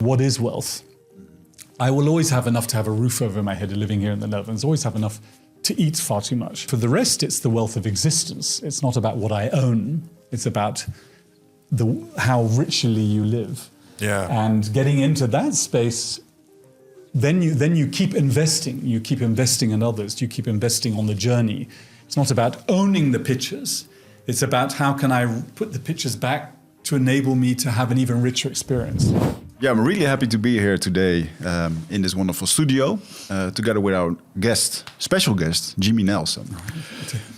what is wealth? I will always have enough to have a roof over my head living here in the Netherlands, always have enough to eat far too much. For the rest, it's the wealth of existence. It's not about what I own. It's about how richly you live. Yeah. And getting into that space, then you keep investing. You keep investing in others. You keep investing on the journey. It's not about owning the pictures. It's about how can I put the pictures back to enable me to have an even richer experience. Yeah, I'm really happy to be here today in this wonderful studio, together with our special guest, Jimmy Nelson.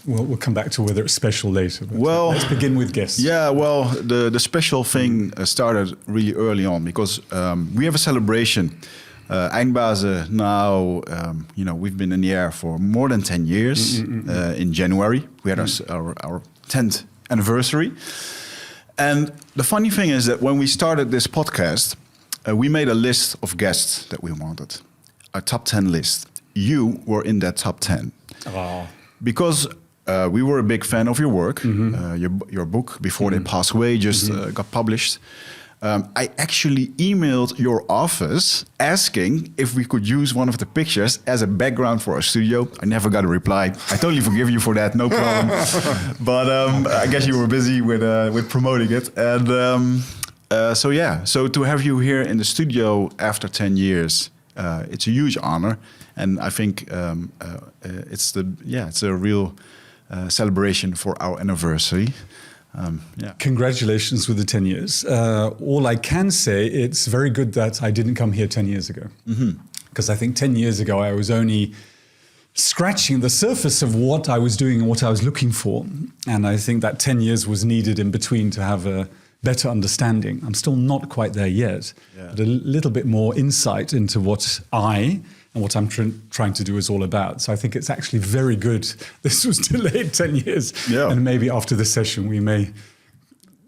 We'll come back to whether it's special later. But well, let's begin with guests. Yeah, well, the special thing started really early on because we have a celebration. Eindbazen now, we've been in the air for more than 10 years. In January, we had our 10th anniversary. And the funny thing is that when we started this podcast, we made a list of guests that we wanted, a top 10 list. You were in that top 10. Oh. Because we were a big fan of your work. Your book, Before They Pass Away, just got published. I actually emailed your office asking if we could use one of the pictures as a background for our studio. I never got a reply. I totally forgive you for that, no problem. But I guess you were busy with promoting it. And so to have you here in the studio after 10 years, it's a huge honor. And I think it's a real celebration for our anniversary. Congratulations with the 10 years. All I can say, it's very good that I didn't come here 10 years ago. Because I think 10 years ago, I was only scratching the surface of what I was doing and what I was looking for. And I think that 10 years was needed in between to have a better understanding. I'm still not quite there yet, but a little bit more insight into what and what I'm trying to do is all about. So I think it's actually very good. This was delayed 10 years. Yeah. And maybe after this session, we may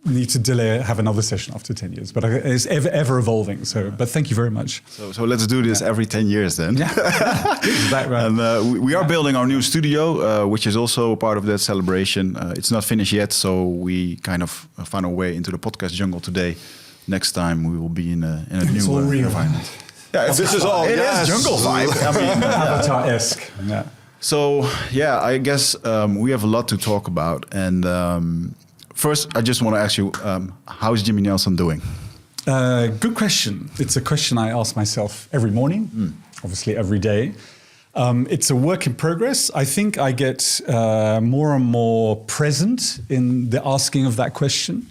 need to have another session after 10 years. But it's ever evolving. So, but thank you very much. So let's do this every 10 years then. Yeah. And we are building our new studio, which is also part of that celebration. It's not finished yet, so we kind of found our way into the podcast jungle today. Next time we will be in a new environment. Yeah, if this is all it is jungle vibe. I mean, Avatar-esque. Yeah. So I guess we have a lot to talk about. And first, I just want to ask you, how is Jimmy Nelson doing? Good question. It's a question I ask myself every morning, obviously every day. It's a work in progress. I think I get more and more present in the asking of that question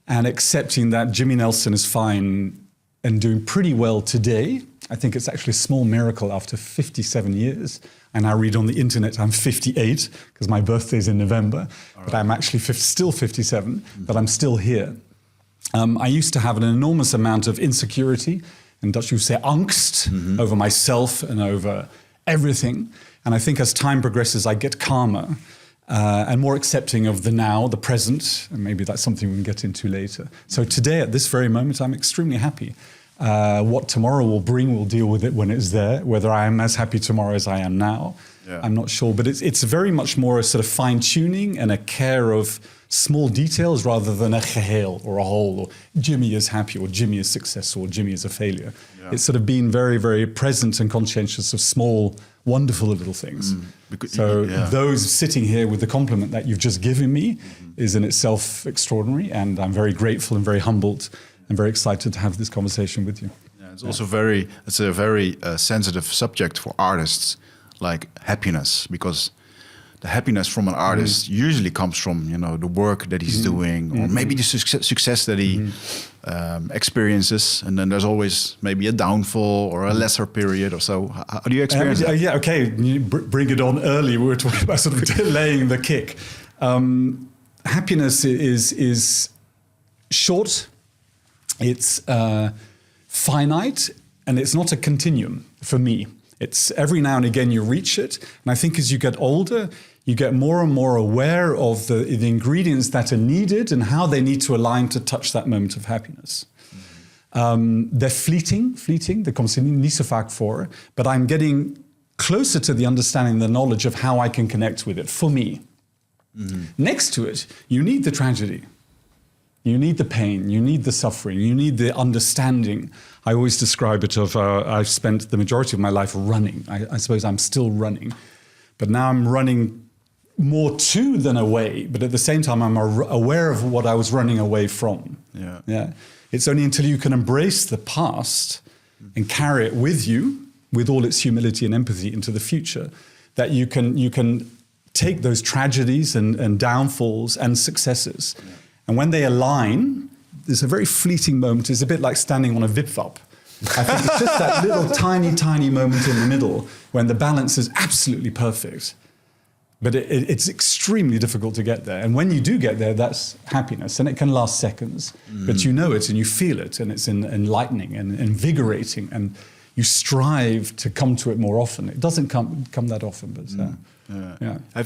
and accepting that Jimmy Nelson is fine and doing pretty well today. I think it's actually a small miracle after 57 years. I now read on the internet I'm 58 because my birthday's in November, but I'm actually still 57, but I'm still here. I used to have an enormous amount of insecurity, in Dutch you say angst, over myself and over everything. And I think as time progresses, I get calmer and more accepting of the now, the present, and maybe that's something we can get into later. So today, at this very moment, I'm extremely happy. What tomorrow will bring, we'll deal with it when it's there. Whether I am as happy tomorrow as I am now, I'm not sure. But it's very much more a sort of fine-tuning and a care of small details rather than a geheel or a whole, or Jimmy is happy, or Jimmy is successful, or Jimmy is a failure. It's sort of being very, very present and conscientious of small, wonderful little things. Those sitting here with the compliment that you've just given me is in itself extraordinary, and I'm very grateful and very humbled and very excited to have this conversation with you. It's also it's a very sensitive subject for artists, like happiness, because the happiness from an artist usually comes from the work that he's doing, or maybe the success that he experiences, and then there's always maybe a downfall or a lesser period or so. How do you experience that? Yeah, okay, you bring it on early. We were talking about sort of delaying the kick. Happiness is short, it's finite, and it's not a continuum for me. It's every now and again you reach it, and I think as you get older, you get more and more aware of the ingredients that are needed and how they need to align to touch that moment of happiness. They're fleeting, daar komt ze niet zo vaak voor, but I'm getting closer to the understanding, the knowledge of how I can connect with it, for me. Next to it, you need the tragedy. You need the pain, you need the suffering, you need the understanding. I always describe it of I've spent the majority of my life running. I suppose I'm still running, but now I'm running more to than away. But at the same time, I'm aware of what I was running away from. Yeah. It's only until you can embrace the past and carry it with you, with all its humility and empathy into the future, that you can take those tragedies and downfalls and successes. Yeah. And when they align, there's a very fleeting moment. It's a bit like standing on a wipwap. I think it's just that little tiny moment in the middle when the balance is absolutely perfect. But it's extremely difficult to get there. And when you do get there, that's happiness. And it can last seconds. But you know it and you feel it. And it's enlightening and invigorating. And you strive to come to it more often. It doesn't come that often. But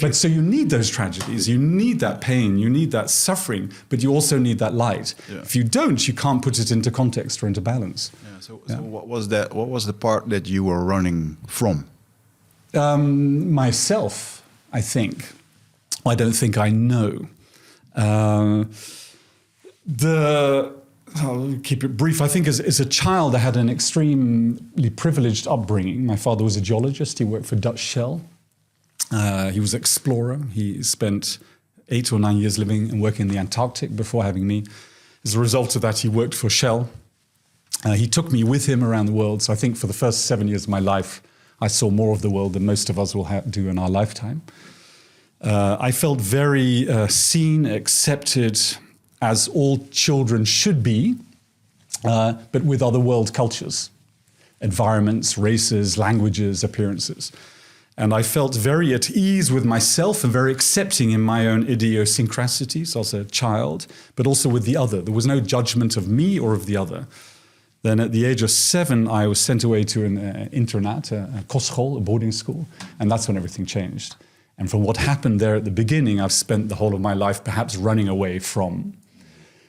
But so you need those tragedies. You need that pain. You need that suffering. But you also need that light. Yeah. If you don't, you can't put it into context or into balance. Yeah. So what was that? What was the part that you were running from? Myself. I think. I don't think I know. I'll keep it brief. I think as a child, I had an extremely privileged upbringing. My father was a geologist. He worked for Dutch Shell. He was an explorer. He spent 8 or 9 years living and working in the Antarctic before having me. As a result of that, he worked for Shell. He took me with him around the world. So I think for the first 7 years of my life, I saw more of the world than most of us will do in our lifetime. I felt very seen, accepted, as all children should be, but with other world cultures, environments, races, languages, appearances. And I felt very at ease with myself and very accepting in my own idiosyncrasies as a child, but also with the other. There was no judgment of me or of the other. Then at the age of 7, I was sent away to an internat, a kostschool, a boarding school, and that's when everything changed. And from what happened there at the beginning, I've spent the whole of my life perhaps running away from.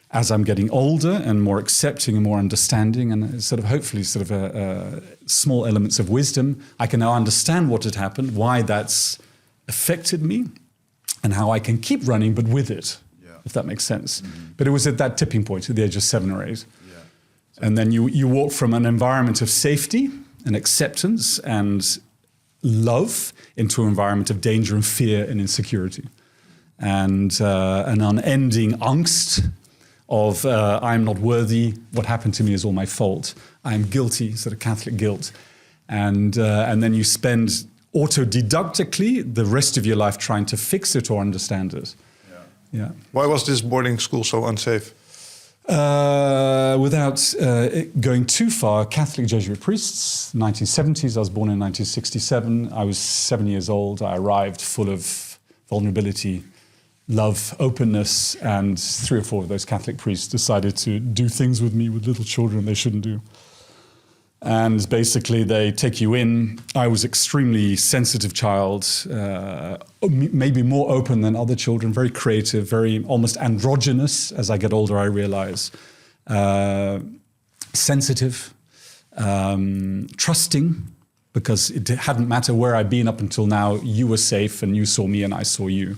As I'm getting older and more accepting and more understanding and hopefully small elements of wisdom, I can now understand what had happened, why that's affected me, and how I can keep running but with it, if that makes sense. Mm-hmm. But it was at that tipping point at the age of 7 or 8. And then you walk from an environment of safety and acceptance and love into an environment of danger and fear and insecurity. And an unending angst of I'm not worthy, what happened to me is all my fault, I'm guilty, sort of Catholic guilt. And then you spend autodidactically the rest of your life trying to fix it or understand it. Yeah. Why was this boarding school so unsafe? Without going too far, Catholic Jesuit priests, 1970s, I was born in 1967, I was 7 years old, I arrived full of vulnerability, love, openness, and 3 or 4 of those Catholic priests decided to do things with me with little children they shouldn't do. And basically they take you in. I was extremely sensitive child, maybe more open than other children, very creative, very almost androgynous as I get older, I realize. Sensitive, trusting, because it hadn't mattered where I'd been up until now, you were safe and you saw me and I saw you.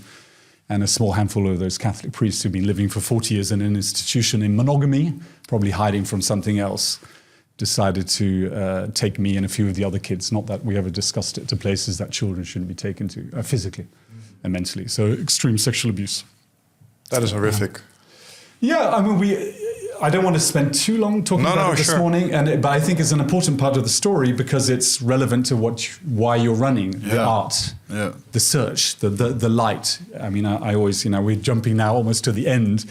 And a small handful of those Catholic priests who've been living for 40 years in an institution in monogamy, probably hiding from something else, decided to take me and a few of the other kids, not that we ever discussed it, to places that children shouldn't be taken to, physically and mentally. So extreme sexual abuse. That is horrific. Yeah, I mean, I don't want to spend too long talking about it this morning, but I think it's an important part of the story because it's relevant to why you're running, the art, the search, the light. I mean, I always, we're jumping now almost to the end.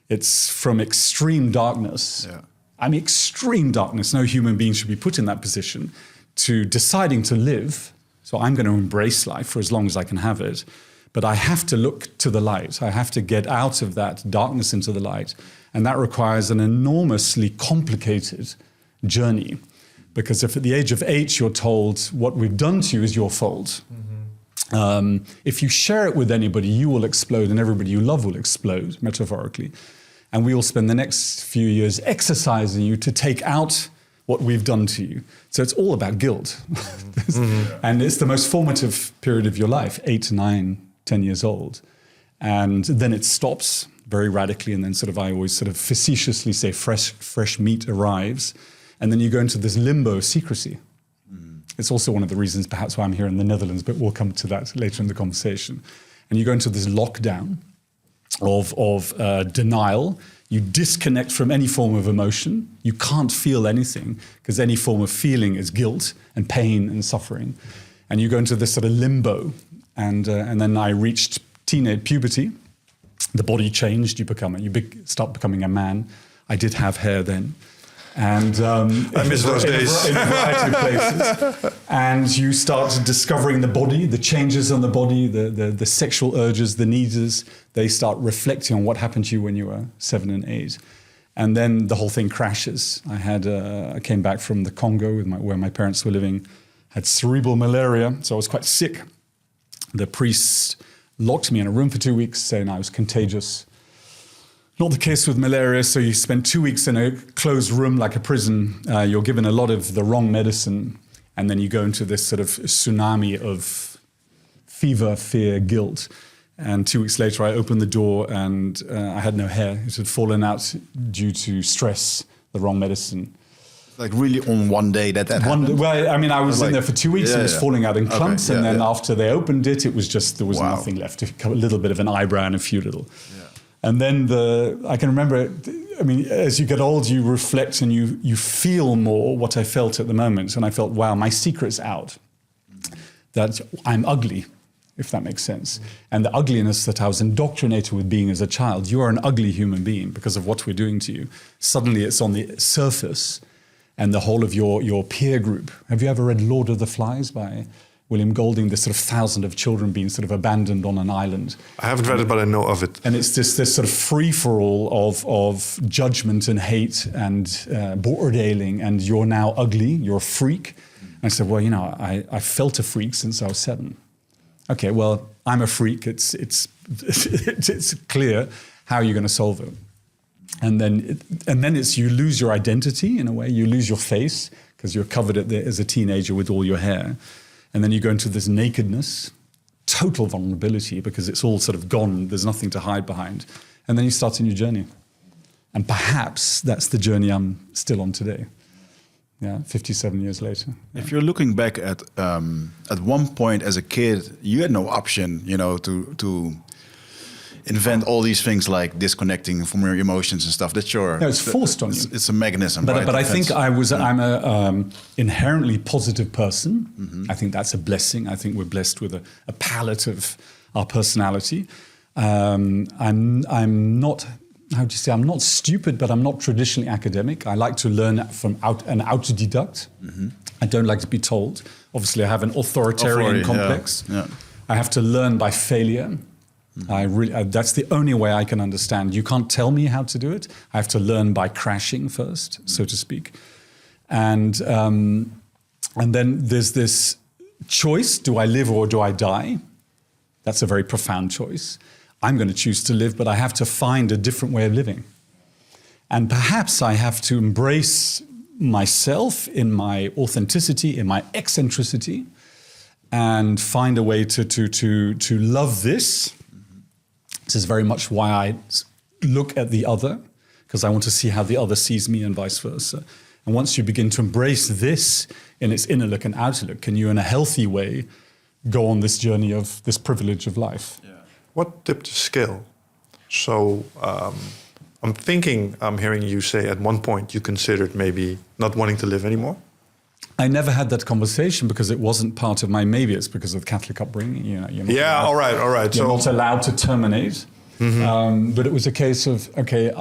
It's from extreme darkness. Yeah. I mean, extreme darkness, no human being should be put in that position, to deciding to live. So I'm going to embrace life for as long as I can have it. But I have to look to the light. I have to get out of that darkness into the light. And that requires an enormously complicated journey. Because if at the age of 8 you're told what we've done to you is your fault, if you share it with anybody, you will explode and everybody you love will explode, metaphorically. And we will spend the next few years exercising you to take out what we've done to you. So it's all about guilt. And it's the most formative period of your life, 8 to 9, 10 years old. And then it stops very radically. And then I always facetiously say fresh meat arrives. And then you go into this limbo of secrecy. It's also one of the reasons perhaps why I'm here in the Netherlands, but we'll come to that later in the conversation. And you go into this lockdown of denial. You disconnect from any form of emotion. You can't feel anything because any form of feeling is guilt and pain and suffering. And you go into this sort of limbo. And then I reached teenage puberty. The body changed. You start becoming a man. I did have hair then. And I miss those days. In a variety of places. And you start discovering the body, the changes on the body, the sexual urges, the needs. They start reflecting on what happened to you when you were 7 and 8. And then the whole thing crashes. I came back from the Congo where my parents were living, had cerebral malaria, so I was quite sick. The priest locked me in a room for 2 weeks, saying I was contagious. Not the case with malaria, so you spend 2 weeks in a closed room like a prison. You're given a lot of the wrong medicine, and then you go into this sort of tsunami of fever, fear, guilt. And 2 weeks later, I opened the door, and I had no hair. It had fallen out due to stress, the wrong medicine. Like really on one day that happened? Well, I mean, I was in there for 2 weeks. It was falling out in clumps. And then after they opened it, it was just, there was nothing left. A little bit of an eyebrow and a few little. Yeah. And then I can remember, I mean, as you get old, you reflect and you feel more what I felt at the moment. And I felt, wow, my secret's out. That I'm ugly, if that makes sense. And the ugliness that I was indoctrinated with being as a child, you are an ugly human being because of what we're doing to you. Suddenly it's on the surface. And the whole of your peer group. Have you ever read Lord of the Flies by William Golding? This sort of 1,000 of children being sort of abandoned on an island. I haven't read it, but I know of it. And it's this sort of free-for-all of judgment and hate and borderling, and you're now ugly, you're a freak. And I said, well, you know, I felt a freak since I was 7. Okay, well, I'm a freak. It's clear how you're going to solve it. And then it's you lose your identity in a way. You lose your face because you're covered as a teenager with all your hair. And then you go into this nakedness, total vulnerability because it's all sort of gone. There's nothing to hide behind. And then you start a new journey. And perhaps that's the journey I'm still on today. Yeah, 57 years later. If you're looking back at one point as a kid, you had no option, you know, to invent all these things like disconnecting from your emotions and stuff. That's your... No, it's forced on you. It's a mechanism, right? But I think I'm a inherently positive person. Mm-hmm. I think that's a blessing. I think we're blessed with a palette of our personality. I'm not... How do you say? I'm not stupid, but I'm not traditionally academic. I like to learn from an autodidact. Mm-hmm. I don't like to be told. Obviously, I have an authoritarian complex. Yeah. I have to learn by failure. Mm-hmm. That's the only way I can understand. You can't tell me how to do it. I have to learn by crashing first, so to speak. And then there's this choice: do I live or do I die? That's a very profound choice. I'm going to choose to live, but I have to find a different way of living. And perhaps I have to embrace myself in my authenticity, in my eccentricity, and find a way to love this. This is very much why I look at the other, because I want to see how the other sees me and vice versa. And once you begin to embrace this in its inner look and outer look, can you, in a healthy way, go on this journey of this privilege of life? Yeah. What tipped the scale? So I'm hearing you say at one point you considered maybe not wanting to live anymore. I never had that conversation because it wasn't part of maybe it's because of the Catholic upbringing. You know, you're not allowed, all right. You're not allowed to terminate. Mm-hmm. But it was a case of, okay,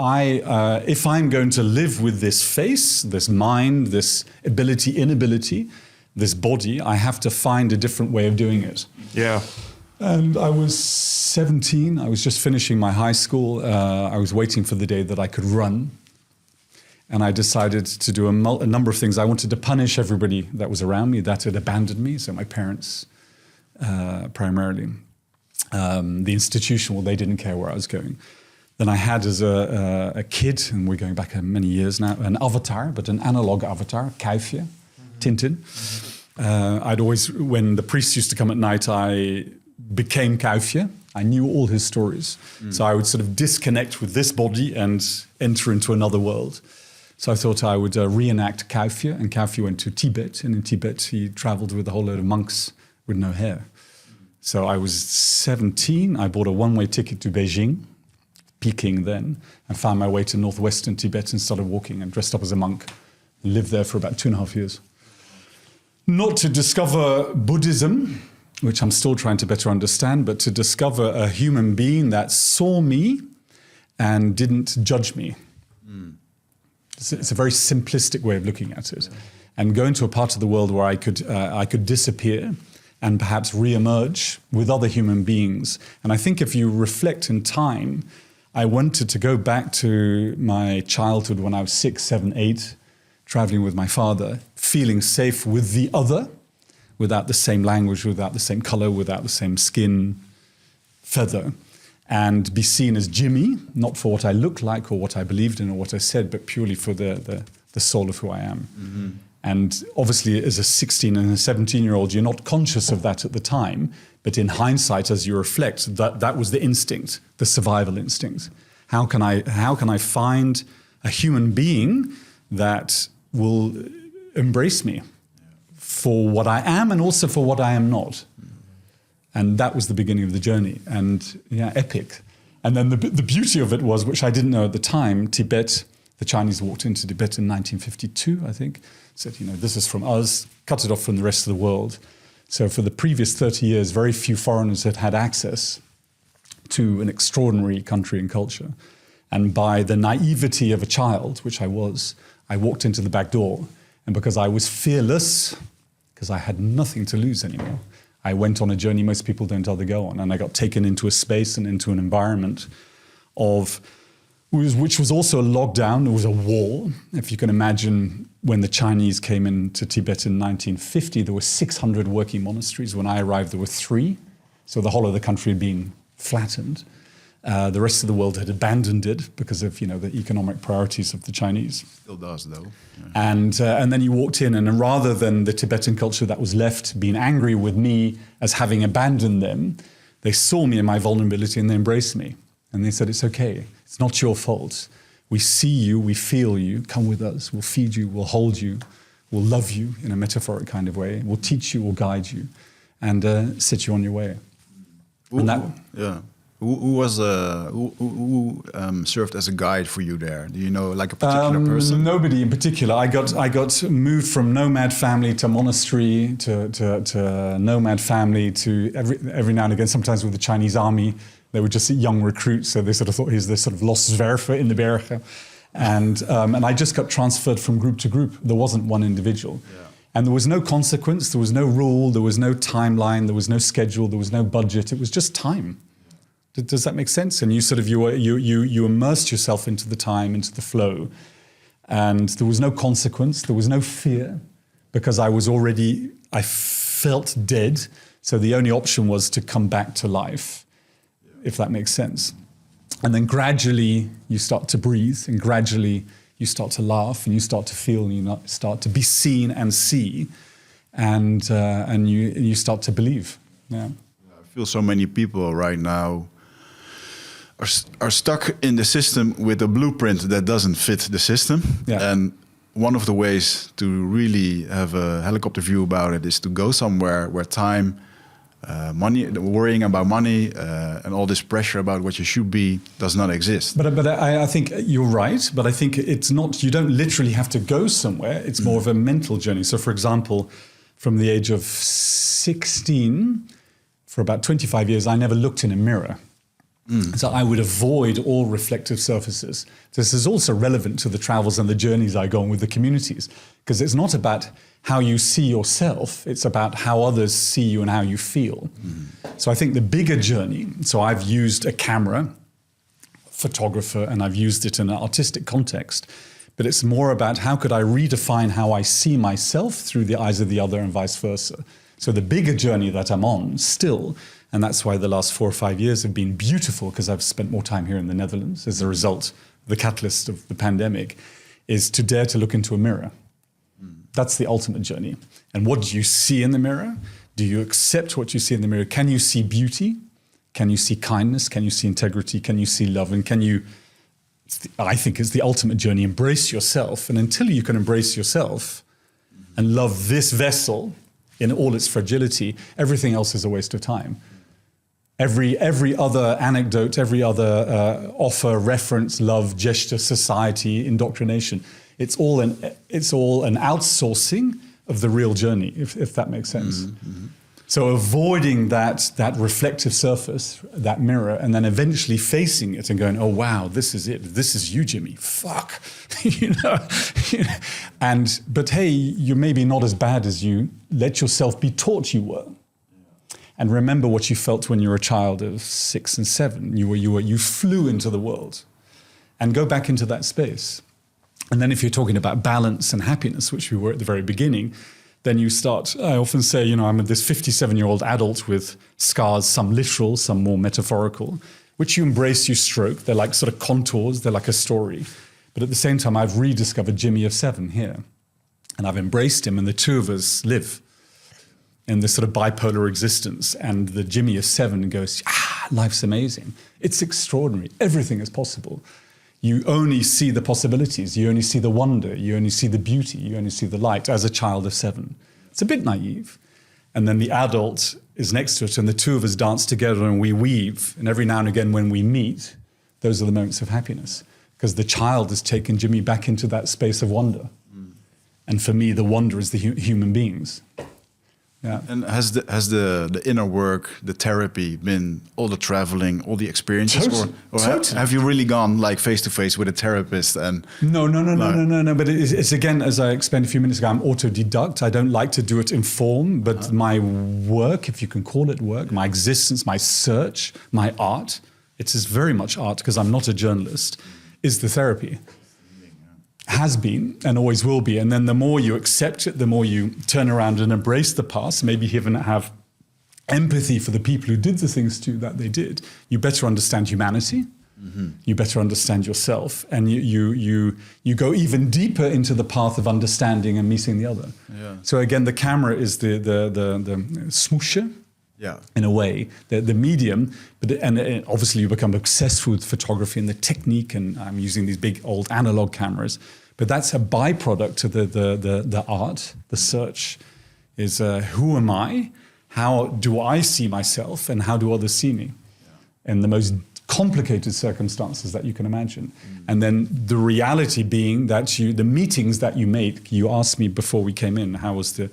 if I'm going to live with this face, this mind, this ability, inability, this body, I have to find a different way of doing it. Yeah. And I was 17. I was just finishing my high school. I was waiting for the day that I could run. And I decided to do a number of things. I wanted to punish everybody that was around me that had abandoned me. So my parents, primarily. The institution, well, they didn't care where I was going. Then I had as a kid, and we're going back many years now, an avatar, but an analog avatar, Kuifje, Tintin. I'd always, when the priests used to come at night, I became Kuifje. I knew all his stories. So I would sort of disconnect with this body and enter into another world. So I thought I would reenact Kaufje, and Kaufje went to Tibet, and in Tibet he traveled with a whole load of monks with no hair. So I was 17, I bought a one-way ticket to Beijing, Peking then, and found my way to northwestern Tibet and started walking and dressed up as a monk. Lived there for about 2.5 years. Not to discover Buddhism, which I'm still trying to better understand, but to discover a human being that saw me and didn't judge me. It's a very simplistic way of looking at it. And go into a part of the world where I could disappear and perhaps re-emerge with other human beings. And I think if you reflect in time, I wanted to go back to my childhood when I was 6, 7, 8, traveling with my father, feeling safe with the other, without the same language, without the same color, without the same skin feather, and be seen as Jimmy, not for what I looked like or what I believed in or what I said, but purely for the soul of who I am. Mm-hmm. And obviously, as a 16 and a 17-year-old, you're not conscious of that at the time, but in hindsight, as you reflect, that was the instinct, the survival instinct. How can I find a human being that will embrace me for what I am and also for what I am not? And that was the beginning of the journey. And yeah, epic. And then the beauty of it was, which I didn't know at the time, Tibet, the Chinese walked into Tibet in 1952, I think, said, this is from us, cut it off from the rest of the world. So for the previous 30 years, very few foreigners had had access to an extraordinary country and culture. And by the naivety of a child, which I was, I walked into the back door. And because I was fearless, because I had nothing to lose anymore, I went on a journey most people don't ever go on. And I got taken into a space and into an environment which was also a lockdown. It was a wall. If you can imagine, when the Chinese came into Tibet in 1950, there were 600 working monasteries. When I arrived, there were 3. So the whole of the country had been flattened. The rest of the world had abandoned it because of the economic priorities of the Chinese. Still does, though. Yeah. And then you walked in, and rather than the Tibetan culture that was left being angry with me as having abandoned them, they saw me and my vulnerability and they embraced me. And they said, it's okay, it's not your fault. We see you, we feel you, come with us, we'll feed you, we'll hold you, we'll love you in a metaphoric kind of way, we'll teach you, we'll guide you, and set you on your way. Who served as a guide for you there? Do you know, like, a particular person? Nobody in particular. I got moved from nomad family to monastery to nomad family to every now and again. Sometimes with the Chinese army, they were just young recruits, so they sort of thought he's this sort of lost zwerver in the bergen, and I just got transferred from group to group. There wasn't one individual. Yeah. And there was no consequence, there was no rule, there was no timeline, there was no schedule, there was no budget. It was just time. Does that make sense? And you immersed yourself into the time, into the flow. And there was no consequence, there was no fear, because I felt dead. So the only option was to come back to life, if that makes sense. And then gradually you start to breathe, and gradually you start to laugh, and you start to feel, and you start to be seen and see, and you start to believe. Yeah. I feel so many people right now are stuck in the system with a blueprint that doesn't fit the system. Yeah. And one of the ways to really have a helicopter view about it is to go somewhere where time, money, worrying about money, and all this pressure about what you should be does not exist. But I think you're right. But I think it's not. You don't literally have to go somewhere. It's more of a mental journey. So, for example, from the age of 16, for about 25 years, I never looked in a mirror. So I would avoid all reflective surfaces. This is also relevant to the travels and the journeys I go on with the communities, because it's not about how you see yourself, it's about how others see you and how you feel. So I think the bigger journey, so I've used a camera, photographer, and I've used it in an artistic context, but it's more about how could I redefine how I see myself through the eyes of the other and vice versa. So the bigger journey that I'm on still, and that's why the last 4 or 5 years have been beautiful, because I've spent more time here in the Netherlands as a result, the catalyst of the pandemic, is to dare to look into a mirror. That's the ultimate journey. And what do you see in the mirror? Do you accept what you see in the mirror? Can you see beauty? Can you see kindness? Can you see integrity? Can you see love? And can you, I think it's the ultimate journey, embrace yourself. And until you can embrace yourself and love this vessel in all its fragility, everything else is a waste of time. Every other anecdote, every other offer, reference, love, gesture, society, indoctrination, it's all an outsourcing of the real journey, if that makes sense. So avoiding that reflective surface, that mirror, and then eventually facing it and going, oh wow, this is it. This is you, Jimmy. Fuck, you know. But hey, you're maybe not as bad as you let yourself be taught you were. And remember what you felt when you were a child of 6 and 7. You flew into the world, and go back into that space. And then if you're talking about balance and happiness, which we were at the very beginning, then you start, I often say, you know, I'm this 57-year-old adult with scars, some literal, some more metaphorical, which you embrace, you stroke. They're like sort of contours, they're like a story. But at the same time, I've rediscovered Jimmy of 7 here. And I've embraced him, and the two of us live in this sort of bipolar existence. And the Jimmy of 7 goes, life's amazing. It's extraordinary. Everything is possible. You only see the possibilities. You only see the wonder. You only see the beauty. You only see the light as a child of 7. It's a bit naive. And then the adult is next to it, and the two of us dance together and we weave. And every now and again when we meet, those are the moments of happiness, because the child has taken Jimmy back into that space of wonder. And for me, the wonder is the human beings. Yeah. And has the inner work, the therapy, been all the traveling, all the experiences, Totally. Have you really gone like face to face with a therapist? And No. But it's again, as I explained a few minutes ago, I'm autodidact. I don't like to do it in form, but my work, if you can call it work, my existence, my search, my art, it is very much art because I'm not a journalist, is the therapy. Has been and always will be. And then the more you accept it, the more you turn around and embrace the past, maybe even have empathy for the people who did the things to you that they did, you better understand humanity, you better understand yourself, and you go even deeper into the path of understanding and meeting the other. Yeah. So again, the camera is the smoosher. Yeah. In a way, the medium, and obviously you become obsessed with photography and the technique, and I'm using these big old analog cameras, but that's a byproduct of the art, the search, is who am I, how do I see myself, and how do others see me, in the most complicated circumstances that you can imagine. And then the reality being that the meetings that you make, you asked me before we came in, how was the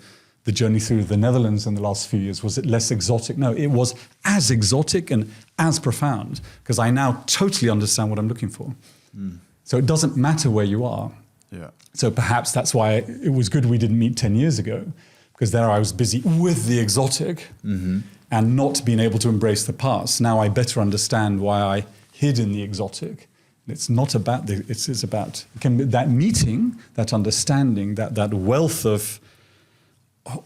journey through the Netherlands in the last few years, was it less exotic? No, it was as exotic and as profound, because I now totally understand what I'm looking for. So it doesn't matter where you are. Yeah. So perhaps that's why it was good we didn't meet 10 years ago, because there I was busy with the exotic and not being able to embrace the past. Now I better understand why I hid in the exotic. It's not about it's about that meeting, that understanding, that wealth of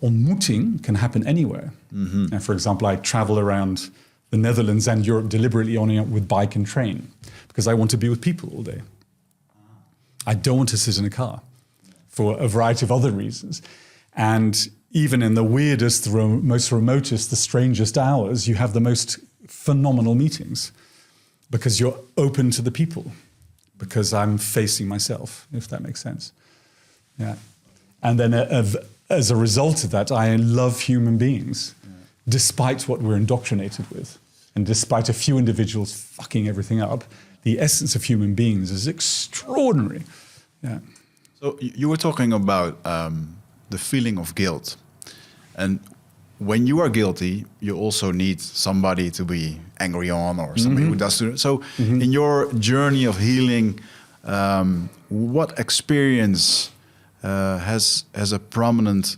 ontmoeting can happen anywhere. And for example, I travel around the Netherlands and Europe deliberately only with bike and train because I want to be with people all day. I don't want to sit in a car for a variety of other reasons. And even in the weirdest, the most remotest, the strangest hours, you have the most phenomenal meetings because you're open to the people, because I'm facing myself, if that makes sense. Yeah. And then as a result of that, I love human beings, despite what we're indoctrinated with. And despite a few individuals fucking everything up, the essence of human beings is extraordinary. Yeah. So you were talking about the feeling of guilt. And when you are guilty, you also need somebody to be angry on or somebody who does it. So in your journey of healing, what experience has a prominent,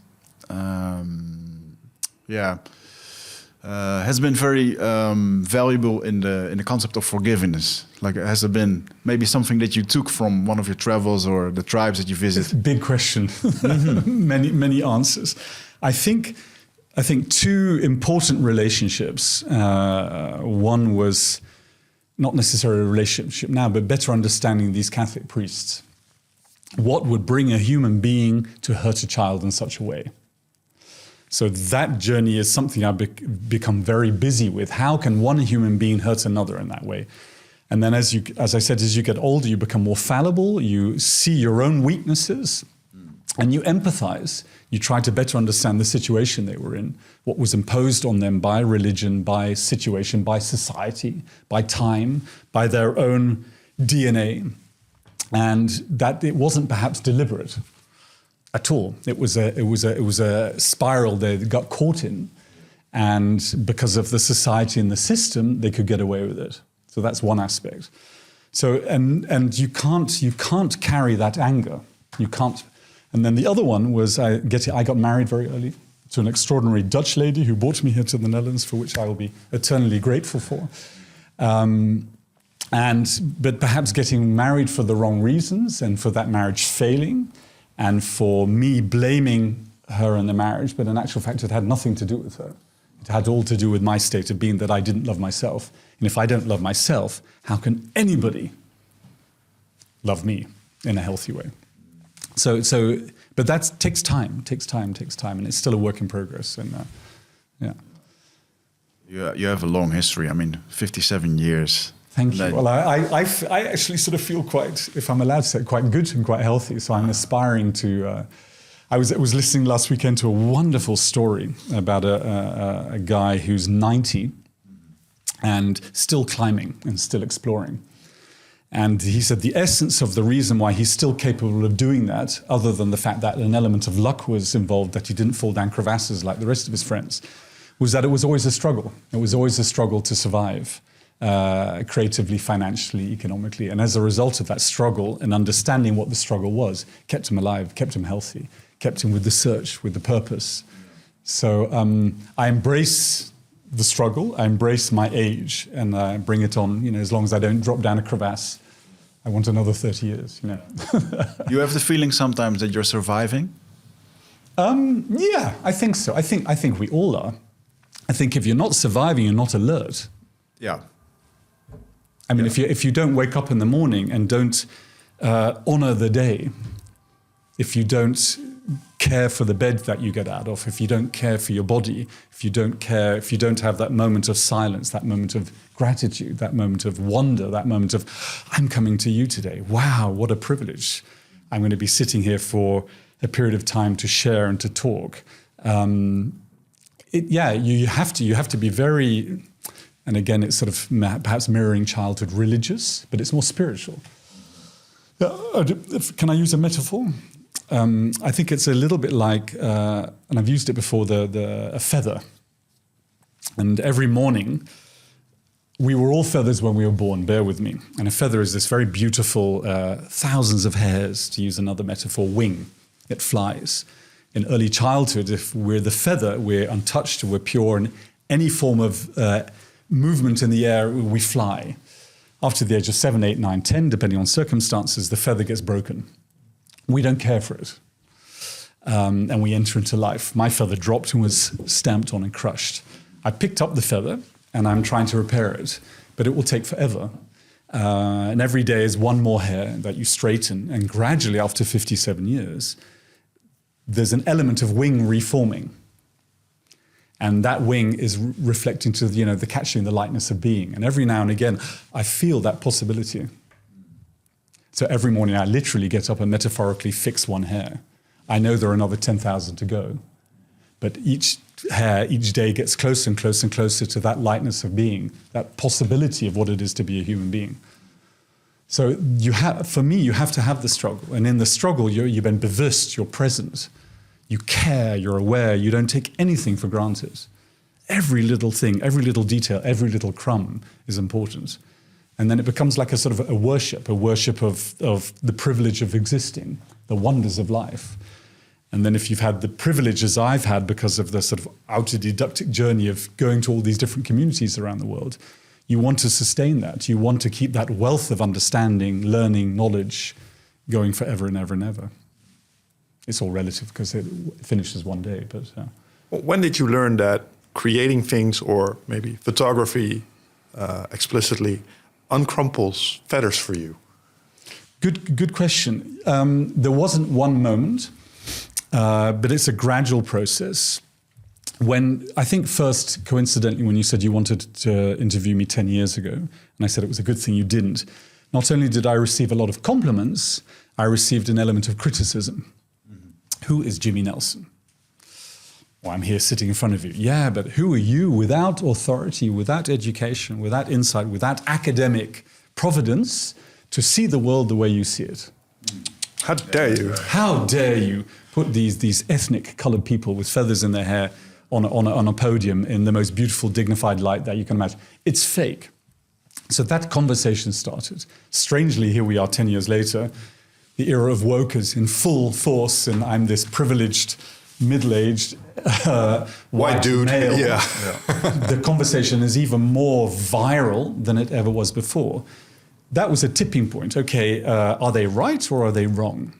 has been very valuable in the concept of forgiveness? Like, has it been maybe something that you took from one of your travels or the tribes that you visit? Big question, many answers. I think two important relationships. One was not necessarily a relationship now, but better understanding these Catholic priests. What would bring a human being to hurt a child in such a way? So that journey is something I've become very busy with. How can one human being hurt another in that way? And then as I said, as you get older, you become more fallible, you see your own weaknesses, and you empathize. You try to better understand the situation they were in, what was imposed on them by religion, by situation, by society, by time, by their own DNA. And that it wasn't perhaps deliberate at all. It was a spiral they got caught in, and because of the society and the system, they could get away with it. So that's one aspect. So and you can't carry that anger. You can't. And then the other one was I got married very early to an extraordinary Dutch lady who brought me here to the Netherlands, for which I will be eternally grateful for. But perhaps getting married for the wrong reasons, and for that marriage failing, and for me blaming her in the marriage, but in actual fact it had nothing to do with her. It had all to do with my state of being, that I didn't love myself. And if I don't love myself, how can anybody love me in a healthy way? But that takes time, and it's still a work in progress. And yeah. You have a long history. I mean, 57 years. Thank you. Well, I actually sort of feel quite, if I'm allowed to say, quite good and quite healthy. So I'm aspiring to. I was listening last weekend to a wonderful story about a guy who's 90 and still climbing and still exploring. And he said the essence of the reason why he's still capable of doing that, other than the fact that an element of luck was involved, that he didn't fall down crevasses like the rest of his friends, was that it was always a struggle. It was always a struggle to survive, creatively, financially, economically. And as a result of that struggle and understanding what the struggle was, kept him alive, kept him healthy, kept him with the search, with the purpose. So I embrace the struggle, I embrace my age, and I bring it on, as long as I don't drop down a crevasse. I want another 30 years, You have the feeling sometimes that you're surviving? Yeah, I think so. I think we all are. I think if you're not surviving, you're not alert. Yeah. I mean, if you don't wake up in the morning and don't honor the day, if you don't care for the bed that you get out of, if you don't care for your body, if you don't have that moment of silence, that moment of gratitude, that moment of wonder, that moment of, I'm coming to you today. Wow, what a privilege. I'm going to be sitting here for a period of time to share and to talk. You have to be very, and again, it's sort of perhaps mirroring childhood, religious, but it's more spiritual. Can I use a metaphor? I think it's a little bit like, and I've used it before, a feather. And every morning, we were all feathers when we were born, bear with me. And a feather is this very beautiful, thousands of hairs, to use another metaphor, wing. It flies. In early childhood, if we're the feather, we're untouched, we're pure, and any form of movement in the air, we fly. After the age of 7, 8, 9, 10, depending on circumstances, the feather gets broken. We don't care for it. And we enter into life. My feather dropped and was stamped on and crushed. I picked up the feather and I'm trying to repair it, but it will take forever. And every day is one more hair that you straighten. And gradually, after 57 years, there's an element of wing reforming. And that wing is reflecting to the catching the lightness of being. And every now and again, I feel that possibility. So every morning I literally get up and metaphorically fix one hair. I know there are another 10,000 to go. But each hair, each day gets closer and closer and closer to that lightness of being, that possibility of what it is to be a human being. So for me, you have to have the struggle. And in the struggle, you've been bewusst, you're present. You care, you're aware, you don't take anything for granted. Every little thing, every little detail, every little crumb is important. And then it becomes like a sort of a worship of the privilege of existing, the wonders of life. And then if you've had the privileges I've had because of the sort of autodidactic journey of going to all these different communities around the world, you want to sustain that. You want to keep that wealth of understanding, learning, knowledge going forever and ever and ever. It's all relative because it finishes one day. But when did you learn that creating things, or maybe photography explicitly, uncrumples feathers for you? Good question. There wasn't one moment, but it's a gradual process. when I think first, coincidentally, when you said you wanted to interview me 10 years ago, and I said it was a good thing you didn't, not only did I receive a lot of compliments, I received an element of criticism. Who is Jimmy Nelson? Well, I'm here sitting in front of you. Yeah, but who are you without authority, without education, without insight, without academic providence to see the world the way you see it? How dare you? How dare you put these ethnic colored people with feathers in their hair on a podium in the most beautiful, dignified light that you can imagine? It's fake. So that conversation started. Strangely, here we are 10 years later, the era of woke is in full force, and I'm this privileged, middle-aged white dude. male. Yeah. The conversation is even more viral than it ever was before. That was a tipping point. Okay, are they right or are they wrong?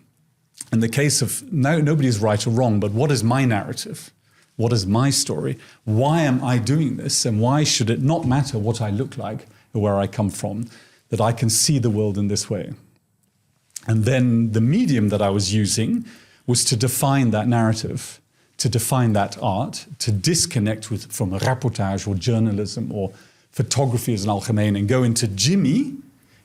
In the case of, no, nobody's right or wrong, but what is my narrative? What is my story? Why am I doing this? And why should it not matter what I look like or where I come from, that I can see the world in this way? And then the medium that I was using was to define that narrative, to define that art, to disconnect from rapportage or journalism or photography as an algemeen and go into Jimmy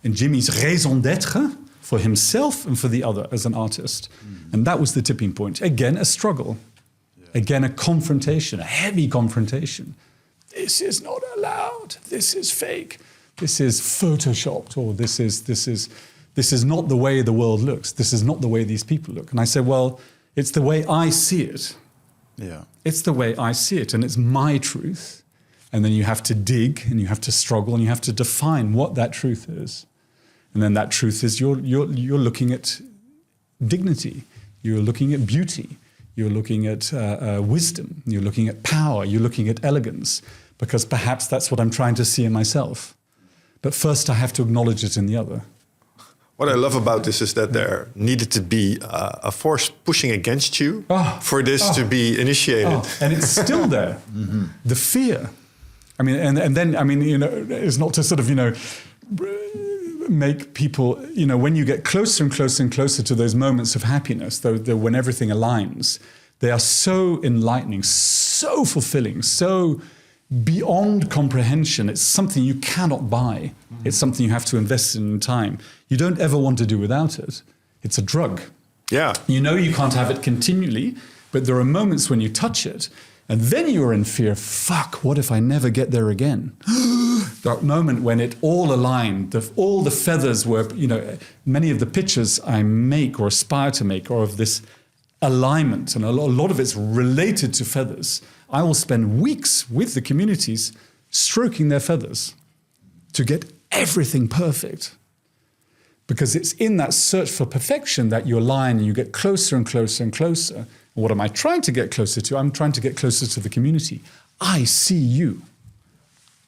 and Jimmy's raison d'être for himself and for the other as an artist. And that was the tipping point. Again, a struggle. Again, a confrontation, a heavy confrontation. This is not allowed. This is fake. This is photoshopped, or this is not the way the world looks. This is not the way these people look. And I said, well, it's the way I see it. Yeah. It's the way I see it, and it's my truth. And then you have to dig, and you have to struggle, and you have to define what that truth is. And then that truth is you're looking at dignity. You're looking at beauty. You're looking at wisdom. You're looking at power. You're looking at elegance, because perhaps that's what I'm trying to see in myself. But first, I have to acknowledge it in the other. What I love about this is that there needed to be a force pushing against you for this to be initiated. And it's still there. The fear. I mean, and then, I mean, you know, it's not to sort of, you know, make people, you know, when you get closer and closer and closer to those moments of happiness, when everything aligns, they are so enlightening, so fulfilling, so beyond comprehension. It's something you cannot buy. It's something you have to invest in time. You don't ever want to do without it. It's a drug. Yeah. You know you can't have it continually, but there are moments when you touch it, and then you're in fear. Fuck, what if I never get there again? That moment when it all aligned, all the feathers were, you know, many of the pictures I make or aspire to make are of this alignment, and a lot of it's related to feathers. I will spend weeks with the communities stroking their feathers to get everything perfect. Because it's in that search for perfection that you align and you get closer and closer and closer. And what am I trying to get closer to? I'm trying to get closer to the community. I see you.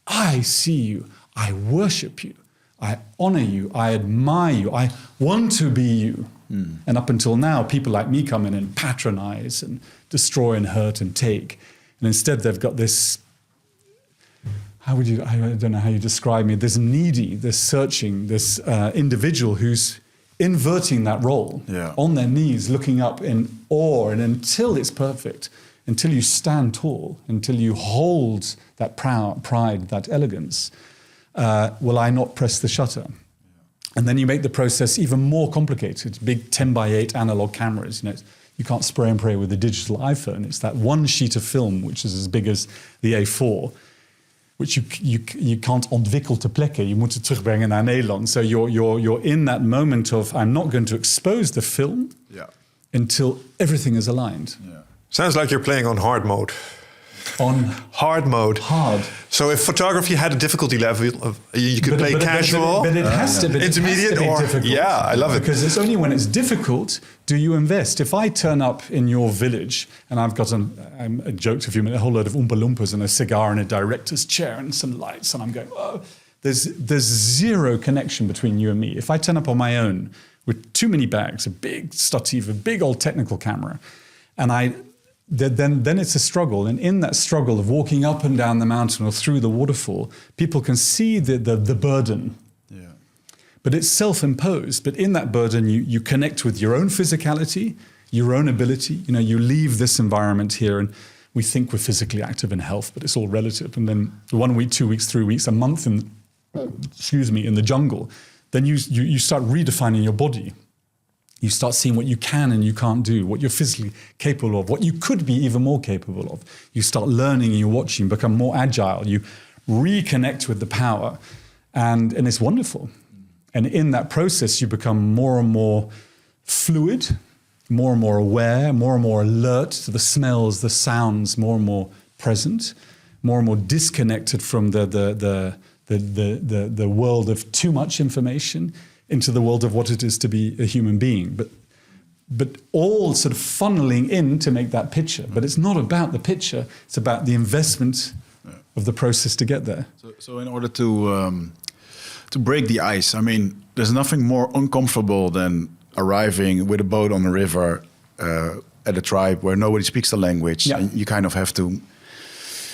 I see you. I worship you. I honor you. I admire you. I want to be you. And up until now, people like me come in and patronize and destroy and hurt and take. And instead, they've got this, I don't know how you describe me, this needy, this searching, this individual who's inverting that role, on their knees, looking up in awe. And until it's perfect, until you stand tall, until you hold that pride, that elegance, will I not press the shutter? And then you make the process even more complicated. Big 10x8 analog cameras, you know, you can't spray and pray with a digital iPhone. It's that one sheet of film, which is as big as the A4, which you can't ontwikkel ter plekke. Je moet het terugbrengen naar Nederland. So you're in that moment of, I'm not going to expose the film until everything is aligned. Sounds like you're playing on hard mode. On hard mode. Hard. So if photography had a difficulty level, you could play casual, but it has to, intermediate, be or difficult. Yeah, I love it. Because it's only when it's difficult do you invest. If I turn up in your village and I've got I joked a few minutes, a whole load of Oompa Loompas and a cigar and a director's chair and some lights, and I'm going, oh, there's zero connection between you and me. If I turn up on my own with too many bags, a big stativ, a big old technical camera, and then it's a struggle. And in that struggle of walking up and down the mountain or through the waterfall, people can see the burden. But it's self-imposed. But in that burden, you connect with your own physicality, your own ability. You know, you leave this environment here. And we think we're physically active and health, but it's all relative. And then 1 week, 2 weeks, 3 weeks, a month in the jungle, then you start redefining your body. You start seeing what you can and you can't do, what you're physically capable of, what you could be even more capable of. You start learning and you're watching, become more agile. You reconnect with the power, and it's wonderful. And in that process, you become more and more fluid, more and more aware, more and more alert to the smells, the sounds, more and more present, more and more disconnected from the world of too much information into the world of what it is to be a human being. But all sort of funneling in to make that picture. But it's not about the picture, it's about the investment of the process to get there. So in order to break the ice, I mean, there's nothing more uncomfortable than arriving with a boat on the river at a tribe where nobody speaks the language. Yeah. And you kind of have to...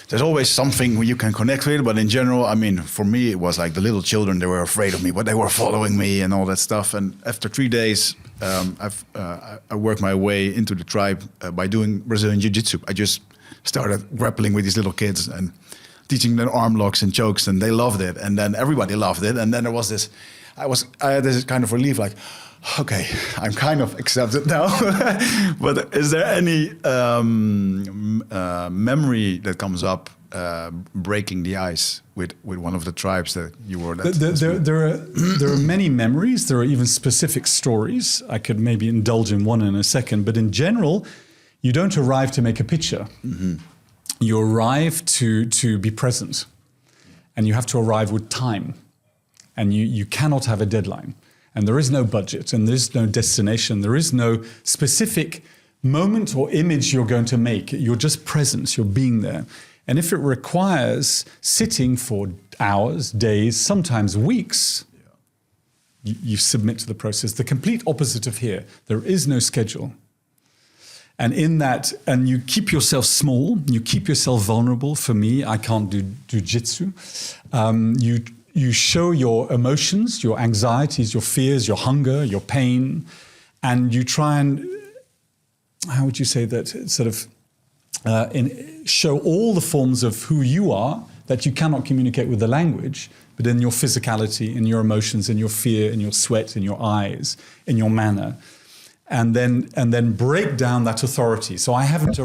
There's always something you can connect with, but in general, I mean, for me, it was like the little children, they were afraid of me, but they were following me and all that stuff. And after 3 days, I worked my way into the tribe by doing Brazilian Jiu-Jitsu. I just started grappling with these little kids and teaching them arm locks and chokes, and they loved it. And then everybody loved it. And then there was this, I had this kind of relief, like, okay, I'm kind of accepted now. But is there any memory that comes up breaking the ice with one of the tribes that you were? There are many memories. There are even specific stories. I could maybe indulge in one in a second. But in general, you don't arrive to make a picture. Mm-hmm. You arrive to be present. And you have to arrive with time. And you cannot have a deadline. And there is no budget, and there is no destination. There is no specific moment or image you're going to make. You're just present, you're being there. And if it requires sitting for hours, days, sometimes weeks, you submit to the process. The complete opposite of here. There is no schedule. And in that, and you keep yourself small, you keep yourself vulnerable. For me, I can't do jiu-jitsu. You show your emotions, your anxieties, your fears, your hunger, your pain, and you try and, how would you say that, sort of show all the forms of who you are that you cannot communicate with the language, but in your physicality, in your emotions, in your fear, in your sweat, in your eyes, in your manner, and then break down that authority. So I haven't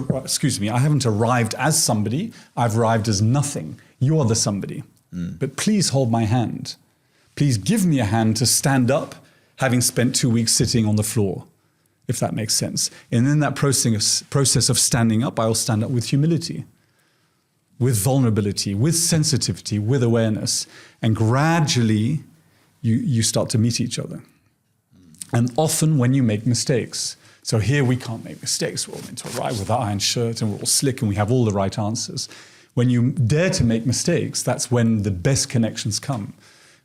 arrived as somebody, I've arrived as nothing. You are the somebody. But please hold my hand. Please give me a hand to stand up, having spent 2 weeks sitting on the floor, if that makes sense. And in that process of standing up, I'll stand up with humility, with vulnerability, with sensitivity, with awareness. And gradually, you start to meet each other. And often when you make mistakes, so here we can't make mistakes. We're all meant to arrive with our iron shirt and we're all slick and we have all the right answers. When you dare to make mistakes, that's when the best connections come.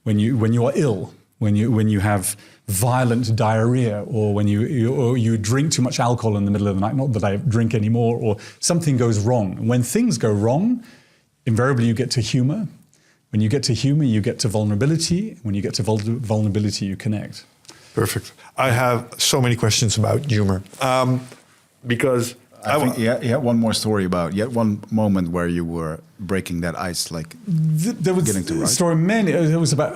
When you are ill, when you have violent diarrhea, or when you drink too much alcohol in the middle of the night, not that I drink anymore, or something goes wrong. And when things go wrong, invariably you get to humor. When you get to humor, you get to vulnerability. When you get to vulnerability, you connect. Perfect. I have so many questions about humor. Because... I think you had one more story about yet one moment where you were breaking that ice, like there was getting to a write. story. It was about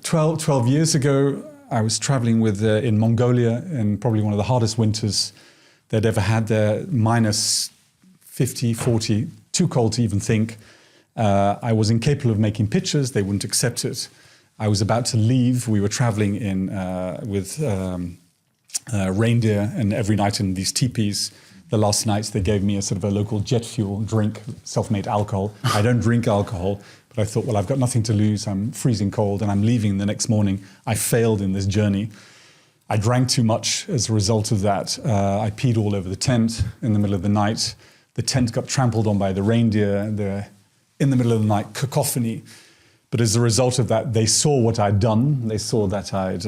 12 years ago. I was traveling in Mongolia in probably one of the hardest winters they'd ever had there, minus 50, 40, too cold to even think. I was incapable of making pictures. They wouldn't accept it. I was about to leave. We were traveling with reindeer, and every night in these teepees. The last nights they gave me a sort of a local jet fuel drink, self-made alcohol. I don't drink alcohol, but I thought, well, I've got nothing to lose. I'm freezing cold and I'm leaving the next morning. I failed in this journey. I drank too much as a result of that. I peed all over the tent in the middle of the night. The tent got trampled on by the reindeer. In the middle of the night, cacophony. But as a result of that, they saw what I'd done. They saw that I'd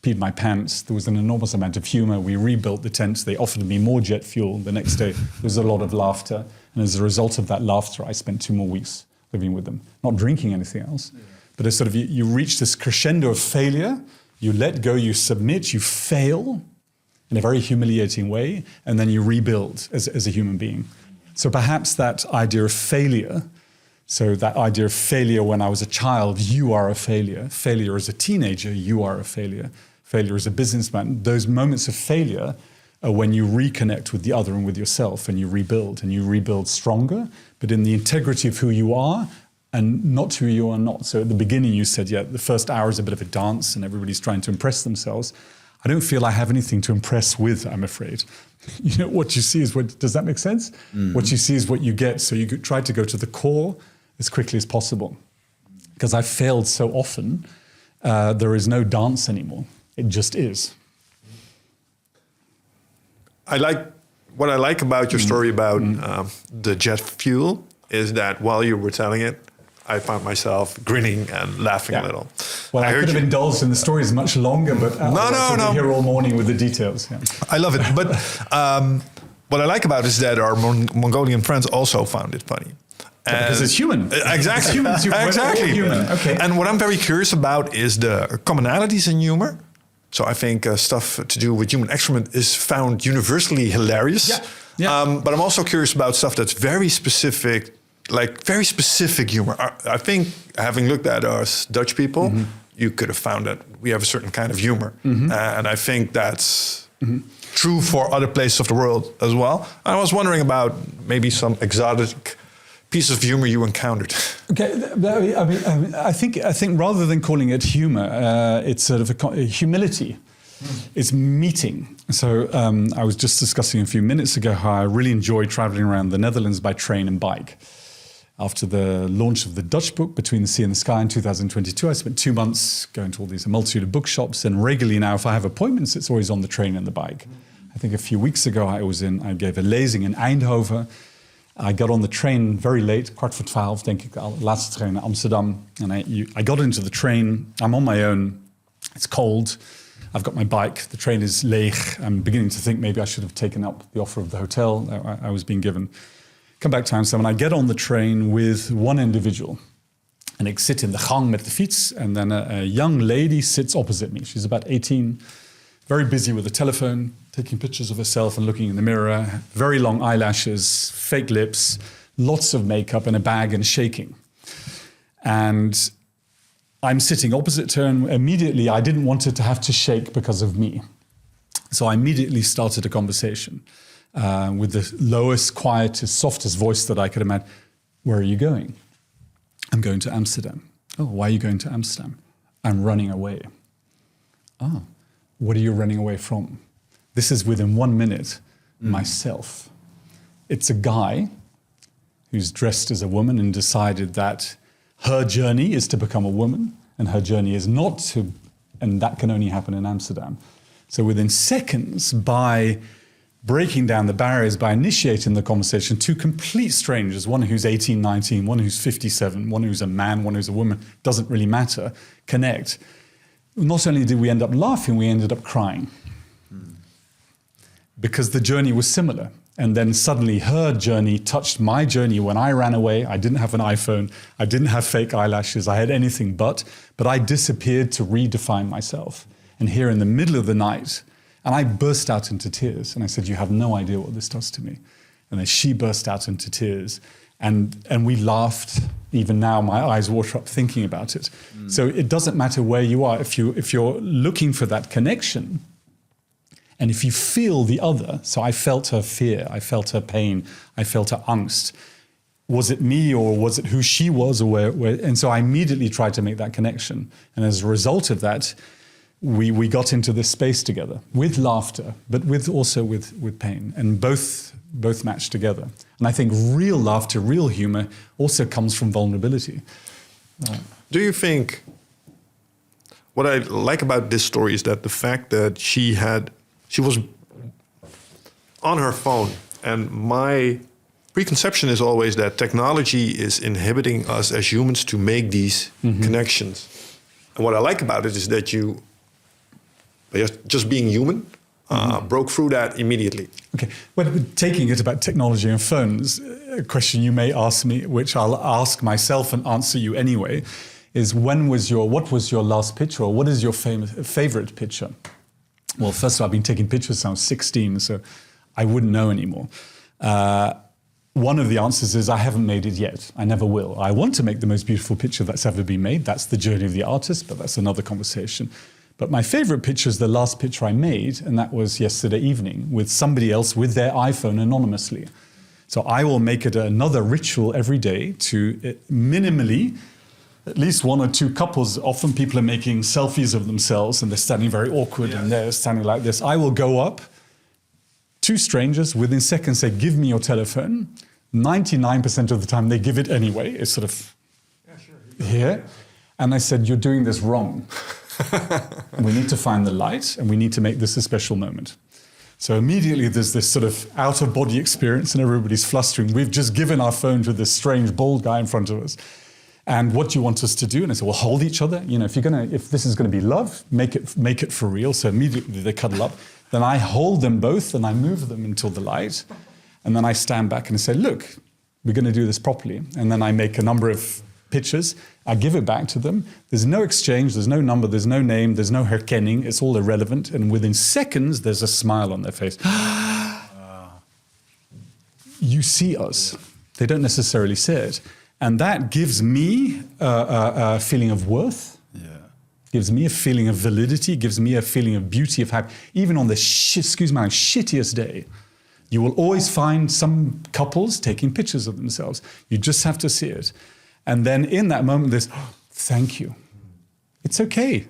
peed my pants. There was an enormous amount of humor. We rebuilt the tents. They offered me more jet fuel. The next day, there was a lot of laughter. And as a result of that laughter, I spent 2 more weeks living with them, not drinking anything else. Yeah. But it's sort of, you reach this crescendo of failure. You let go, you submit, you fail in a very humiliating way, and then you rebuild as a human being. So perhaps that idea of failure, so that idea of failure when I was a child, you are a failure. Failure as a teenager, you are a failure. Failure as a businessman, those moments of failure are when you reconnect with the other and with yourself and you rebuild stronger, but in the integrity of who you are and not who you are not. So at the beginning you said, yeah, the first hour is a bit of a dance and everybody's trying to impress themselves. I don't feel I have anything to impress with, I'm afraid. You know, what you see is what, does that make sense? Mm-hmm. What you see is what you get. So you try to go to the core as quickly as possible. Because I've failed so often, there is no dance anymore. It just is. What I like about your story about the jet fuel is that while you were telling it, I found myself grinning and laughing a little. Well, I could have indulged in the stories much longer, but no. Here all morning with the details. Yeah. I love it. But what I like about it is that our Mongolian friends also found it funny. Because it's human. Exactly. It's human. Exactly. Human. Okay. And what I'm very curious about is the commonalities in humor. So I think stuff to do with human excrement is found universally hilarious. Yeah. But I'm also curious about stuff that's very specific, like very specific humor. I think having looked at us Dutch people, you could have found that we have a certain kind of humor. And I think that's true for other places of the world as well. I was wondering about maybe some exotic piece of humor you encountered. Okay, I mean, I think rather than calling it humor, it's sort of a humility. It's meeting. So I was just discussing a few minutes ago how I really enjoy traveling around the Netherlands by train and bike. After the launch of the Dutch book, Between the Sea and the Sky in 2022, I spent 2 months going to all these multitude of bookshops, and regularly now, if I have appointments, it's always on the train and the bike. I think a few weeks ago I gave a lezing in Eindhoven. I got on the train very late, 11:15, denk ik, laatste trein naar Amsterdam. And I got into the train, I'm on my own, it's cold, I've got my bike, the train is leeg. I'm beginning to think maybe I should have taken up the offer of the hotel I was being given. Come back to Amsterdam and I get on the train with one individual. And ik zit in de gang met de fiets and then a young lady sits opposite me. She's about 18, very busy with a telephone, taking pictures of herself and looking in the mirror, very long eyelashes, fake lips, lots of makeup and a bag and shaking. And I'm sitting opposite her and immediately I didn't want her to have to shake because of me. So I immediately started a conversation with the lowest, quietest, softest voice that I could imagine. Where are you going? I'm going to Amsterdam. Oh, why are you going to Amsterdam? I'm running away. Oh, what are you running away from? This is within 1 minute, myself. It's a guy who's dressed as a woman and decided that her journey is to become a woman and her journey is not to, and that can only happen in Amsterdam. So within seconds, by breaking down the barriers, by initiating the conversation, two complete strangers, one who's 18, 19, one who's 57, one who's a man, one who's a woman, doesn't really matter, connect. Not only did we end up laughing, we ended up crying. Because the journey was similar. And then suddenly her journey touched my journey when I ran away. I didn't have an iPhone. I didn't have fake eyelashes. I had anything but I disappeared to redefine myself. And here in the middle of the night, and I burst out into tears. And I said, you have no idea what this does to me. And then she burst out into tears. And we laughed. Even now, my eyes water up thinking about it. So it doesn't matter where you are. If you're looking for that connection, and if you feel the other, so I felt her fear, I felt her pain, I felt her angst. Was it me or was it who she was or where? And so I immediately tried to make that connection. And as a result of that, we got into this space together with laughter, but also with pain. And both matched together. And I think real laughter, real humor also comes from vulnerability. Do you think, what I like about this story is that the fact that she was on her phone, and my preconception is always that technology is inhibiting us as humans to make these connections. And what I like about it is that you, just being human, broke through that immediatly. Okay, well, taking it about technology and phones, a question you may ask me, which I'll ask myself and answer you anyway, is what was your last picture, or what is your favorite picture? Well, first of all, I've been taking pictures since I was 16, so I wouldn't know anymore. one of the answers is I haven't made it yet. I never will. I want to make the most beautiful picture that's ever been made. That's the journey of the artist, but that's another conversation. But my favorite picture is the last picture I made, and that was yesterday evening with somebody else with their iPhone anonymously. So I will make it another ritual every day to minimally, at least one or two couples, often people are making selfies of themselves and they're standing very awkward and they're standing like this. I will go up, two strangers within seconds say, give me your telephone. 99% of the time they give it anyway. It's sort of here. And I said, you're doing this wrong. We need to find the light and we need to make this a special moment. So immediately there's this sort of out-of-body experience and everybody's flustering. We've just given our phone to this strange bald guy in front of us. And what do you want us to do? And I said, well, hold each other. You know, if this is gonna be love, make it for real. So immediately they cuddle up. Then I hold them both and I move them until the light. And then I stand back and I say, look, we're gonna do this properly. And then I make a number of pictures. I give it back to them. There's no exchange, there's no number, there's no name, there's no herkenning. It's all irrelevant. And within seconds, there's a smile on their face. You see us. They don't necessarily say it. And that gives me a feeling of worth. Gives me a feeling of validity, gives me a feeling of beauty, of happiness. Even on the shittiest day, you will always find some couples taking pictures of themselves. You just have to see it. And then in that moment, there's, thank you. It's okay.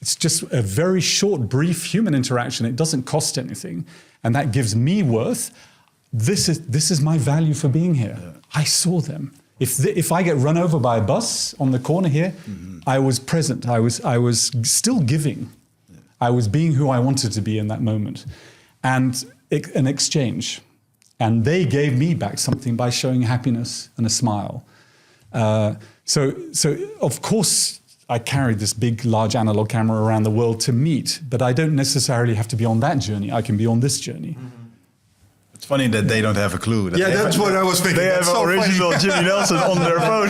It's just a very short, brief human interaction. It doesn't cost anything. And that gives me worth. This is my value for being here. I saw them. If I get run over by a bus on the corner here, I was present. I was still giving. I was being who I wanted to be in that moment. And an exchange. And they gave me back something by showing happiness and a smile. So of course, I carried this big, large analog camera around the world to meet, but I don't necessarily have to be on that journey. I can be on this journey. It's funny that they don't have a clue. That's what I was thinking. They have so original Jimmy Nelson on their phone.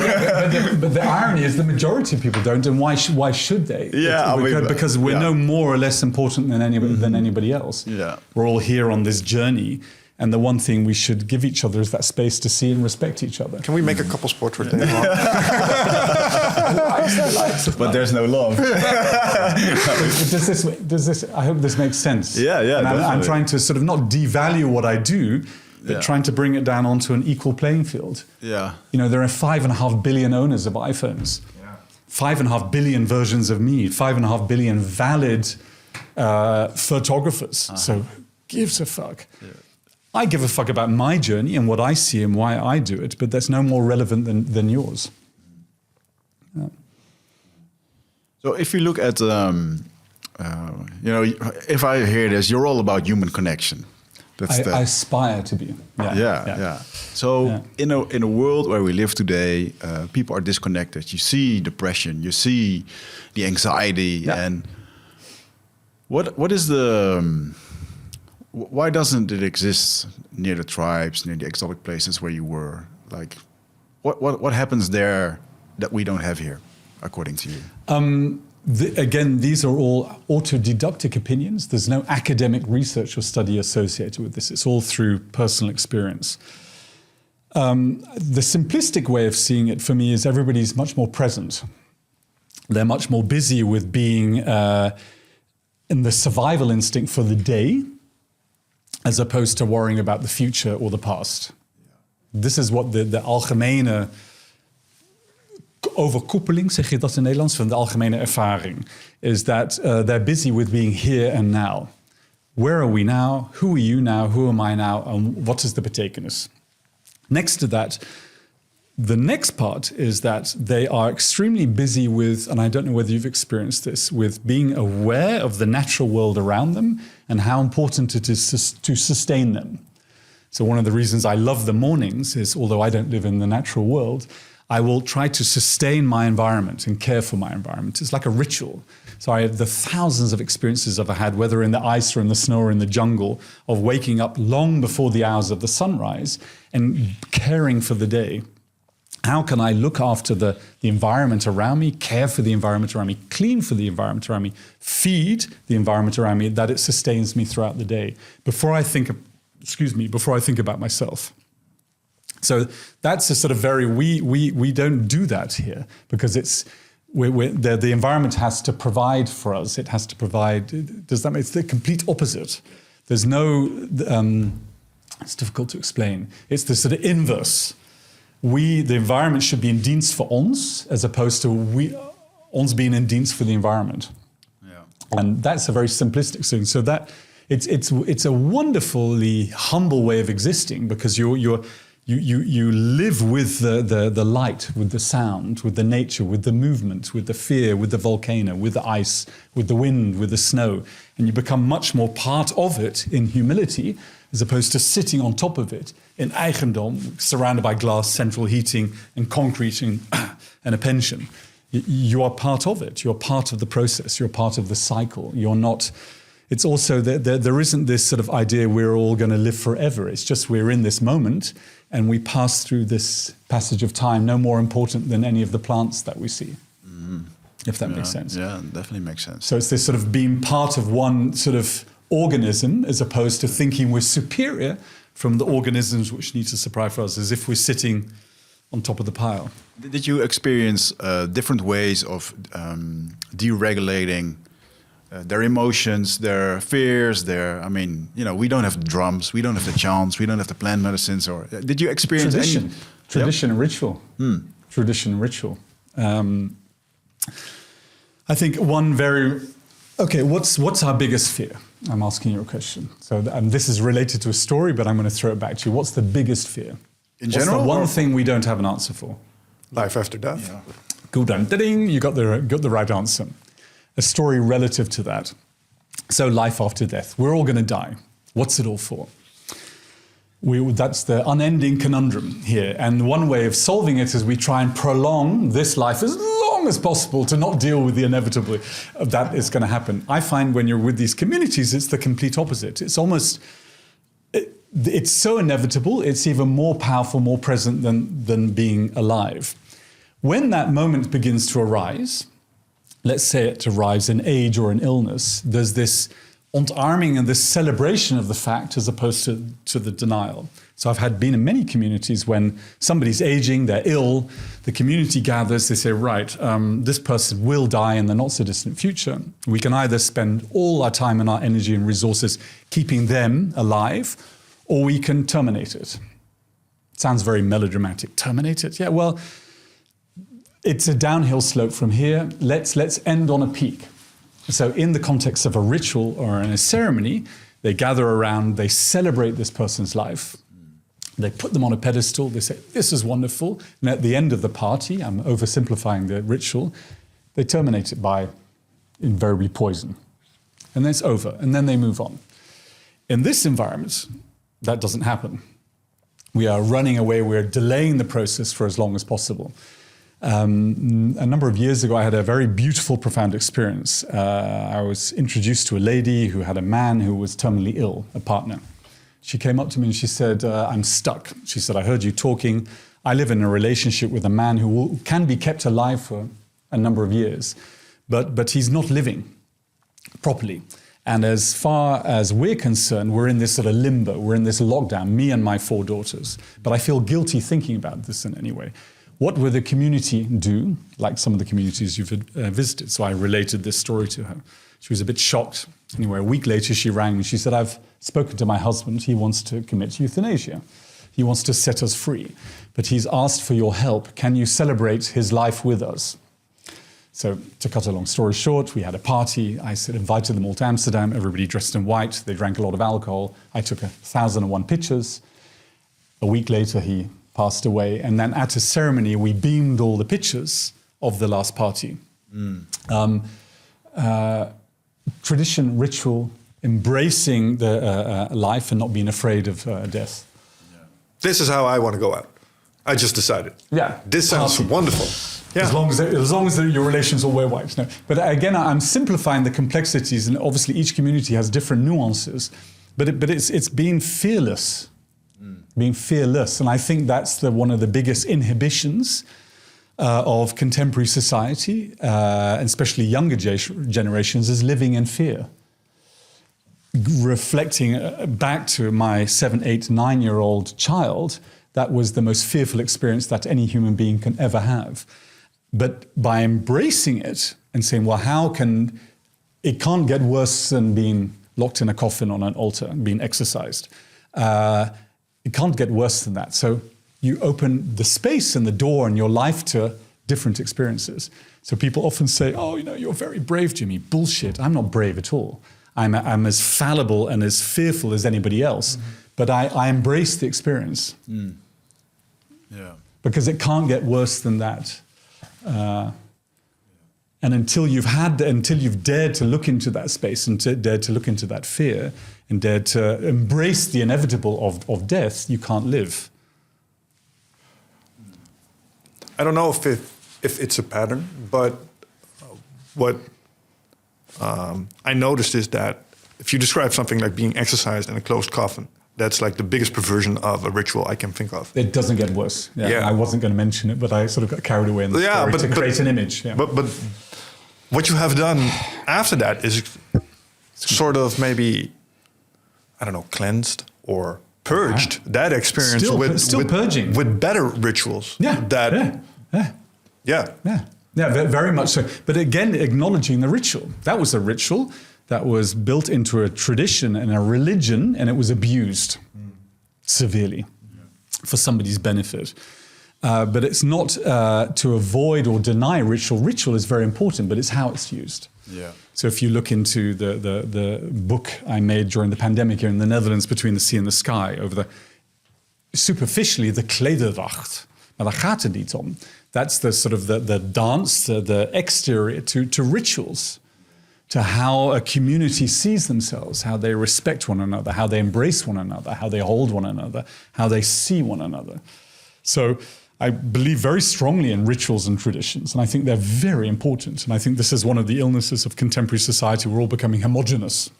But the irony is the majority of people don't, and why should they? Yeah, because we're no more or less important than anybody else. Yeah. We're all here on this journey. And the one thing we should give each other is that space to see and respect each other. Can we make a couple's portrait? But there's no love. Does this? I hope this makes sense. Yeah. And I'm trying to sort of not devalue what I do, but trying to bring it down onto an equal playing field. Yeah. You know, there are 5.5 billion owners of iPhones. 5.5 billion versions of me. 5.5 billion valid photographers. So who gives a fuck? Yeah. I give a fuck about my journey and what I see and why I do it, but that's no more relevant than yours. Yeah. So if you look at, if I hear this, you're all about human connection. I aspire to be. Yeah. So in a world where we live today, people are disconnected. You see depression, you see the anxiety, and what is the... Why doesn't it exist near the tribes, near the exotic places where you were? Like, what happens there that we don't have here, according to you? Again, these are all autodidactic opinions. There's no academic research or study associated with this. It's all through personal experience. The simplistic way of seeing it for me is everybody's much more present. They're much more busy with being in the survival instinct for the day, as opposed to worrying about the future or the past. This is what de algemene overkoepeling, zeg je dat in Nederlands, van de algemene ervaring, is that they're busy with being here and now. Where are we now? Who are you now? Who am I now? And what is the betekenis? Next to that, the next part is that they are extremely busy with, and I don't know whether you've experienced this, with being aware of the natural world around them and how important it is to sustain them. So one of the reasons I love the mornings is, although I don't live in the natural world, I will try to sustain my environment and care for my environment. It's like a ritual. So I have the thousands of experiences I've had, whether in the ice or in the snow or in the jungle, of waking up long before the hours of the sunrise and caring for the day. How can I look after the environment around me, care for the environment around me, clean for the environment around me, feed the environment around me, that it sustains me throughout the day before I think about myself. So that's a sort of we don't do that here because the environment has to provide for us. It has to provide. Does that make it's the complete opposite? There's no. It's difficult to explain. It's the sort of inverse. The environment should be in dienst for ons, as opposed to ons being in dienst for the environment. Yeah. And that's a very simplistic thing. So that it's a wonderfully humble way of existing because you live with the light, with the sound, with the nature, with the movement, with the fear, with the volcano, with the ice, with the wind, with the snow, and you become much more part of it in humility, as opposed to sitting on top of it in eigendom, surrounded by glass, central heating, and concrete and a pension. You are part of it. You're part of the process. You're part of the cycle. You're not. It's also there isn't this sort of idea we're all going to live forever. It's just we're in this moment and we pass through this passage of time, no more important than any of the plants that we see. Mm-hmm. If that makes sense. Yeah, definitely makes sense. So it's this sort of being part of one sort of organism as opposed to thinking we're superior from the organisms which need to survive for us, as if we're sitting on top of the pile. Did you experience different ways of deregulating their emotions, their fears, we don't have drums, we don't have the chants, we don't have the plant medicines, or did you experience tradition and ritual? Tradition and ritual. I think what's our biggest fear? I'm asking you a question. So this is related to a story, but I'm going to throw it back to you. What's the biggest fear? In general? What's the one thing we don't have an answer for? Life after death. Yeah. Good done. Ding, you got the right answer. A story relative to that. So life after death. We're all going to die. What's it all for? That's the unending conundrum here. And one way of solving it is we try and prolong this life as long as possible to not deal with the inevitable that is going to happen. I find when you're with these communities, it's the complete opposite. It's almost, it's so inevitable, it's even more powerful, more present than being alive. When that moment begins to arise, let's say it arrives in age or in illness, there's this ontarming and this celebration of the fact as opposed to the denial. So I've been in many communities when somebody's aging, they're ill, the community gathers, they say, right, this person will die in the not so distant future. We can either spend all our time and our energy and resources keeping them alive, or we can terminate it. Sounds very melodramatic. Terminate it? Yeah, well, it's a downhill slope from here. Let's end on a peak. So in the context of a ritual or in a ceremony, they gather around, they celebrate this person's life. They put them on a pedestal. They say, this is wonderful. And at the end of the party, I'm oversimplifying the ritual, they terminate it by invariably poison. And then it's over. And then they move on. In this environment, that doesn't happen. We are running away. We're delaying the process for as long as possible. A number of years ago, I had a very beautiful, profound experience. I was introduced to a lady who had a man who was terminally ill, a partner. She came up to me and she said, I'm stuck. She said, I heard you talking. I live in a relationship with a man who can be kept alive for a number of years, but he's not living properly. And as far as we're concerned, we're in this sort of limbo. We're in this lockdown, me and my 4 daughters. But I feel guilty thinking about this in any way. What would the community do, like some of the communities you've visited? So I related this story to her. She was a bit shocked. Anyway, a week later, she rang me. She said, I've spoken to my husband. He wants to commit euthanasia. He wants to set us free. But he's asked for your help. Can you celebrate his life with us? So to cut a long story short, we had a party. I invited them all to Amsterdam. Everybody dressed in white. They drank a lot of alcohol. I took 1,001 pictures. A week later, he passed away. And then at a ceremony, we beamed all the pictures of the last party. Tradition, ritual, embracing the life and not being afraid of death. Yeah. This is how I want to go out. I just decided. Yeah. This sounds wonderful. Yeah. As long as your relations all wear white. No. But again, I'm simplifying the complexities, and obviously each community has different nuances. But it's being fearless. Being fearless. And I think that's one of the biggest inhibitions of contemporary society, and especially younger generations, is living in fear. Reflecting back to my 7, 8, 9-year-old child, that was the most fearful experience that any human being can ever have. But by embracing it and saying, well, it can't get worse than being locked in a coffin on an altar and being exercised. It can't get worse than that. So you open the space and the door in your life to different experiences. So people often say, oh, you're very brave, Jimmy. Bullshit. I'm not brave at all. I'm as fallible and as fearful as anybody else. But I embrace the experience. Yeah. Because it can't get worse than that. And until you've dared to look into that space and dared to look into that fear and dared to embrace the inevitable of death, you can't live. I don't know if it's a pattern, but what I noticed is that if you describe something like being exercised in a closed coffin, that's like the biggest perversion of a ritual I can think of. It doesn't get worse. Yeah. I wasn't going to mention it, but I sort of got carried away in the story to create an image. Yeah. But what you have done after that is sort of maybe, I don't know, cleansed or purged that experience still purging with better rituals. Yeah, very much so. But again, acknowledging the ritual. That was a ritual that was built into a tradition and a religion, and it was abused severely for somebody's benefit. But it's not to avoid or deny ritual. Ritual is very important, but it's how it's used. Yeah. So if you look into the book I made during the pandemic here in the Netherlands, Between the Sea and the Sky, superficially the klederdracht, maar daar gaat het niet om. That's the sort of the dance, the exterior to rituals, to how a community sees themselves, how they respect one another, how they embrace one another, how they hold one another, how they see one another. So I believe very strongly in rituals and traditions, and I think they're very important. And I think this is one of the illnesses of contemporary society. We're all becoming homogenous.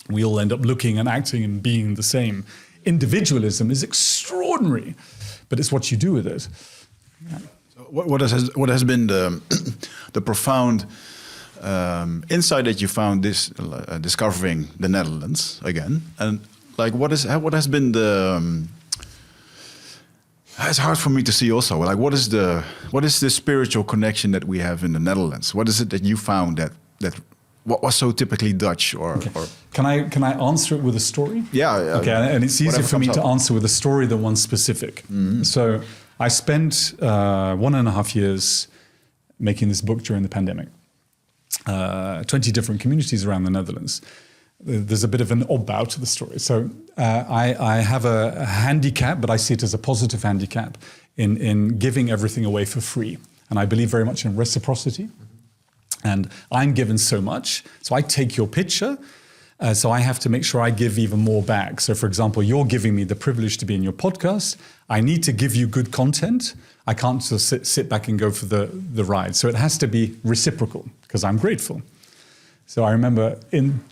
We all end up looking and acting and being the same. Individualism is extraordinary, but it's what you do with it. Yeah. What has been the profound insight that you found this discovering the Netherlands again, and like what has been the it's hard for me to see also, like what is the spiritual connection that we have in the Netherlands? What is it that you found that what was so typically Dutch or Can I answer it with a story? Yeah. Okay, and it's easier for me to answer with a story than one specific. So I spent 1.5 years making this book during the pandemic. 20 different communities around the Netherlands. There's a bit of an opbouw to the story. So I have a handicap, but I see it as a positive handicap in giving everything away for free. And I believe very much in reciprocity. And I'm given so much, so I take your picture, so I have to make sure I give even more back. So for example, you're giving me the privilege to be in your podcast. I need to give you good content. I can't just sit back and go for the ride. So it has to be reciprocal, because I'm grateful. So I remember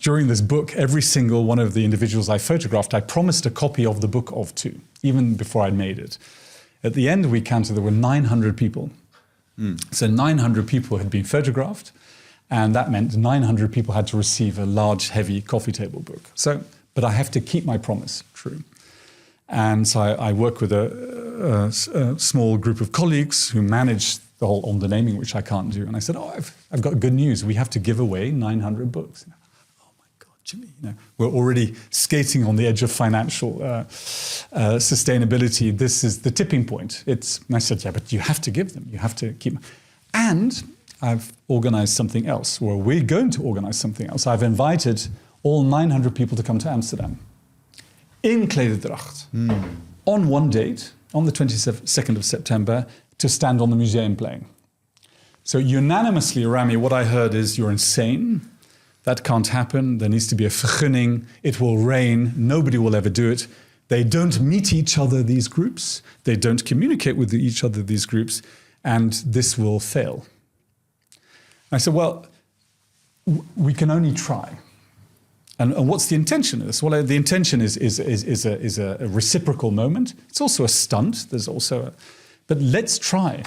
during this book, every single one of the individuals I photographed, I promised a copy of the book to, even before I made it. At the end, we counted there were 900 people. So 900 people had been photographed, and that meant 900 people had to receive a large, heavy coffee table book. But I have to keep my promise true. And so I work with a small group of colleagues who manage the whole onderneming, which I can't do. And I said, I've got good news. We have to give away 900 books. Oh my God, Jimmy, we're already skating on the edge of financial sustainability. This is the tipping point. And I said, yeah, but you have to give them. You have to keep them. And I've organized something else, or we're going to organize something else. I've invited all 900 people to come to Amsterdam in klederdracht on one date, on the 22nd of September, to stand on the museumplein. So unanimously around me, what I heard is, you're insane. That can't happen. There needs to be a vergunning. It will rain. Nobody will ever do it. They don't meet each other, these groups. They don't communicate with each other, these groups. And this will fail. I said, well, we can only try. And what's the intention of this? Well, the intention is a reciprocal moment. It's also a stunt. There's also but let's try.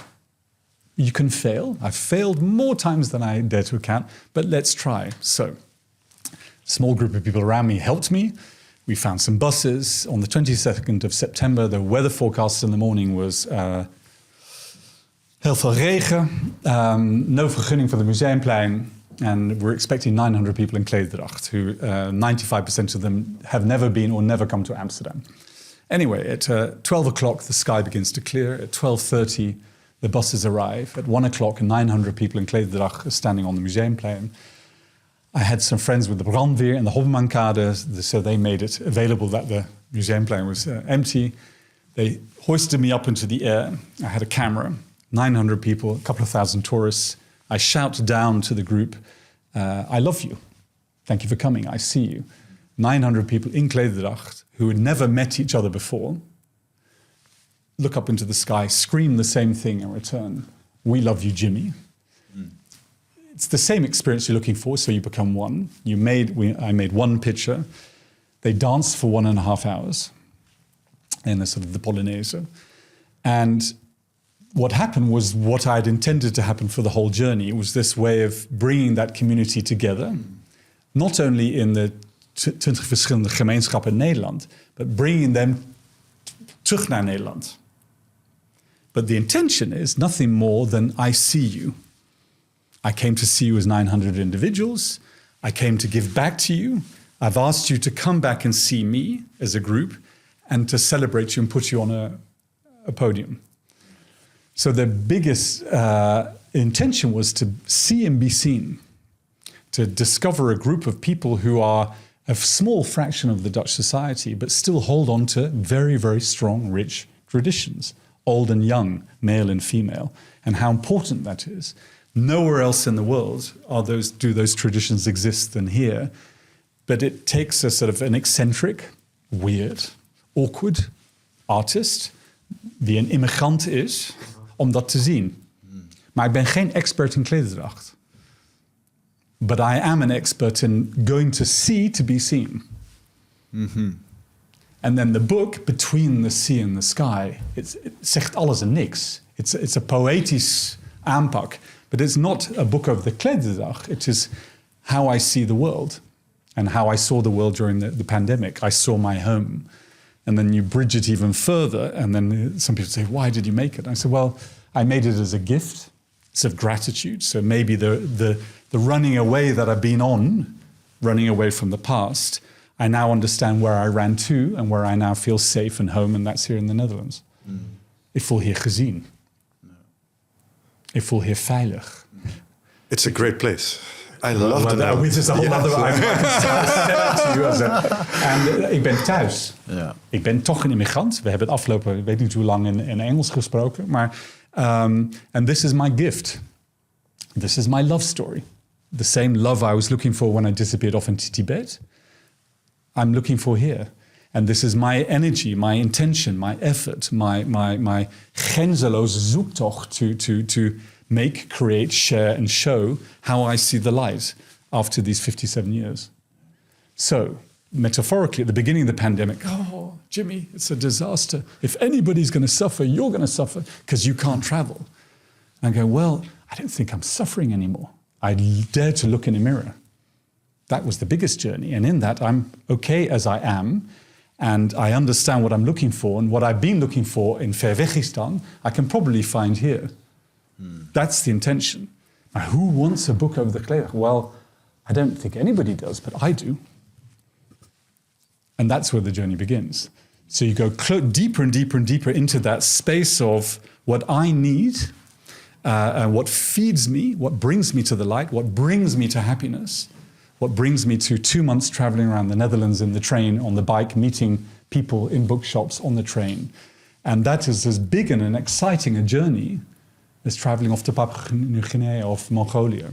You can fail. I've failed more times than I dare to account, but let's try. So, a small group of people around me helped me. We found some buses. On the 22nd of September, the weather forecast in the morning was heel veel regen, no vergunning for the Museumplein, and we're expecting 900 people in klederdracht, who 95% of them have never been or never come to Amsterdam. Anyway, at 12 o'clock, the sky begins to clear. At 12:30, the buses arrive. At 1 o'clock, 900 people in klederdracht are standing on the Museumplein. I had some friends with the brandweer and the Hofmankade, so they made it available that the Museumplein was empty. They hoisted me up into the air. I had a camera, 900 people, a couple of thousand tourists. I shout down to the group, I love you. Thank you for coming. I see you. 900 people in klederdracht who had never met each other before look up into the sky, scream the same thing in return. We love you, Jimmy. It's the same experience you're looking for, so you become one. I made one picture. They danced for 1.5 hours in the sort of the Polonaise. And what happened was what I'd intended to happen for the whole journey. It was this way of bringing that community together, not only in the 20 verschillende gemeenschappen in Nederland, but bringing them terug naar Nederland. But the intention is nothing more than I see you. I came to see you as 900 individuals. I came to give back to you. I've asked you to come back and see me as a group and to celebrate you and put you on a podium. So the biggest intention was to see and be seen, to discover a group of people who are a small fraction of the Dutch society, but still hold on to very, very strong, rich traditions, old and young, male and female, and how important that is. Nowhere else in the world do those traditions exist than here. But it takes a sort of an eccentric, weird, awkward artist, die een immigrant is, om dat te zien. Maar ik ben geen expert in klederdracht. But I am an expert in going to see to be seen. Mm-hmm. And then the book, Between the Sea and the Sky, it zegt alles en niks. It's a poëtisch aanpak. But it's not a book of the klederdracht. It is how I see the world and how I saw the world during the pandemic. I saw my home. And then you bridge it even further. And then some people say, why did you make it? I said, well, I made it as a gift. It's of gratitude. So maybe the running away that I've been on, running away from the past, I now understand where I ran to and where I now feel safe and home, and that's here in the Netherlands. Ik voel hier gezien. Ik voel hier veilig. It's a great place. I love it. Which is a whole other... En ik ben thuis. Yeah. Ik ben toch een immigrant. We hebben het afgelopen, ik weet niet hoe lang, in Engels gesproken. Maar, and this is my gift. This is my love story. The same love I was looking for when I disappeared off into Tibet. I'm looking for here. And this is my energy, my intention, my effort, my grenzeloze zoektocht to make, create, share and show how I see the light after these 57 years. So, metaphorically, at the beginning of the pandemic, oh, Jimmy, it's a disaster. If anybody's going to suffer, you're going to suffer because you can't travel. And I go, well, I don't think I'm suffering anymore. I dare to look in a mirror. That was the biggest journey. And in that, I'm okay as I am. And I understand what I'm looking for. And what I've been looking for in Verwegistan, I can probably find here. That's the intention. Now, who wants a book over the kleder? Well, I don't think anybody does, but I do. And that's where the journey begins. So you go deeper and deeper and deeper into that space of what I need, and what feeds me, what brings me to the light, what brings me to happiness, what brings me to 2 months traveling around the Netherlands in the train, on the bike, meeting people in bookshops on the train. And that is as big and an exciting a journey as traveling off to Papua New Guinea or Mongolia.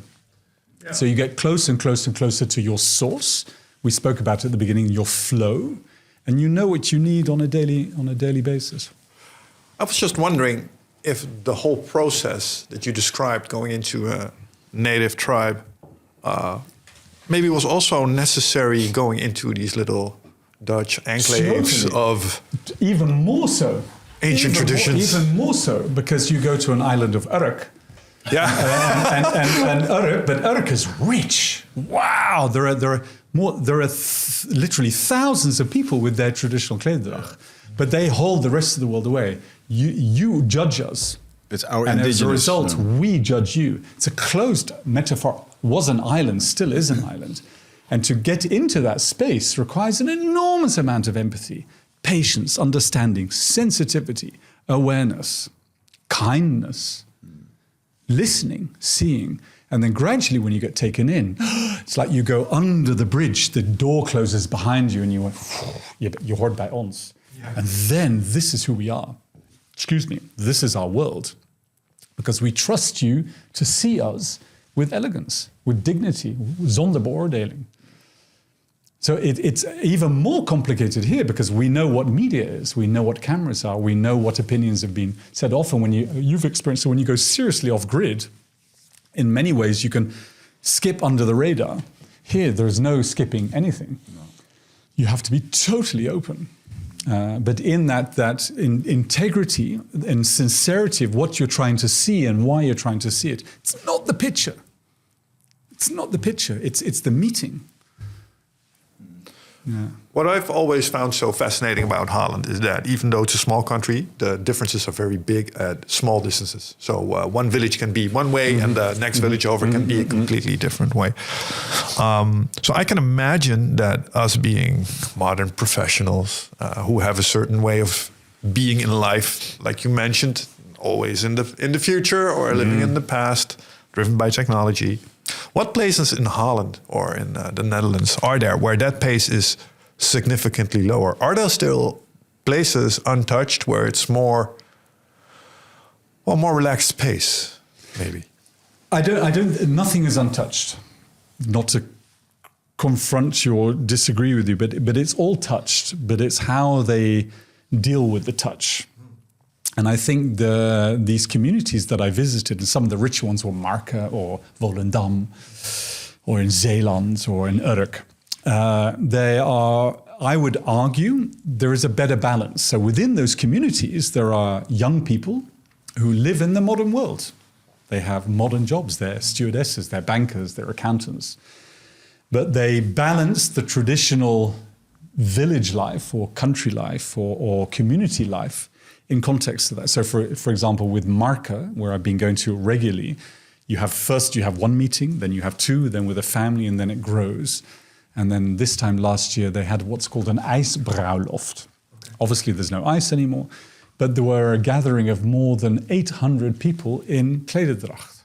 Yeah. So you get closer and closer and closer to your source. We spoke about it at the beginning, your flow, and you know what you need on a daily basis. I was just wondering if the whole process that you described, going into a native tribe, maybe was also necessary going into these little Dutch enclaves of... Even more so. Ancient traditions. Even more so, because you go to an island of Urk. Yeah. and Urk, but Urk is rich. Wow. There are There are literally thousands of people with their traditional klederdracht, but they hold the rest of the world away. You judge us. It's our and indigenous. as a result, we judge you. It's a closed metaphor. Was an island, still is an island. And to get into that space requires an enormous amount of empathy, patience, understanding, sensitivity, awareness, kindness, listening, seeing. And then gradually when you get taken in, it's like you go under the bridge, the door closes behind you and you went, je hoort bij ons. Yeah. And then this is who we are. Excuse me, this is our world. Because we trust you to see us with elegance, with dignity, zonder beoordeling. So it's even more complicated here because we know what media is, we know what cameras are, we know what opinions have been said. Often when you've experienced it, when you go seriously off grid, in many ways you can skip under the radar. Here, there is no skipping anything. No. You have to be totally open. But in that integrity and sincerity of what you're trying to see and why you're trying to see it, it's not the picture. It's not the picture, it's the meeting. Yeah. What I've always found so fascinating about Holland is that even though it's a small country, the differences are very big at small distances. So one village can be one way and the next village over can be a completely different way. So I can imagine that us being modern professionals who have a certain way of being in life, like you mentioned, always in the future or living in the past, driven by technology. What places in Holland or in the Netherlands are there where that pace is significantly lower? Are there still places untouched where it's more relaxed pace, maybe? Nothing is untouched. Not to confront you or disagree with you, but it's all touched, but it's how they deal with the touch. And I think these communities that I visited, and some of the rich ones were Marken or Volendam, or in Zeeland or in Urk. They are, I would argue, there is a better balance. So within those communities, there are young people who live in the modern world. They have modern jobs. They're stewardesses, they're bankers, they're accountants. But they balance the traditional village life or country life or community life in context to that. So for example, with Marken, where I've been going to regularly, you have one meeting, then you have two, then with a family, and then it grows. And then this time last year, they had what's called an ijsbruiloft. Okay. Obviously, there's no ice anymore, but there were a gathering of more than 800 people in klederdracht.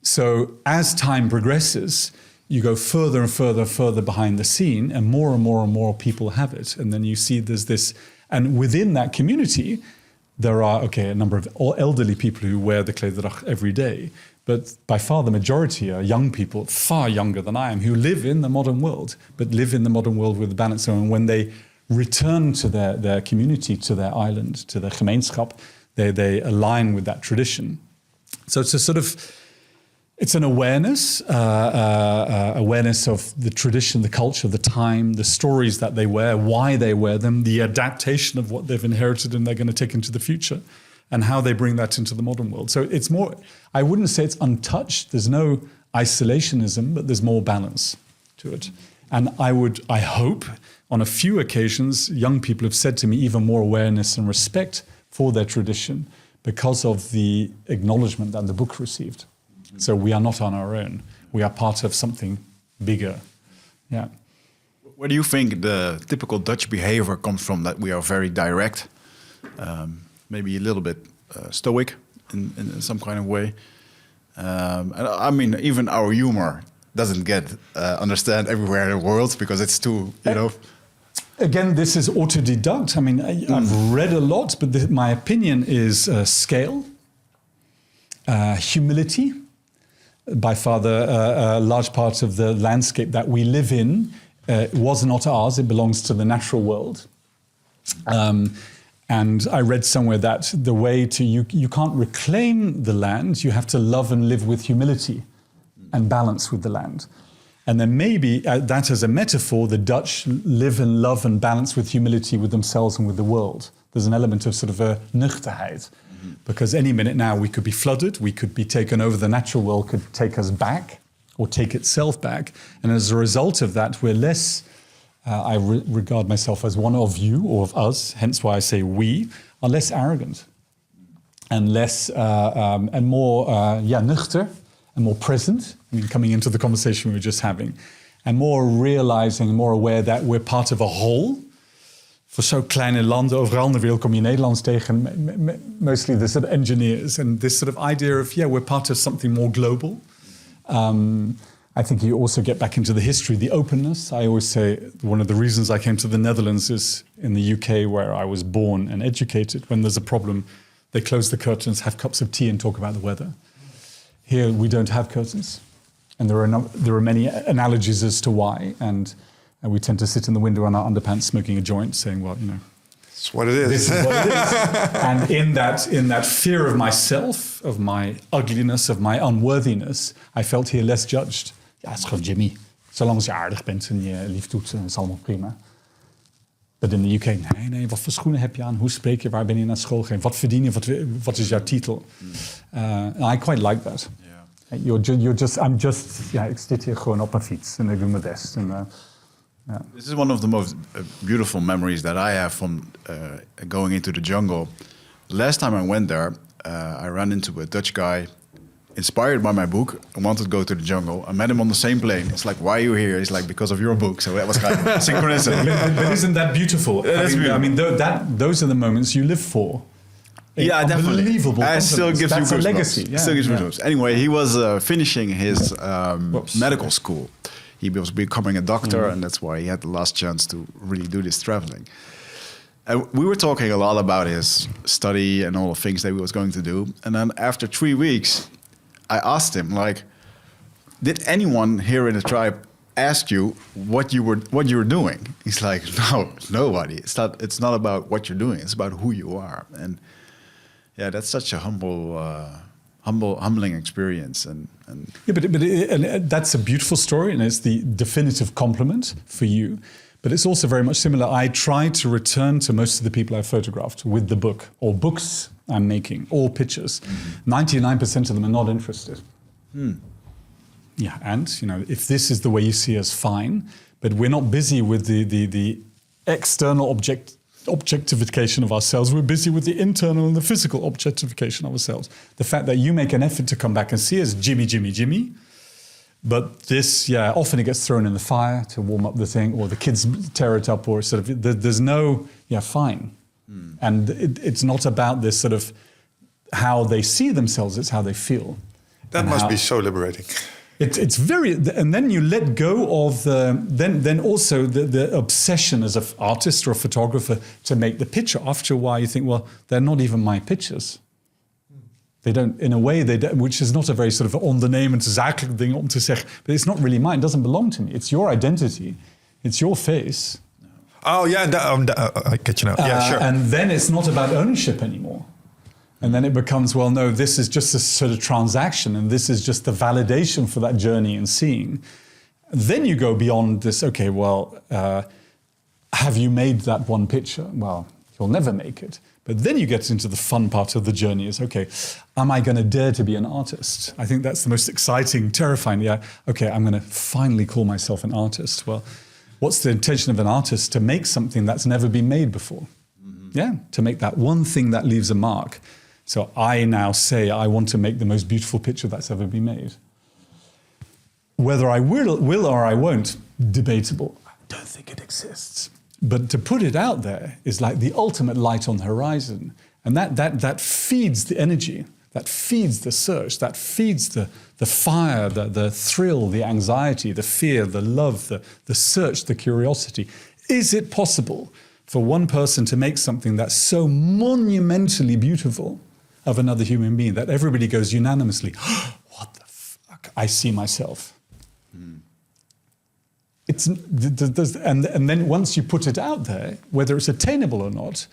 So as time progresses, you go further and further behind the scene, and more people have it. And then you see there's this. And within that community, there are, a number of elderly people who wear the klederdracht every day. But by far the majority are young people, far younger than I am, who live in the modern world, but live in the modern world with a balance. And when they return to their community, to their island, to their gemeenschap, they align with that tradition. So it's an awareness of the tradition, the culture, the time, the stories that they wear, why they wear them, the adaptation of what they've inherited and they're going to take into the future, and how they bring that into the modern world. So it's more, I wouldn't say it's untouched. There's no isolationism, but there's more balance to it. And I hope on a few occasions, young people have said to me even more awareness and respect for their tradition because of the acknowledgement that the book received. So we are not on our own. We are part of something bigger. Yeah. Where do you think the typical Dutch behavior comes from? That we are very direct, maybe a little bit stoic in some kind of way. And I mean, even our humor doesn't get understand everywhere in the world because it's too, Again, this is autodidact. I mean, I've read a lot, but my opinion is scale, humility. By far, the large part of the landscape that we live in was not ours. It belongs to the natural world. And I read somewhere that the way to you can't reclaim the land. You have to love and live with humility and balance with the land. And then maybe that as a metaphor, the Dutch live and love and balance with humility with themselves and with the world. There's an element of sort of a nuchterheid. Because any minute now we could be flooded, we could be taken over, the natural world could take us back, or take itself back. And as a result of that, we're less, I regard myself as one of you or of us, hence why I say we, are less arrogant and less, and more, nuchter and more present. I mean, coming into the conversation we were just having, and more realizing, more aware that we're part of a whole. Voor zo'n kleine landen overal in de wereld kom je Nederlands tegen, mostly the sort of engineers, and this sort of idea of, we're part of something more global. I think you also get back into the history, the openness. I always say one of the reasons I came to the Netherlands is in the UK, where I was born and educated. When there's a problem, they close the curtains, have cups of tea and talk about the weather. Here we don't have curtains. And there are many analogies as to why. And we tend to sit in the window on our underpants smoking a joint saying, well, it's what it is. This is what it is. And in that fear of myself, of my ugliness, of my unworthiness, I felt here less judged. Ja, het is gewoon Jimmy. Zolang als je aardig bent en je lief doet, is allemaal prima. But in the UK, nee, wat voor schoenen heb je aan? Hoe spreek je? Waar ben je naar school gegaan? Wat verdien je? Wat is jouw titel? I quite like that. Yeah. Ik zit hier gewoon op mijn fiets en ik doe mijn best. This is one of the most beautiful memories that I have from going into the jungle. The last time I went there, I ran into a Dutch guy inspired by my book and wanted to go to the jungle. I met him on the same plane. It's like, why are you here? He's like, because of your book. So that was kind of synchronicity. But isn't that beautiful? I mean, those are the moments you live for. Yeah, definitely. Unbelievable. It still gives That's you a goosebumps. legacy. Yeah, Still gives you goosebumps. Anyway, he was finishing his medical school. He was becoming a doctor, and that's why he had the last chance to really do this traveling. And we were talking a lot about his study and all the things that he was going to do. And then after 3 weeks, I asked him, like, did anyone here in the tribe ask you what you were doing? He's like, no, nobody. It's not about what you're doing. It's about who you are. And yeah, that's such a humbling experience. And but that's a beautiful story, and it's the definitive compliment for you. But it's also very much similar. I try to return to most of the people I photographed with the book, or books I'm making, or pictures. 99% of them are not interested. Yeah, and if this is the way you see us, fine. But we're not busy with the external objectification of ourselves. We're busy with the internal and the physical objectification of ourselves. The fact that you make an effort to come back and see us, Jimmy. But this, often it gets thrown in the fire to warm up the thing, or the kids tear it up, or sort of, there's no, fine. And it's not about this sort of how they see themselves, it's how they feel. That must be so liberating. It's very, and then you let go of then also the obsession as an artist or a photographer to make the picture. After a while you think, well, they're not even my pictures. They don't, in a way, which is not a very sort of ondernemend zakelijk ding om te zeggen, but it's not really mine, it doesn't belong to me. It's your identity, it's your face. Oh yeah, I get you now. Yeah, sure. And then it's not about ownership anymore. And then it becomes, well, no, this is just a sort of transaction, and this is just the validation for that journey and seeing. Then you go beyond this, okay, well, have you made that one picture? Well, you'll never make it. But then you get into the fun part of the journey is, okay, am I going to dare to be an artist? I think that's the most exciting, terrifying. Yeah, okay, I'm going to finally call myself an artist. Well, what's the intention of an artist? To make something that's never been made before. Yeah, to make that one thing that leaves a mark. So I now say I want to make the most beautiful picture that's ever been made. Whether I will or I won't, debatable. I don't think it exists. But to put it out there is like the ultimate light on the horizon. And that feeds the energy, that feeds the search, that feeds the fire, the thrill, the anxiety, the fear, the love, the search, the curiosity. Is it possible for one person to make something that's so monumentally beautiful of another human being that everybody goes unanimously, what the fuck, I see myself. And then once you put it out there, whether it's attainable or not,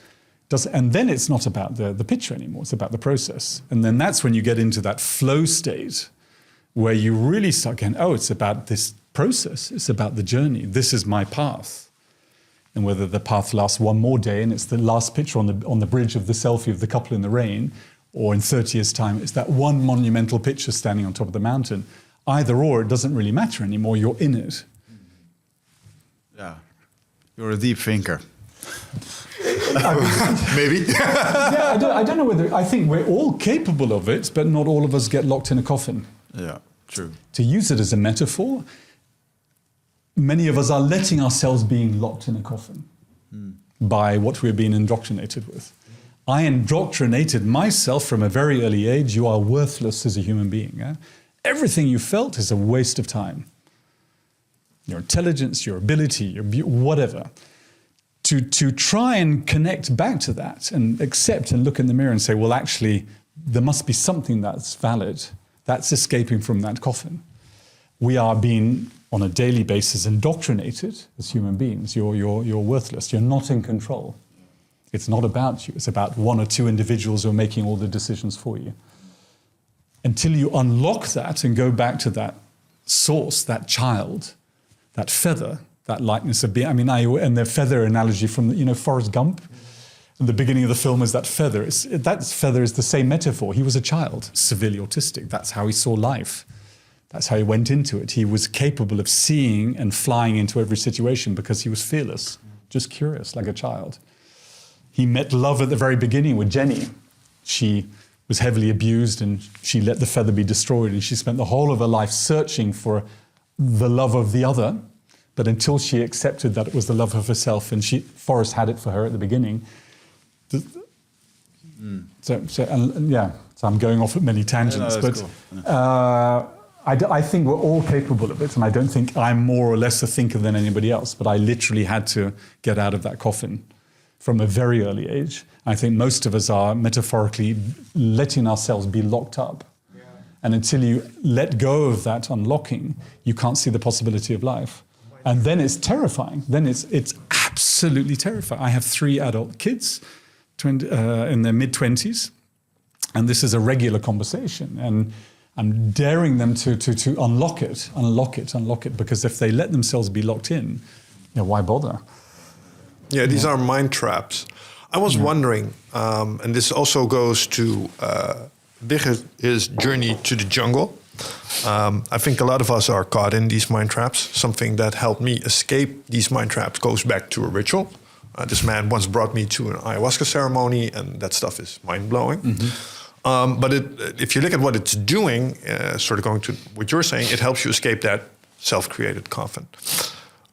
and then it's not about the picture anymore, it's about the process. And then that's when you get into that flow state where you really start going, oh, it's about this process, it's about the journey, this is my path. And whether the path lasts one more day and it's the last picture on the bridge of the selfie of the couple in the rain, or in 30 years' time, it's that one monumental picture standing on top of the mountain, either or, it doesn't really matter anymore. You're in it. Yeah. You're a deep thinker. Maybe. Yeah, I don't know whether, I think we're all capable of it, but not all of us get locked in a coffin. Yeah, true. To use it as a metaphor, many of us are letting ourselves being locked in a coffin by what we're being indoctrinated with. I indoctrinated myself from a very early age. You are worthless as a human being. Yeah? Everything you felt is a waste of time. Your intelligence, your ability, your whatever. To try and connect back to that and accept and look in the mirror and say, well, actually, there must be something that's valid, that's escaping from that coffin. We are being, on a daily basis, indoctrinated as human beings. You're worthless. You're not in control. It's not about you. It's about one or two individuals who are making all the decisions for you. Until you unlock that and go back to that source, that child, that feather, that likeness of being. I mean, and the feather analogy from, Forrest Gump. In the beginning of the film is that feather. That feather is the same metaphor. He was a child, severely autistic. That's how he saw life. That's how he went into it. He was capable of seeing and flying into every situation because he was fearless, just curious, like a child. He met love at the very beginning with Jenny. She was heavily abused and she let the feather be destroyed, and she spent the whole of her life searching for the love of the other. But until she accepted that it was the love of herself, and Forrest had it for her at the beginning. So I'm going off at many tangents, but cool. Yeah. I think we're all capable of it, and I don't think I'm more or less a thinker than anybody else, but I literally had to get out of that coffin from a very early age. I think most of us are metaphorically letting ourselves be locked up. Yeah. And until you let go of that unlocking, you can't see the possibility of life. And then it's terrifying. Then it's absolutely terrifying. I have 3 adult kids in their mid-20s, and this is a regular conversation. And I'm daring them to unlock it, because if they let themselves be locked in, why bother? Yeah, these are mind traps. I was wondering, and this also goes to his journey to the jungle. I think a lot of us are caught in these mind traps. Something that helped me escape these mind traps goes back to a ritual. This man once brought me to an ayahuasca ceremony, and that stuff is mind-blowing. Mm-hmm. But if you look at what it's doing, sort of going to what you're saying, it helps you escape that self-created coffin.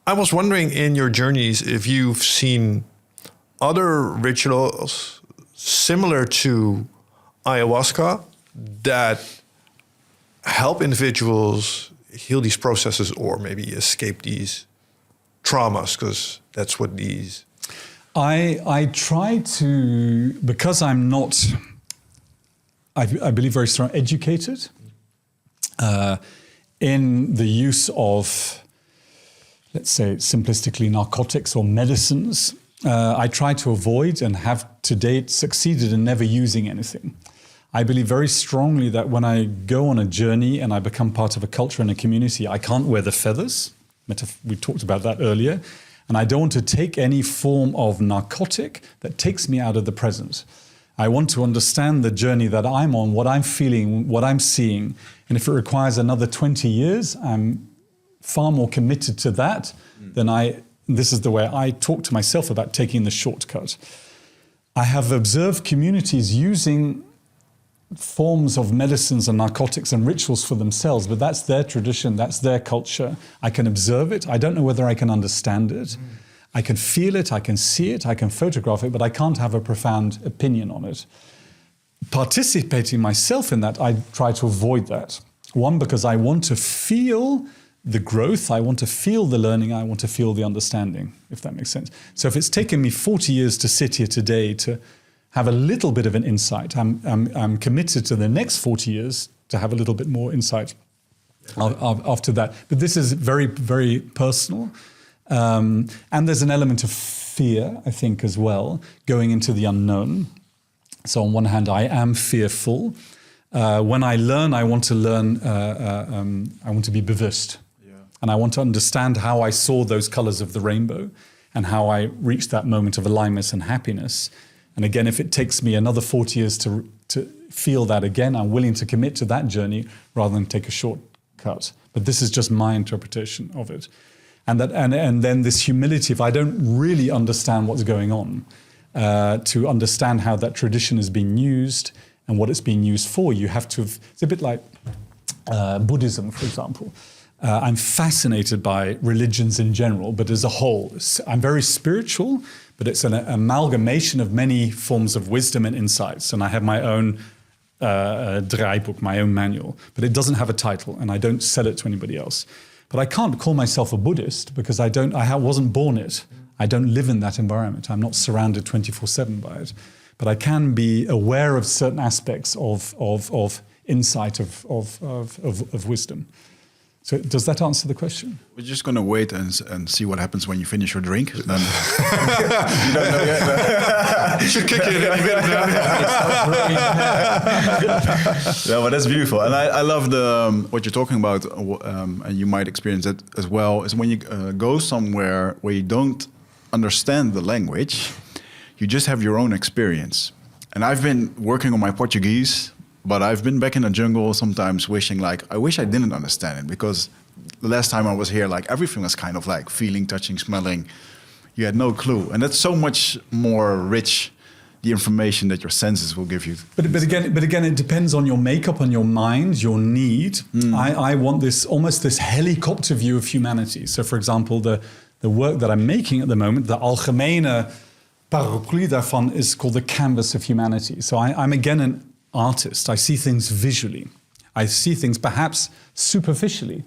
I was wondering in your journeys if you've seen other rituals similar to ayahuasca that help individuals heal these processes or maybe escape these traumas, because that's what these... I try to, because I'm not, I believe, very strong educated in the use of, let's say simplistically, narcotics or medicines. I try to avoid and have to date succeeded in never using anything. I believe very strongly that when I go on a journey and I become part of a culture and a community, I can't wear the feathers. We talked about that earlier. And I don't want to take any form of narcotic that takes me out of the present. I want to understand the journey that I'm on, what I'm feeling, what I'm seeing. And if it requires another 20 years, I'm far more committed to that than this is the way I talk to myself about taking the shortcut. I have observed communities using forms of medicines and narcotics and rituals for themselves, but that's their tradition, that's their culture. I can observe it. I don't know whether I can understand it. I can feel it, I can see it, I can photograph it, but I can't have a profound opinion on it. Participating myself in that, I try to avoid that. One, because I want to feel the growth, I want to feel the learning, I want to feel the understanding, if that makes sense. So if it's taken me 40 years to sit here today to have a little bit of an insight, I'm committed to the next 40 years to have a little bit more insight after that. But this is very, very personal. And there's an element of fear, I think, as well, going into the unknown. So on one hand, I am fearful. When I learn, I want to learn, I want to be bewusst. Yeah. And I want to understand how I saw those colors of the rainbow and how I reached that moment of alignment and happiness. And again, if it takes me another 40 years to feel that again, I'm willing to commit to that journey rather than take a cut. But this is just my interpretation of it. And then this humility, if I don't really understand what's going on, to understand how that tradition is being used and what it's being used for, you have to, it's a bit like Buddhism, for example. I'm fascinated by religions in general, but as a whole, I'm very spiritual, but it's an amalgamation of many forms of wisdom and insights. And I have my own draaiboek, my own manual, but it doesn't have a title, and I don't sell it to anybody else. But I can't call myself a Buddhist because I wasn't born it. I don't live in that environment. I'm not surrounded 24/7 by it. But I can be aware of certain aspects of insight, of wisdom. So does that answer the question? We're just going to wait and see what happens when you finish your drink. Then you don't know yet. You should kick it in a minute. Yeah, but that's beautiful. And I love what you're talking about, and you might experience it as well, is when you go somewhere where you don't understand the language, you just have your own experience. And I've been working on my Portuguese, but I've been back in the jungle sometimes wishing, like, I wish I didn't understand it, because the last time I was here, like, everything was kind of like feeling, touching, smelling. You had no clue. And that's so much more rich, the information that your senses will give you. But again, it depends on your makeup, on your mind, your need. I want almost this helicopter view of humanity. So, for example, the work that I'm making at the moment, the algemene paraplu daarvan is called the canvas of humanity. So I'm again an artist. I see things visually. I see things perhaps superficially,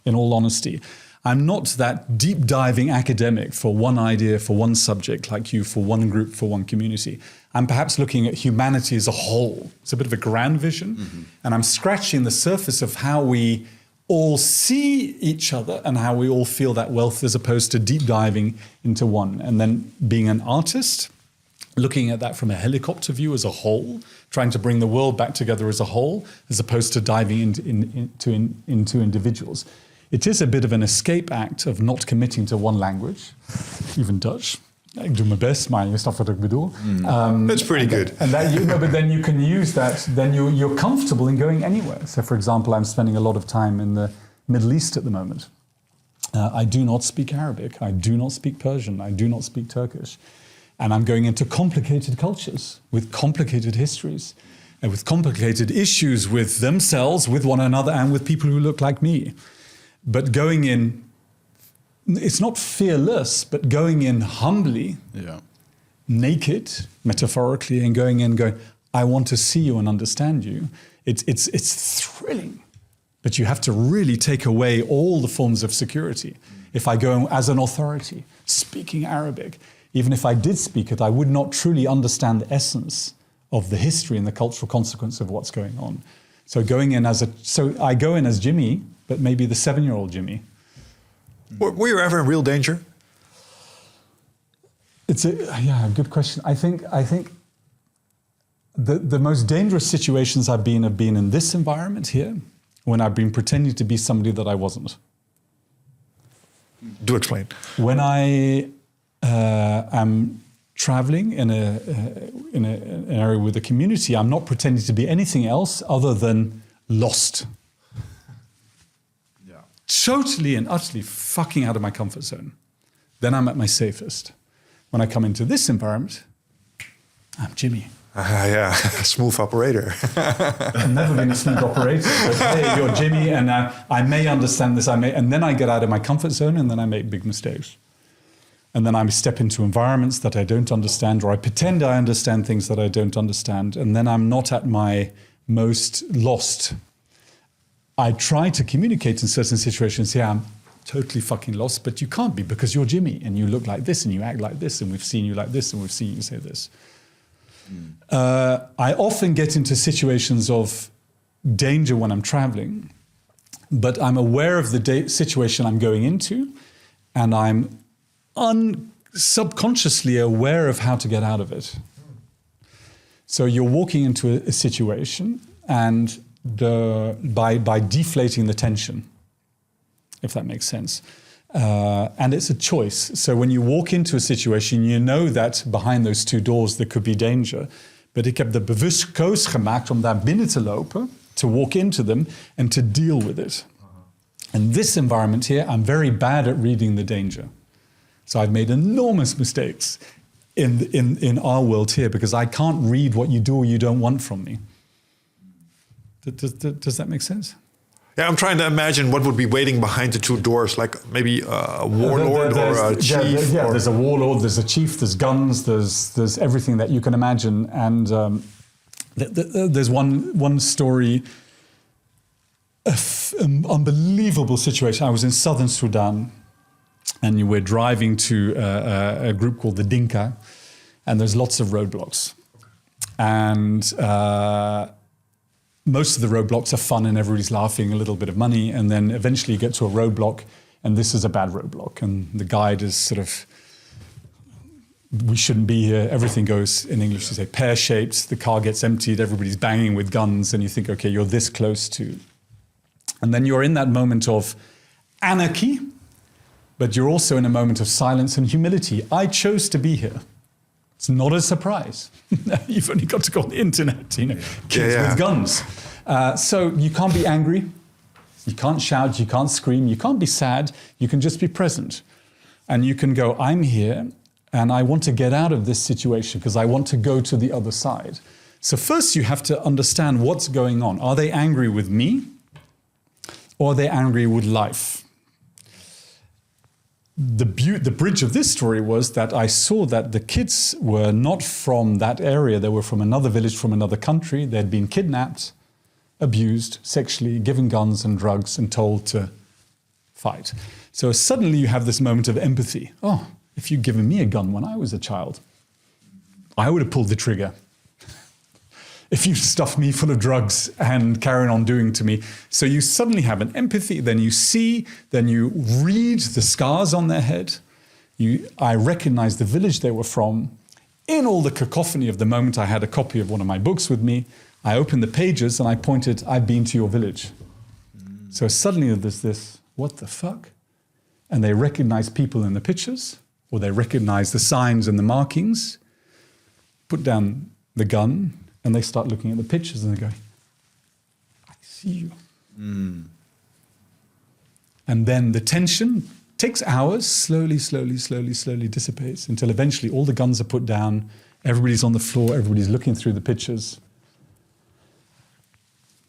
in all honesty. I'm not that deep diving academic for one idea, for one subject like you, for one group, for one community. I'm perhaps looking at humanity as a whole. It's a bit of a grand vision. And I'm scratching the surface of how we all see each other and how we all feel that wealth, as opposed to deep diving into one. And then being an artist, looking at that from a helicopter view as a whole, trying to bring the world back together as a whole, as opposed to diving into individuals. It is a bit of an escape act of not committing to one language, even Dutch. Ik doe mijn best, maar je snapt wat ik bedoel. That's pretty good. And that but then you can use that, then you're comfortable in going anywhere. So for example, I'm spending a lot of time in the Middle East at the moment. I do not speak Arabic. I do not speak Persian. I do not speak Turkish. And I'm going into complicated cultures with complicated histories and with complicated issues with themselves, with one another, and with people who look like me. But going in, it's not fearless, but going in humbly, naked, metaphorically, and going, I want to see you and understand you. It's thrilling. But you have to really take away all the forms of security. If I go as an authority, speaking Arabic, even if I did speak it, I would not truly understand the essence of the history and the cultural consequence of what's going on. So I go in as Jimmy, but maybe the 7-year-old Jimmy. Were you ever in real danger? It's a good question. I think the most dangerous situations I've been have been in this environment here, when I've been pretending to be somebody that I wasn't. Do explain. When I am traveling in an area with a community, I'm not pretending to be anything else other than lost. Totally and utterly fucking out of my comfort zone. Then I'm at my safest. When I come into this environment, I'm Jimmy. Smooth operator. I've never been a smooth operator, but hey, you're Jimmy, and I may understand this, and then I get out of my comfort zone, and then I make big mistakes. And then I step into environments that I don't understand, or I pretend I understand things that I don't understand, and then I'm not at my most lost. I try to communicate in certain situations, I'm totally fucking lost, but you can't be, because you're Jimmy, and you look like this, and you act like this, and we've seen you like this, and we've seen you say this. I often get into situations of danger when I'm traveling, but I'm aware of the situation I'm going into, and I'm subconsciously aware of how to get out of it. So you're walking into a situation, and by deflating the tension, if that makes sense. And it's a choice. So when you walk into a situation, you know that behind those two doors there could be danger. But ik heb de bewust keus gemaakt om daar binnen te lopen, to walk into them and to deal with it. In this environment here, I'm very bad at reading the danger. So I've made enormous mistakes in our world here because I can't read what you do or you don't want from me. Does that make sense? Yeah, I'm trying to imagine what would be waiting behind the two doors, like maybe a warlord or a chief. Yeah, there's a warlord, there's a chief, there's guns, there's everything that you can imagine. And there's one story, an unbelievable situation. I was in southern Sudan, and we're driving to a group called the Dinka, and there's lots of roadblocks. And most of the roadblocks are fun and everybody's laughing, a little bit of money, and then eventually you get to a roadblock, and this is a bad roadblock. And the guide is sort of, we shouldn't be here. Everything goes, in English, to say, pear-shaped. The car gets emptied, everybody's banging with guns, and you think, okay, you're this close to... And then you're in that moment of anarchy, but you're also in a moment of silence and humility. I chose to be here. It's not a surprise. You've only got to go on the internet, kids with guns. So you can't be angry, you can't shout, you can't scream, you can't be sad, you can just be present. And you can go, I'm here, and I want to get out of this situation because I want to go to the other side. So first you have to understand what's going on. Are they angry with me? Or are they angry with life? The bridge of this story was that I saw that the kids were not from that area. They were from another village, from another country. They'd been kidnapped, abused sexually, given guns and drugs, and told to fight. So suddenly you have this moment of empathy. Oh, if you'd given me a gun when I was a child, I would have pulled the trigger. If you stuffed me full of drugs and carried on doing to me. So you suddenly have an empathy, then you see, then you read the scars on their head. I recognize the village they were from. In all the cacophony of the moment, I had a copy of one of my books with me. I opened the pages and I pointed, I've been to your village. So suddenly there's this, what the fuck? And they recognize people in the pictures, or they recognize the signs and the markings, put down the gun, and they start looking at the pictures and they go, I see you. And then the tension takes hours, slowly dissipates until eventually all the guns are put down, everybody's on the floor, everybody's looking through the pictures.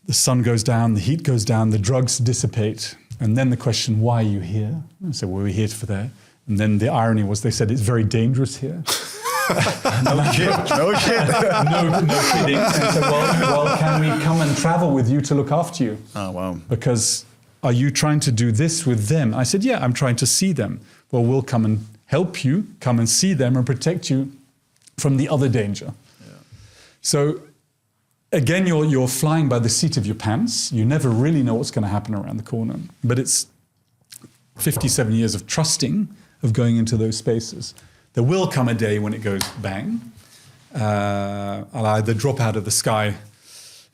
The sun goes down, the heat goes down, the drugs dissipate. And then the question, why are you here? I said, well, we're here for that. And then the irony was they said, it's very dangerous here. No shit. No kidding. And I said, well, can we come and travel with you to look after you? Oh, wow. Because are you trying to do this with them? I said, yeah, I'm trying to see them. Well, we'll come and help you, come and see them and protect you from the other danger. Yeah. So again, you're flying by the seat of your pants. You never really know what's going to happen around the corner. But it's 57 years of trusting, of going into those spaces. There will come a day when it goes bang. I'll either drop out of the sky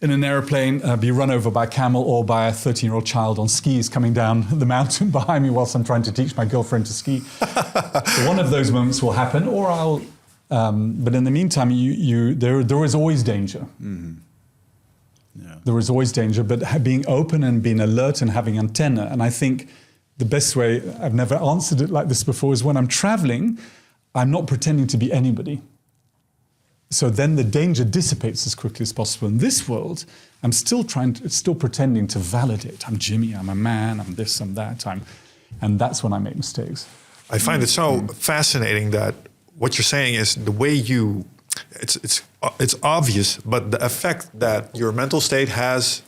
in an airplane, be run over by a camel, or by a 13-year-old child on skis coming down the mountain behind me whilst I'm trying to teach my girlfriend to ski. So one of those moments will happen, or I'll... but in the meantime, there is always danger. Mm-hmm. Yeah. There is always danger, but being open and being alert and having antenna. And I think the best way, I've never answered it like this before, is when I'm traveling, I'm not pretending to be anybody. So then the danger dissipates as quickly as possible. In this world, I'm still pretending to validate. I'm Jimmy, I'm a man, I'm this, I'm that. And that's when I make mistakes. I find it so fascinating that what you're saying is the way it's obvious, but the effect that your mental state has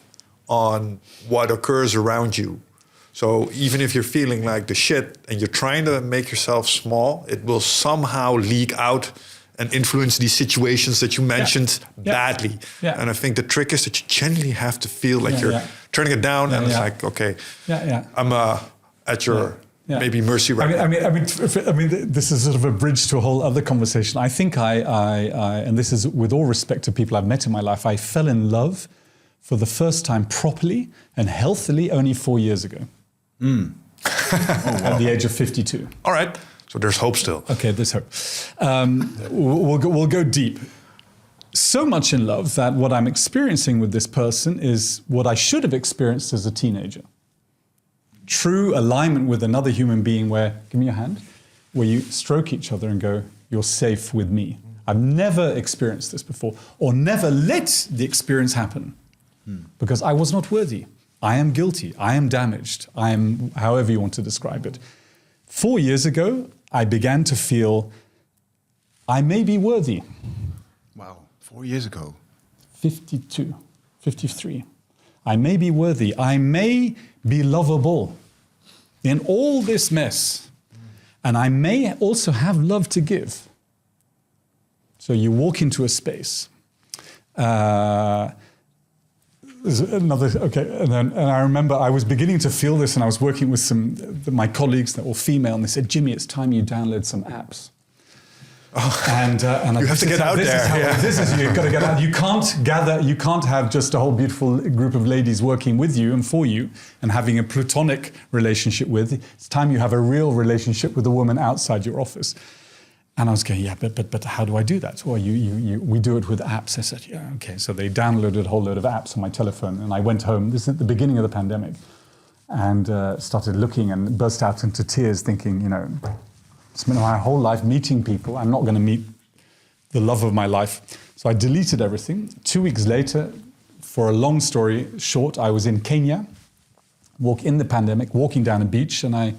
on what occurs around you. So even if you're feeling like the shit and you're trying to make yourself small, it will somehow leak out and influence these situations that you mentioned badly. Yeah. And I think the trick is that you genuinely have to feel like you're turning it down, and it's like, okay, I'm at your maybe mercy right now. I mean, this is sort of a bridge to a whole other conversation. I think and this is with all respect to people I've met in my life, I fell in love for the first time properly and healthily only 4 years ago. Oh, wow. At the age of 52. All right. So there's hope still. Okay, there's hope. We'll go deep. So much in love that what I'm experiencing with this person is what I should have experienced as a teenager. true alignment with another human being where, give me your hand, where you stroke each other and go, you're safe with me. I've never experienced this before, or never let the experience happen, because I was not worthy. I am guilty. I am damaged. I am, however you want to describe it. 4 years ago, I began to feel I may be worthy. Wow, 4 years ago. 52, 53. I may be worthy. I may be lovable in all this mess. And I may also have love to give. So you walk into a space. There's another, okay, and I remember I was beginning to feel this, and I was working with my colleagues that were female, and they said, Jimmy, it's time you download some apps. Oh, and you have to get out there. You've got to get out. You can't have just a whole beautiful group of ladies working with you and for you and having a platonic relationship with. It's time you have a real relationship with a woman outside your office. And I was going, yeah, but how do I do that? Well, we do it with apps. I said, yeah, okay. So they downloaded a whole load of apps on my telephone, and I went home. This is at the beginning of the pandemic, and started looking and burst out into tears, thinking, spent my whole life meeting people. I'm not going to meet the love of my life. So I deleted everything. 2 weeks later, for a long story short, I was in Kenya, in the pandemic, walking down a beach, and I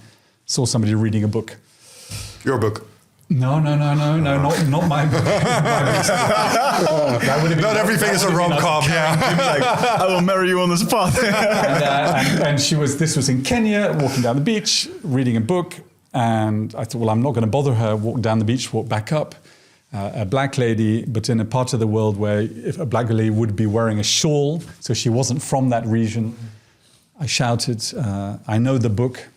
saw somebody reading a book. Your book? No, not my book. That would have been, not everything is a rom-com. I will marry you on the spot. and this was in Kenya, walking down the beach, reading a book. And I thought, well, I'm not going to bother her, walk down the beach, walk back up. A black lady, but in a part of the world where if a black lady would be wearing a shawl, so she wasn't from that region. I shouted, I know the book.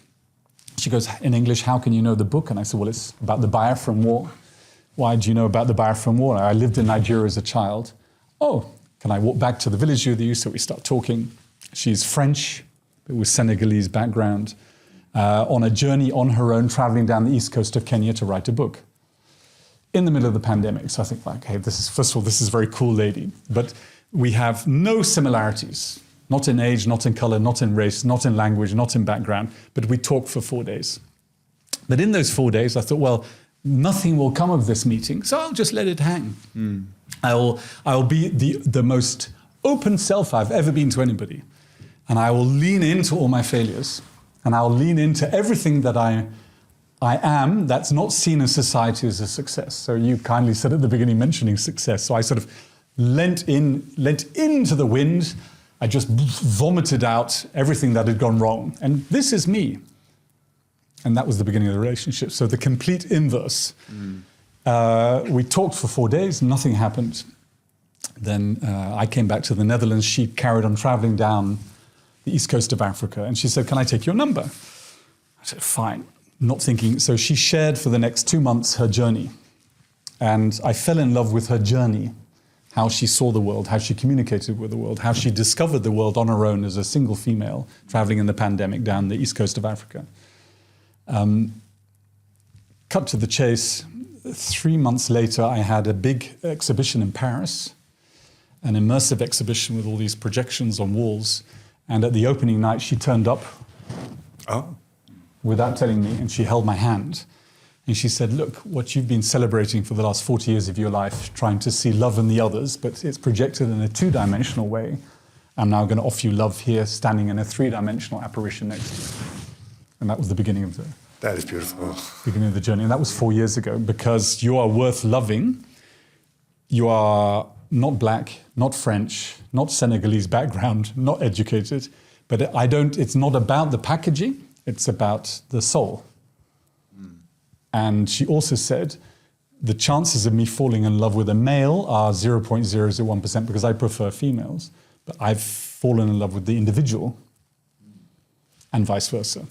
She goes, in English, how can you know the book? And I said, well, it's about the Biafran War. Why do you know about the Biafran War? I lived in Nigeria as a child. Oh, can I walk back to the village with you? So we start talking. She's French, but with Senegalese background, on a journey on her own, traveling down the east coast of Kenya to write a book in the middle of the pandemic. So I think, okay, first of all, this is a very cool lady, but we have no similarities. Not in age, not in color, not in race, not in language, not in background, but we talked for 4 days. But in those 4 days, I thought, well, nothing will come of this meeting, so I'll just let it hang. I'll be the most open self I've ever been to anybody. And I will lean into all my failures, and I'll lean into everything that I am that's not seen in society as a success. So you kindly said at the beginning, mentioning success. So I sort of lent into the wind. I just vomited out everything that had gone wrong. And this is me. And that was the beginning of the relationship. So the complete inverse. We talked for 4 days, nothing happened. Then I came back to the Netherlands. She carried on traveling down the east coast of Africa. And she said, can I take your number? I said, fine. Not thinking. So she shared for the next 2 months her journey. And I fell in love with her journey. How she saw the world, how she communicated with the world, how she discovered the world on her own as a single female traveling in the pandemic down the east coast of Africa. Cut to the chase, 3 months later, I had a big exhibition in Paris, an immersive exhibition with all these projections on walls. And at the opening night, she turned up without telling me, and she held my hand. And she said, look, what you've been celebrating for the last 40 years of your life, trying to see love in the others, but it's projected in a 2-dimensional way. I'm now going to offer you love here, standing in a 3-dimensional apparition next to you. And that was the beginning of that is beautiful. Beginning of the journey. And that was 4 years ago, because you are worth loving. You are not black, not French, not Senegalese background, not educated. But it's not about the packaging, it's about the soul. And she also said, the chances of me falling in love with a male are 0.001% because I prefer females. But I've fallen in love with the individual and vice versa.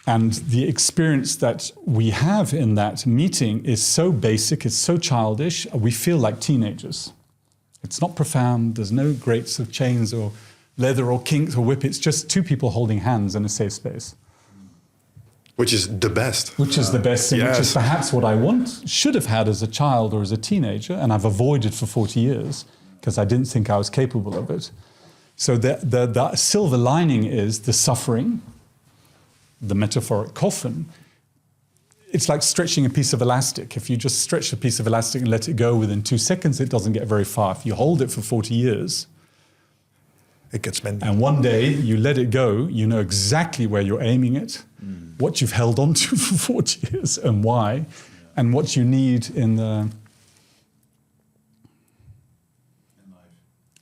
And the experience that we have in that meeting is so basic, it's so childish, we feel like teenagers. It's not profound, there's no great sort of chains or leather or kinks or whip, it's just two people holding hands in a safe space. Which is the best. Which is the best thing, which is perhaps what I should have had as a child or as a teenager, and I've avoided for 40 years because I didn't think I was capable of it. So the silver lining is the suffering, the metaphoric coffin, it's like stretching a piece of elastic. If you just stretch a piece of elastic and let it go within 2 seconds, it doesn't get very far. If you hold it for 40 years, it gets bendy. And one day you let it go, you know exactly where you're aiming it, what you've held on to for 40 years and why, and what you need in the...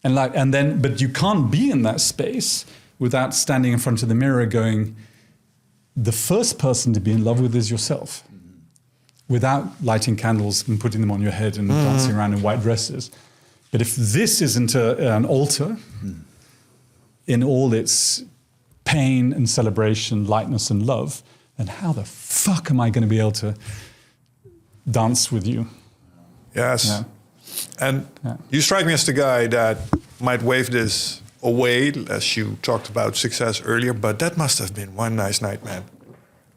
And then, but you can't be in that space without standing in front of the mirror going, the first person to be in love with is yourself, without lighting candles and putting them on your head and dancing around in white dresses. But if this isn't an altar in all its pain and celebration, lightness and love, then how the fuck am I going to be able to dance with you? Yes. Yeah. And you strike me as the guy that might wave this away, as you talked about success earlier, but that must have been one nice night, man.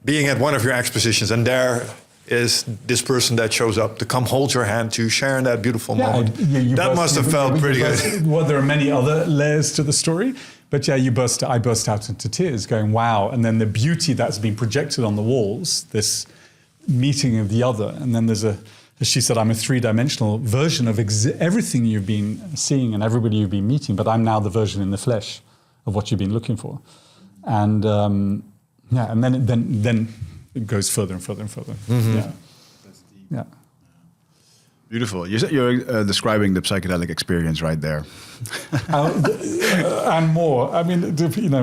Being at one of your expositions, and there is this person that shows up to come hold your hand, to share in that beautiful moment. That must have felt pretty good. Well, there are many other layers to the story, but yeah, I burst out into tears going, wow. And then the beauty that's been projected on the walls, this meeting of the other, and then there's as she said, I'm a three-dimensional version of everything you've been seeing and everybody you've been meeting, but I'm now the version in the flesh of what you've been looking for. And and then it goes further and further and further. Mm-hmm. Yeah. Yeah. Beautiful. You're describing the psychedelic experience right there. And more. I mean,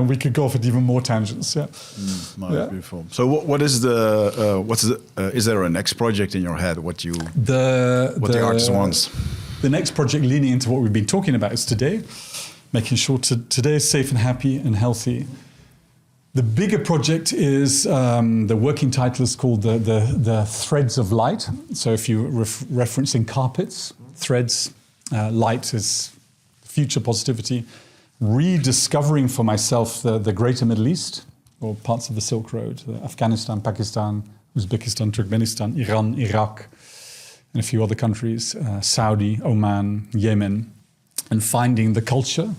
we could go off at even more tangents. Yeah. Beautiful. So, what is is there a next project in your head? What the artist wants? The next project, leaning into what we've been talking about, is today, making sure today is safe and happy and healthy. The bigger project is, the working title is called the Threads of Light. So if you're referencing carpets, threads, light is future positivity, rediscovering for myself the greater Middle East, or parts of the Silk Road, Afghanistan, Pakistan, Uzbekistan, Turkmenistan, Iran, Iraq, and a few other countries, Saudi, Oman, Yemen, and finding the culture,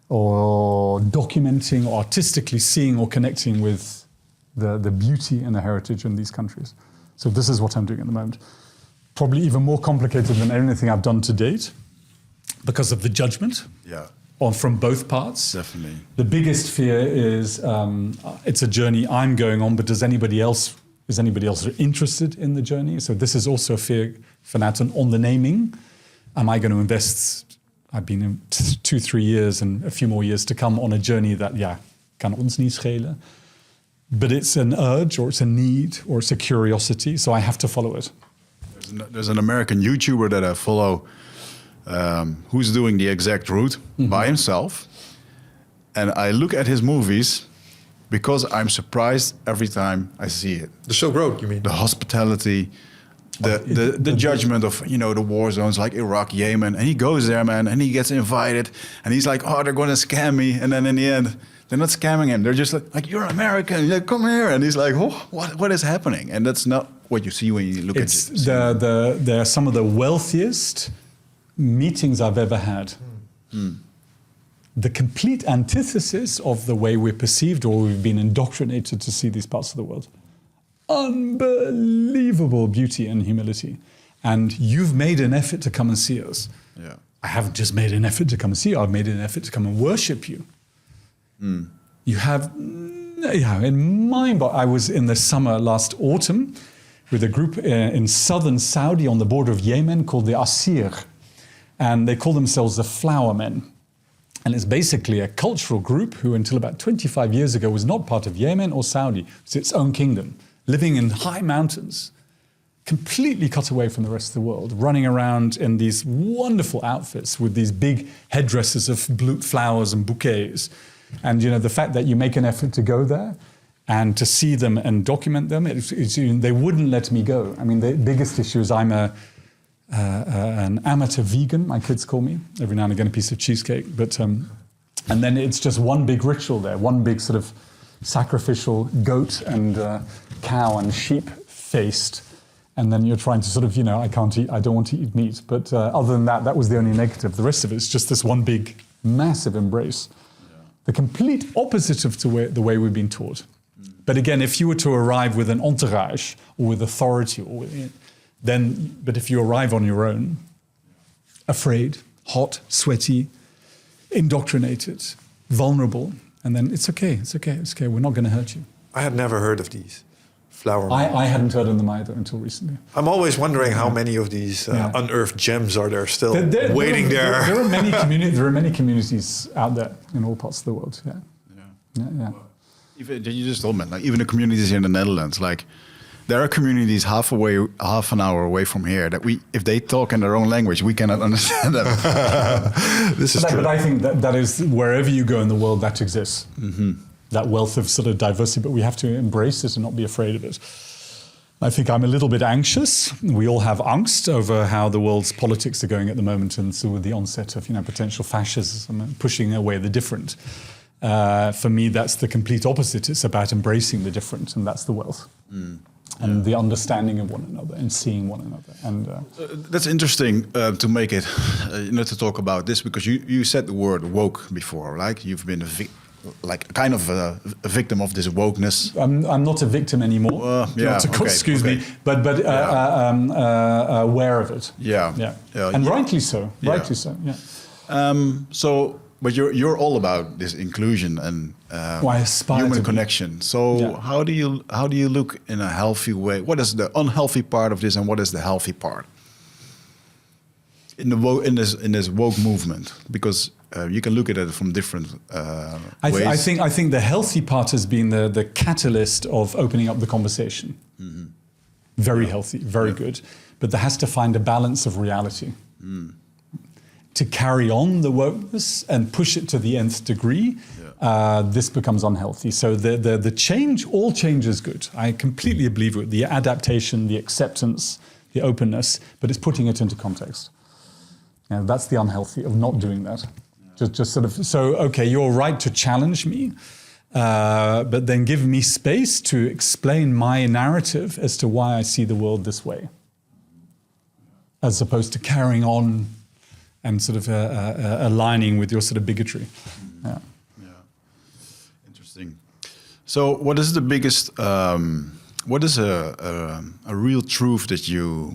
or documenting, or artistically seeing or connecting with the beauty and the heritage in these countries. So this is what I'm doing at the moment. Probably even more complicated than anything I've done to date because of the judgment from both parts. Definitely. The biggest fear is it's a journey I'm going on, but is anybody else interested in the journey? So this is also a fear for Nathan on the naming. Am I going to invest... I've been in 2-3 years and a few more years to come on a journey that, kan ons niet schelen. But it's an urge, or it's a need, or it's a curiosity, so I have to follow it. There's an American YouTuber that I follow who's doing the exact route by himself. And I look at his movies because I'm surprised every time I see it. The Silk Road, you mean? The hospitality... The judgment of, the war zones like Iraq, Yemen, and he goes there, man, and he gets invited, and he's like, oh, they're going to scam me, and then in the end, they're not scamming him. They're just like you're American, come here, and he's like, oh, what is happening? And that's not what you see when you look at it. They're some of the wealthiest meetings I've ever had. The complete antithesis of the way we're perceived, or we've been indoctrinated to see these parts of the world. Unbelievable beauty and humility. And you've made an effort to come and see us. Yeah. I haven't just made an effort to come and see you. I've made an effort to come and worship you. You have, in I was in the summer last autumn with a group in southern Saudi on the border of Yemen called the Asir. And they call themselves the Flower Men. And it's basically a cultural group who until about 25 years ago was not part of Yemen or Saudi. It's its own kingdom. Living in high mountains, completely cut away from the rest of the world, running around in these wonderful outfits with these big headdresses of blue flowers and bouquets. And the fact that you make an effort to go there and to see them and document them, they wouldn't let me go. I mean, the biggest issue is I'm an amateur vegan, my kids call me, every now and again a piece of cheesecake. But and then it's just one big ritual there, one big sort of sacrificial goat and cow and sheep faced, and then you're trying to sort of, I don't want to eat meat. But other than that was the only negative. The rest of it is just this one big, massive embrace. The complete opposite of the way we've been taught. But again, if you were to arrive with an entourage or with authority, but if you arrive on your own, afraid, hot, sweaty, indoctrinated, vulnerable, and then it's okay, we're not going to hurt you. I had never heard of these flower I hadn't heard of them either until recently. I'm always wondering how many of these unearthed gems are there still waiting there. There are many communities out there in all parts of the world. Yeah. Even you just told me, like even the communities here in the Netherlands, like there are communities half an hour away from here that if they talk in their own language, we cannot understand them. This is true. But I think that is wherever you go in the world, that exists. Mm-hmm. That wealth of sort of diversity, but we have to embrace it and not be afraid of it. I think I'm a little bit anxious. We all have angst over how the world's politics are going at the moment, and so with the onset of potential fascism and pushing away the different. For me, that's the complete opposite. It's about embracing the different, and that's the wealth. And the understanding of one another and seeing one another. And that's interesting to make it, to talk about this, because you said the word woke before, like you've been a victim of this wokeness. I'm not a victim anymore. Excuse me, but aware of it. Yeah. And rightly so. Rightly so. Yeah. But you're all about this inclusion and human connection. So how do you look in a healthy way? What is the unhealthy part of this, and what is the healthy part in this woke movement? Because you can look at it from different ways. I think the healthy part has been the catalyst of opening up the conversation. Mm-hmm. Very healthy, very good. But there has to find a balance of reality. To carry on the wokeness and push it to the nth degree, this becomes unhealthy. So the change, all change is good. I completely believe it. The adaptation, the acceptance, the openness, but it's putting it into context. That's the unhealthy of not doing that. Just sort of, so, okay, you're right to challenge me, but then give me space to explain my narrative as to why I see the world this way, as opposed to carrying on and sort of aligning with your sort of bigotry. Yeah. Interesting. So what is the biggest, what is a real truth that you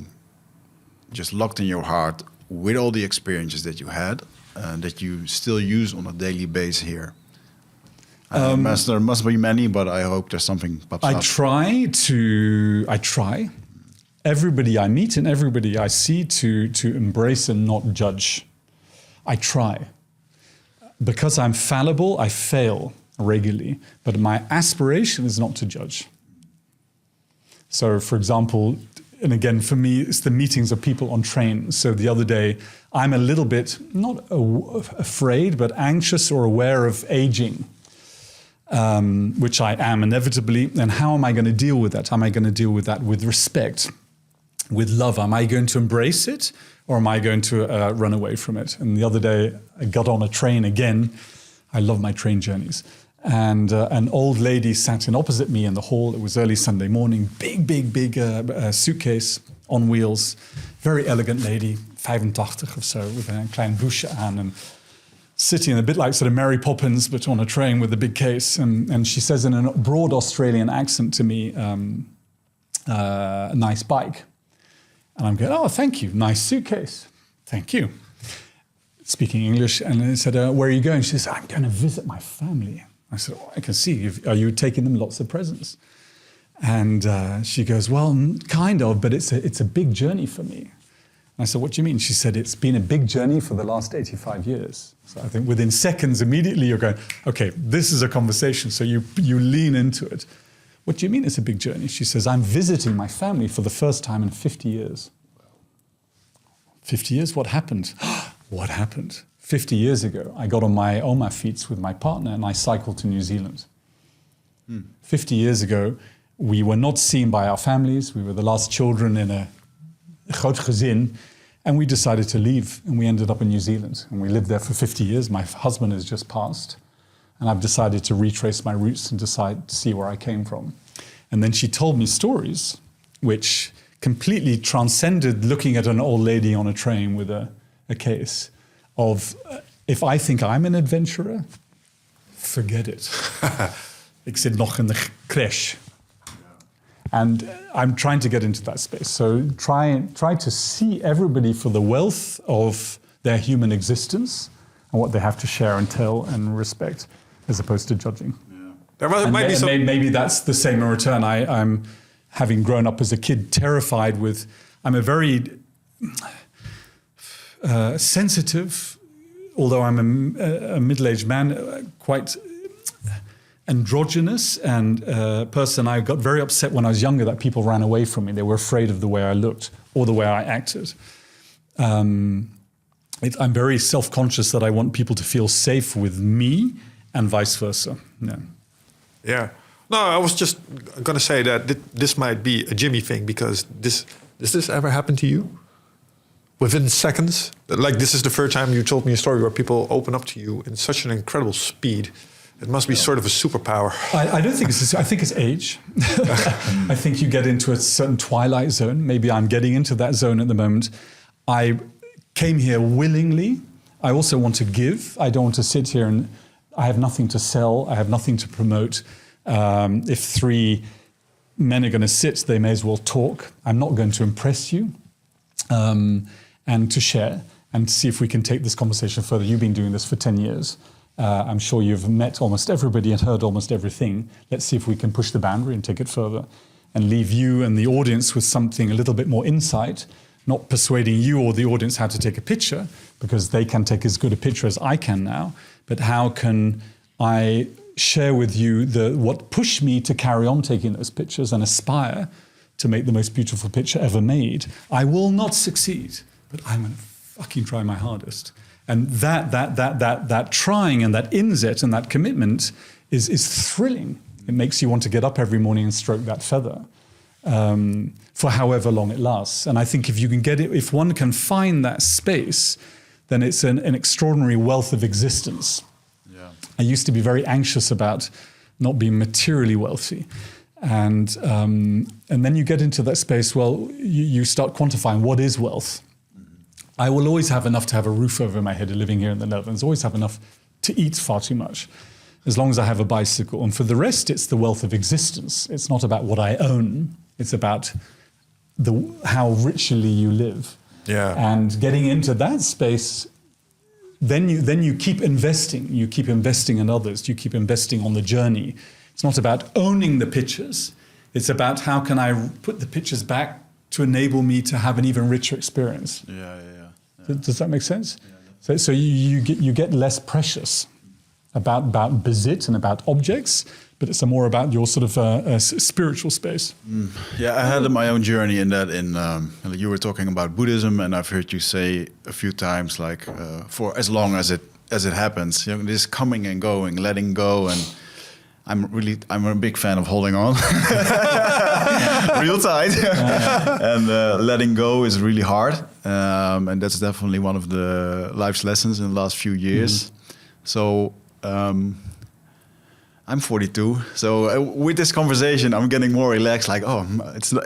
just locked in your heart with all the experiences that you had and that you still use on a daily basis here? There must be many, but I hope there's something pops up. I try. Everybody I meet and everybody I see to embrace and not judge. I try. Because I'm fallible, I fail regularly, but my aspiration is not to judge. So, for example, and again, for me, it's the meetings of people on trains. So the other day, I'm a little bit, not afraid, but anxious or aware of aging, which I am inevitably. And how am I going to deal with that? Am I going to deal with that with respect? With love? Am I going to embrace it, or am I going to run away from it? And the other day, I got on a train again. I love my train journeys. And an old lady sat in opposite me in the hall. It was early Sunday morning. Big suitcase on wheels. Very elegant lady, 85 of so, with a klein blouseje aan. And sitting a bit like sort of Mary Poppins, but on a train with a big case. And she says in a broad Australian accent to me, a nice bike. And I'm going, oh, thank you. Nice suitcase. Thank you. Speaking English. And I said, where are you going? She says, I'm going to visit my family. I said, oh, I can see. Are you taking them lots of presents? And she goes, well, kind of, but it's a big journey for me. And I said, what do you mean? She said, it's been a big journey for the last 85 years. So I think within seconds, immediately you're going, okay, this is a conversation. So you lean into it. What do you mean it's a big journey? She says, I'm visiting my family for the first time in 50 years. 50 years? What happened? What happened? 50 years ago, I got on my Oma fiets with my partner and I cycled to New Zealand. 50 years ago, we were not seen by our families. We were the last children in a groot gezin. And we decided to leave and we ended up in New Zealand. And we lived there for 50 years. My husband has just passed. And I've decided to retrace my roots and decide to see where I came from. And then she told me stories which completely transcended looking at an old lady on a train with a case of, if I think I'm an adventurer, forget it. Ik zit nog in de crash. And I'm trying to get into that space. So try to see everybody for the wealth of their human existence and what they have to share and tell and respect, as opposed to judging. There might be some... Maybe that's the same in return. I'm having grown up as a kid, terrified with... I'm a very sensitive, although I'm a middle-aged man, quite androgynous and person. I got very upset when I was younger that people ran away from me. They were afraid of the way I looked or the way I acted. I'm very self-conscious that I want people to feel safe with me and vice versa. Yeah. No, I was just going to say that this might be a Jimmy thing, because does this ever happen to you? Within seconds? Like, this is the first time you told me a story where people open up to you in such an incredible speed. It must be sort of a superpower. I don't think I think it's age. I think you get into a certain twilight zone. Maybe I'm getting into that zone at the moment. I came here willingly. I also want to give. I don't want to sit here and I have nothing to sell. I have nothing to promote. If 3 men are going to sit, they may as well talk. I'm not going to impress you. And to share and see if we can take this conversation further. You've been doing this for 10 years. I'm sure you've met almost everybody and heard almost everything. Let's see if we can push the boundary and take it further and leave you and the audience with something a little bit more insight, not persuading you or the audience how to take a picture, because they can take as good a picture as I can now, but how can I share with you what pushed me to carry on taking those pictures and aspire to make the most beautiful picture ever made. I will not succeed, but I'm going to fucking try my hardest. And that trying and that inzet and that commitment is thrilling. It makes you want to get up every morning and stroke that feather for however long it lasts. And I think if you can get it, if one can find that space, then it's an extraordinary wealth of existence. Yeah. I used to be very anxious about not being materially wealthy. And then you get into that space, well, you start quantifying what is wealth. I will always have enough to have a roof over my head living here in the Netherlands, always have enough to eat far too much, as long as I have a bicycle. And for the rest, it's the wealth of existence. It's not about what I own. It's about how richly you live. Yeah. And getting into that space, then you keep investing. You keep investing in others. You keep investing on the journey. It's not about owning the pictures. It's about how can I put the pictures back to enable me to have an even richer experience. Yeah. Does that make sense? Yeah, so you get less precious about bezit and about objects, but it's more about your sort of spiritual space. Yeah, I had my own journey in that. You were talking about Buddhism, and I've heard you say a few times, like for as long as it happens, this coming and going, letting go, and I'm a big fan of holding on real tight. And letting go is really hard. And that's definitely one of the life's lessons in the last few years. So I'm 42. So with this conversation, I'm getting more relaxed. Like,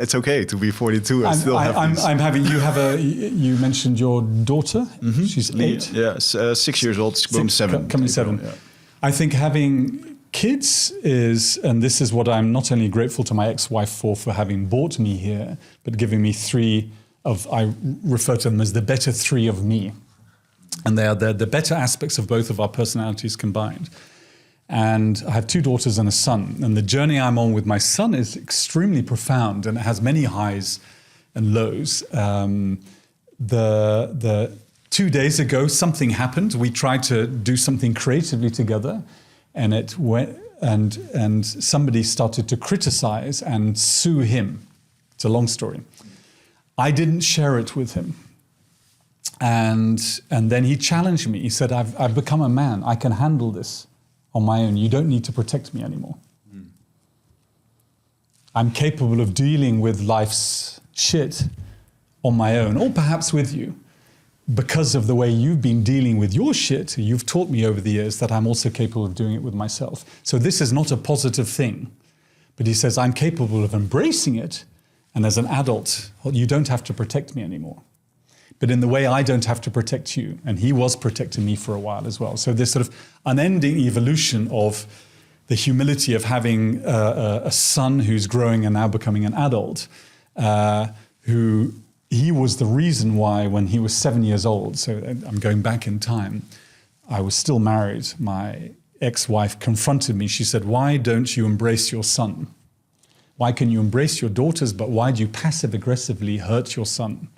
it's okay to be 42 and still have these. You mentioned your daughter. Mm-hmm. She's 8. Yeah, 6 years old. She's going 7. Coming 7. Yeah. I think having kids is, and this is what I'm not only grateful to my ex-wife for having brought me here, but giving me 3 of, I refer to them as the better 3 of me. And they are the better aspects of both of our personalities combined. And I have 2 daughters and a son. And the journey I'm on with my son is extremely profound, and it has many highs and lows. The 2 days ago, something happened. We tried to do something creatively together, and it went, and somebody started to criticize and sue him. It's a long story. I didn't share it with him. And then he challenged me. He said, I've become a man. I can handle this on my own. You don't need to protect me anymore. I'm capable of dealing with life's shit on my own, or perhaps with you. Because of the way you've been dealing with your shit, you've taught me over the years that I'm also capable of doing it with myself. So this is not a positive thing. But he says, I'm capable of embracing it. And as an adult, you don't have to protect me anymore. But in the way I don't have to protect you. And he was protecting me for a while as well. So this sort of unending evolution of the humility of having a son who's growing and now becoming an adult, who he was the reason why when he was 7 years old, so I'm going back in time, I was still married. My ex-wife confronted me. She said, "Why don't you embrace your son? Why can you embrace your daughters, but why do you passive-aggressively hurt your son?"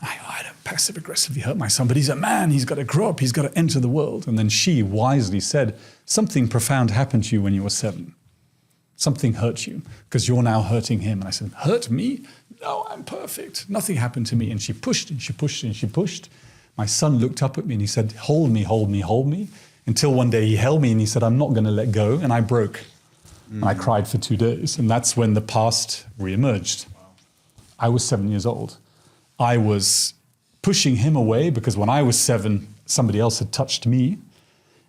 I don't passive-aggressively hurt my son, but he's a man. He's got to grow up. He's got to enter the world. And then she wisely said, "Something profound happened to you when you were 7. Something hurt you because you're now hurting him." And I said, "Hurt me? No, I'm perfect. Nothing happened to me." And she pushed and she pushed and she pushed. My son looked up at me and he said, "Hold me, hold me, hold me." Until one day he held me and he said, "I'm not going to let go." And I broke. And I cried for 2 days. And that's when the past reemerged. I was 7 years old. I was pushing him away because when I was 7, somebody else had touched me.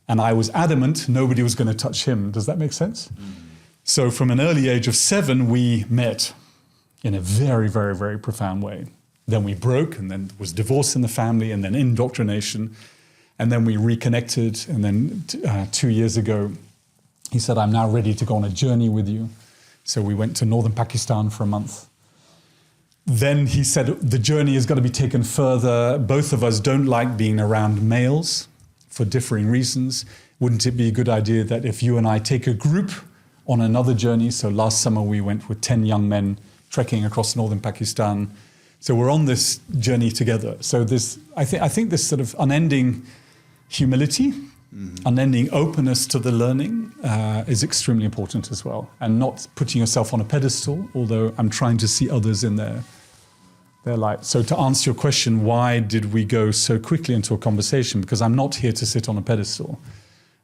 And I was adamant nobody was going to touch him. Does that make sense? So from an early age of 7, we met in a very, very, very profound way. Then we broke, and then there was divorce in the family, and then indoctrination. And then we reconnected. And then 2 years ago, he said, "I'm now ready to go on a journey with you." So we went to northern Pakistan for a month. Then he said, the journey has got to be taken further. Both of us don't like being around males for differing reasons. Wouldn't it be a good idea that if you and I take a group on another journey? So last summer we went with 10 young men trekking across northern Pakistan. So we're on this journey together. So this, I think this sort of unending humility, unending openness to the learning is extremely important as well. And not putting yourself on a pedestal, although I'm trying to see others in their light. So to answer your question, why did we go so quickly into a conversation? Because I'm not here to sit on a pedestal.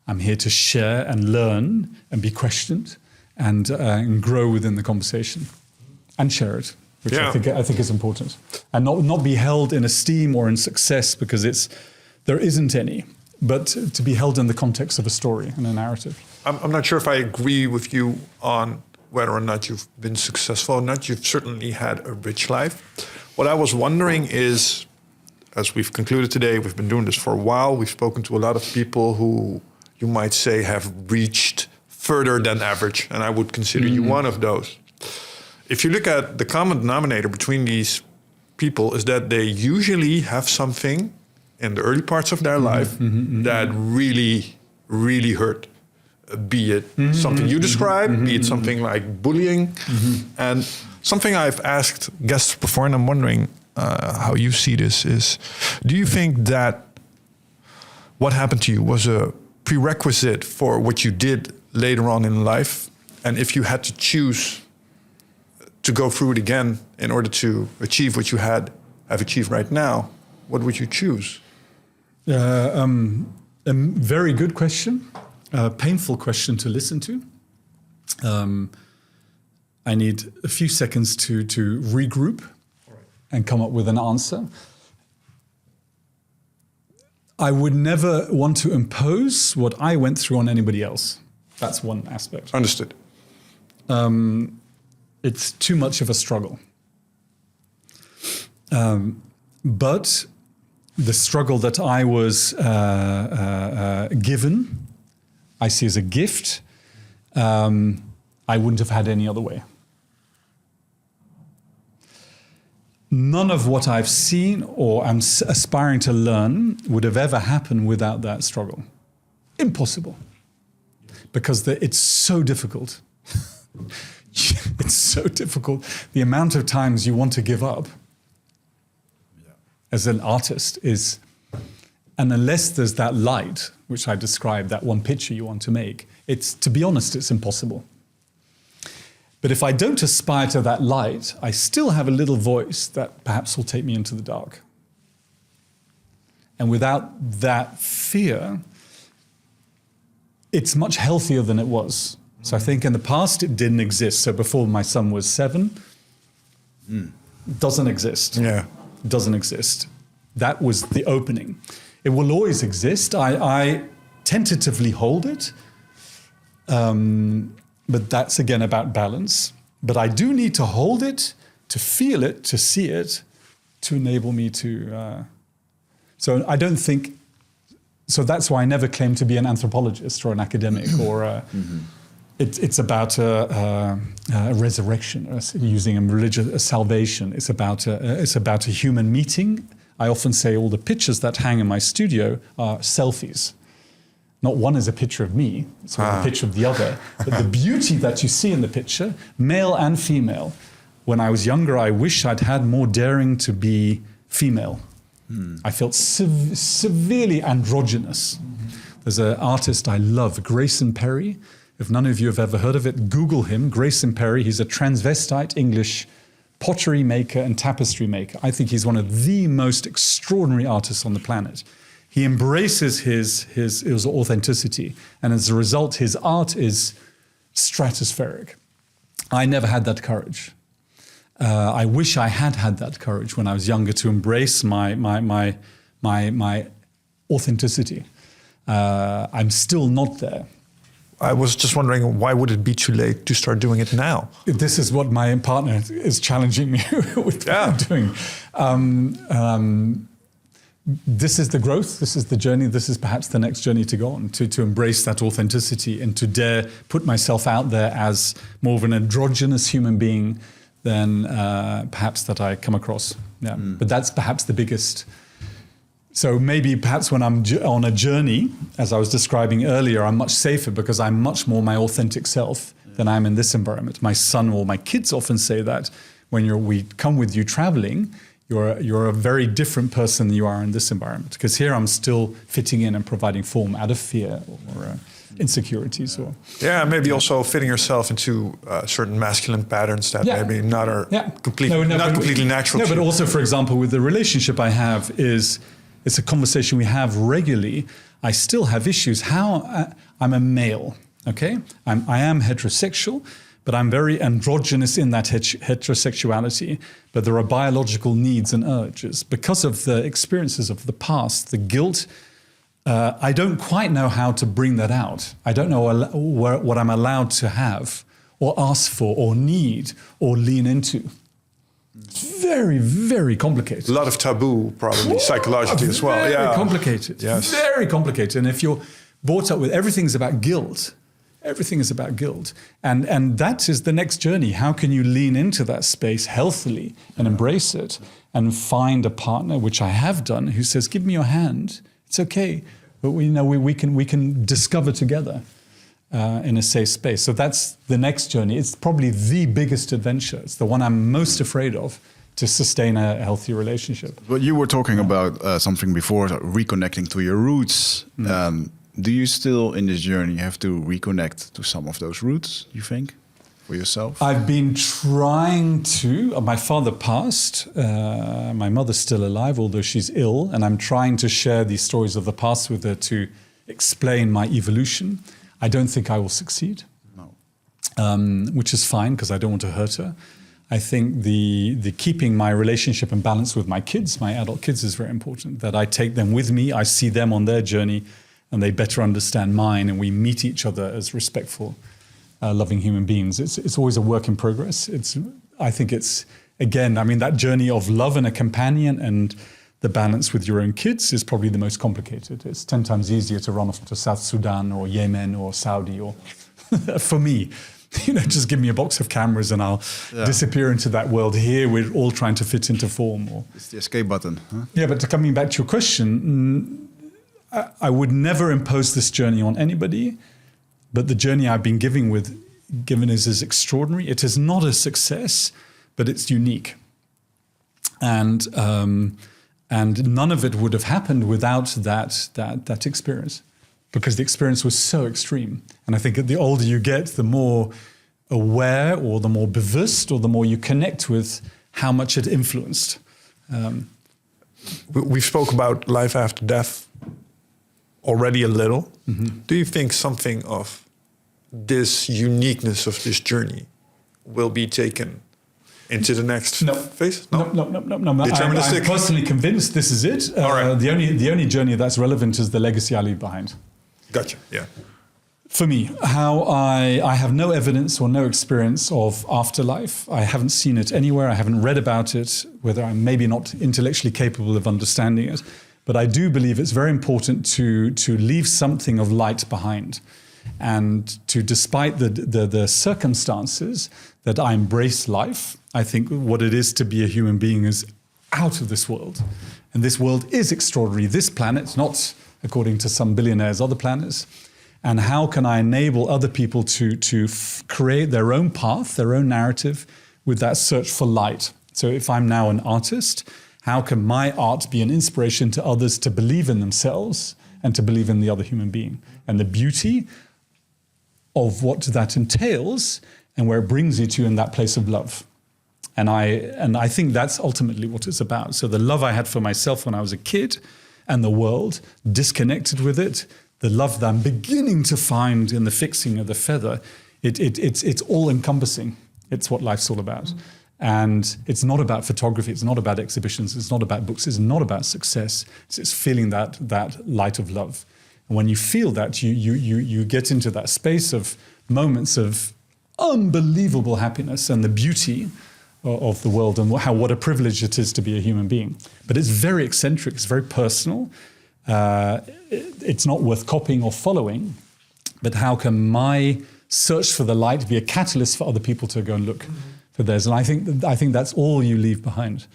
I'm here to share and learn and be questioned and grow within the conversation and share it, which I think is important. And not be held in esteem or in success because there isn't any, but to be held in the context of a story and a narrative. I'm not sure if I agree with you on whether or not you've been successful or not. You've certainly had a rich life. What I was wondering is, as we've concluded today, we've been doing this for a while. We've spoken to a lot of people who you might say have reached further than average, and I would consider you one of those. If you look at the common denominator between these people is that they usually have something in the early parts of their life that really, really hurt. Be it something you described, be it something like bullying. And something I've asked guests before, and I'm wondering how you see this is, do you think that what happened to you was a prerequisite for what you did later on in life? And if you had to choose to go through it again in order to achieve what you have achieved right now, what would you choose? A very good question, a painful question to listen to. I need a few seconds to regroup and come up with an answer. I would never want to impose what I went through on anybody else. That's one aspect. Understood. It's too much of a struggle. But the struggle that I was given, I see as a gift. I wouldn't have had any other way. None of what I've seen or am aspiring to learn would have ever happened without that struggle. Impossible. Because it's so difficult. It's so difficult. The amount of times you want to give up as an artist is, and unless there's that light, which I described, that one picture you want to make, to be honest, it's impossible. But if I don't aspire to that light, I still have a little voice that perhaps will take me into the dark. And without that fear, it's much healthier than it was. So I think in the past it didn't exist. So before my son was 7, doesn't exist. Yeah. Doesn't exist. That was the opening. It will always exist. I tentatively hold it. But that's again about balance. But I do need to hold it, to feel it, to see it, to enable me to. So I don't think. So that's why I never claim to be an anthropologist or an academic or It's about a resurrection, using a religious salvation. It's about a human meeting. I often say all the pictures that hang in my studio are selfies. Not one is a picture of me, it's a picture of the other. But the beauty that you see in the picture, male and female. When I was younger, I wish I'd had more daring to be female. I felt severely androgynous. There's an artist I love, Grayson Perry. If none of you have ever heard of it, Google him, Grayson Perry. He's a transvestite English pottery maker and tapestry maker. I think he's one of the most extraordinary artists on the planet. He embraces his authenticity, and as a result, his art is stratospheric. I never had that courage. I wish I had had that courage when I was younger to embrace my authenticity. I'm still not there. I was just wondering, why would it be too late to start doing it now? This is what my partner is challenging me with what I'm doing. This is the growth, this is the journey, this is perhaps the next journey to go on, to embrace that authenticity and to dare put myself out there as more of an androgynous human being than perhaps that I come across. Yeah. But that's perhaps the biggest. So maybe perhaps when I'm on a journey, as I was describing earlier, I'm much safer because I'm much more my authentic self than I am in this environment. My son or my kids often say that when we come with you traveling, you're a very different person than you are in this environment. Because here I'm still fitting in and providing form out of fear or insecurities. Or maybe also fitting yourself into certain masculine patterns that maybe not are completely natural. No, but also, for example, with the relationship I have it's a conversation we have regularly. I still have issues. I'm a male, okay? I am heterosexual, but I'm very androgynous in that heterosexuality. But there are biological needs and urges. Because of the experiences of the past, the guilt, I don't quite know how to bring that out. I don't know what I'm allowed to have or ask for or need or lean into. It's very, very complicated. A lot of taboo, probably, psychologically as well. Very complicated. Yes. Very complicated. And if you're brought up with everything's about guilt, everything is about guilt. And that is the next journey. How can you lean into that space healthily and embrace it and find a partner, which I have done, who says, give me your hand. It's okay. But we can discover together. In a safe space. So that's the next journey. It's probably the biggest adventure. It's the one I'm most afraid of to sustain a healthy relationship. But you were talking about something before, reconnecting to your roots. Do you still, in this journey, have to reconnect to some of those roots, you think, for yourself? I've been trying to. My father passed. My mother's still alive, although she's ill. And I'm trying to share these stories of the past with her to explain my evolution. I don't think I will succeed, which is fine because I don't want to hurt her. I think the keeping my relationship in balance with my kids, my adult kids, is very important. That I take them with me, I see them on their journey, and they better understand mine, and we meet each other as respectful, loving human beings. It's always a work in progress. I think it's, again, that journey of love and a companion and the balance with your own kids is probably the most complicated. It's 10 times easier to run off to South Sudan or Yemen or Saudi or for me, just give me a box of cameras and I'll disappear into that world. Here, we're all trying to fit into form. It's the escape button. Huh? Yeah, but coming back to your question, I would never impose this journey on anybody, but the journey I've been given is extraordinary. It is not a success, but it's unique. And none of it would have happened without that experience, because the experience was so extreme. And I think the older you get, the more aware or the more bewusst or the more you connect with how much it influenced. We spoke about life after death already a little. Mm-hmm. Do you think something of this uniqueness of this journey will be taken into the next phase? No. I'm personally convinced this is it. All right. The only journey that's relevant is the legacy I leave behind. Gotcha. Yeah. For me, how I have no evidence or no experience of afterlife. I haven't seen it anywhere. I haven't read about it, whether I'm maybe not intellectually capable of understanding it. But I do believe it's very important to leave something of light behind. And to, despite the circumstances, that I embrace life. I think what it is to be a human being is out of this world. And this world is extraordinary. This planet, not according to some billionaires, other planets. And how can I enable other people to create their own path, their own narrative with that search for light? So if I'm now an artist, how can my art be an inspiration to others to believe in themselves and to believe in the other human being? And the beauty of what that entails and where it brings you to in that place of love. And I think that's ultimately what it's about. So the love I had for myself when I was a kid and the world, disconnected with it, the love that I'm beginning to find in the fixing of the feather, it's all encompassing. It's what life's all about. And it's not about photography, it's not about exhibitions, it's not about books, it's not about success. It's feeling that light of love. And when you feel that, you get into that space of moments of unbelievable happiness and the beauty of the world and what a privilege it is to be a human being. But it's very eccentric, it's very personal. It's not worth copying or following, but how can my search for the light be a catalyst for other people to go and look for theirs? And I think that's all you leave behind.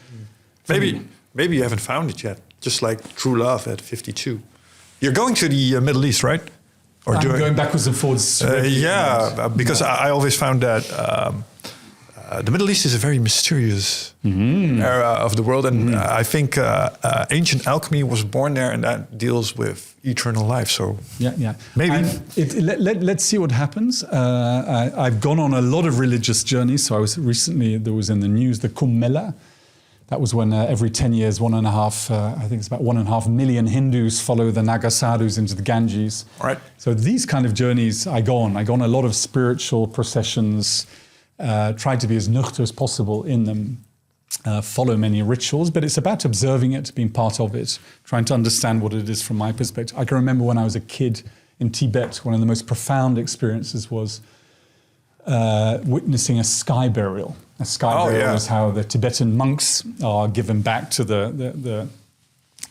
Maybe you haven't found it yet, just like true love at 52. You're going to the Middle East, right? Or I'm going backwards and forwards. Because I always found that the Middle East is a very mysterious area of the world. And I think ancient alchemy was born there, and that deals with eternal life. So maybe. Let's see what happens. I've gone on a lot of religious journeys. So I was recently, there was in the news, the Kumbh Mela. That was when every 10 years, I think it's about 1.5 million Hindus follow the Naga sadhus into the Ganges. All right. So these kind of journeys I go on. I go on a lot of spiritual processions, try to be as nuchter as possible in them, follow many rituals, but it's about observing it, being part of it, trying to understand what it is from my perspective. I can remember when I was a kid in Tibet, one of the most profound experiences was witnessing a sky burial. A sky burial is how the Tibetan monks are given back to the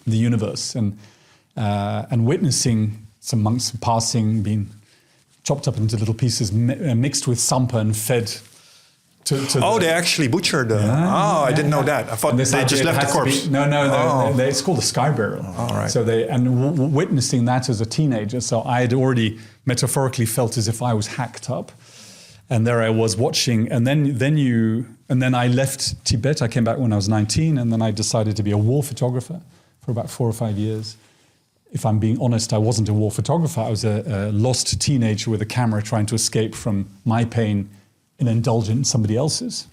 universe, and witnessing some monks passing, being chopped up into little pieces, mixed with sampa and fed. They actually butchered them. I didn't know that. I thought they just left the corpse. It's called a sky burial. All right. So witnessing that as a teenager, so I had already metaphorically felt as if I was hacked up. And there I was watching, and then I left Tibet. I came back when I was 19, and then I decided to be a war photographer for about 4 or 5 years. If I'm being honest, I wasn't a war photographer. I was a lost teenager with a camera trying to escape from my pain and indulge in somebody else's.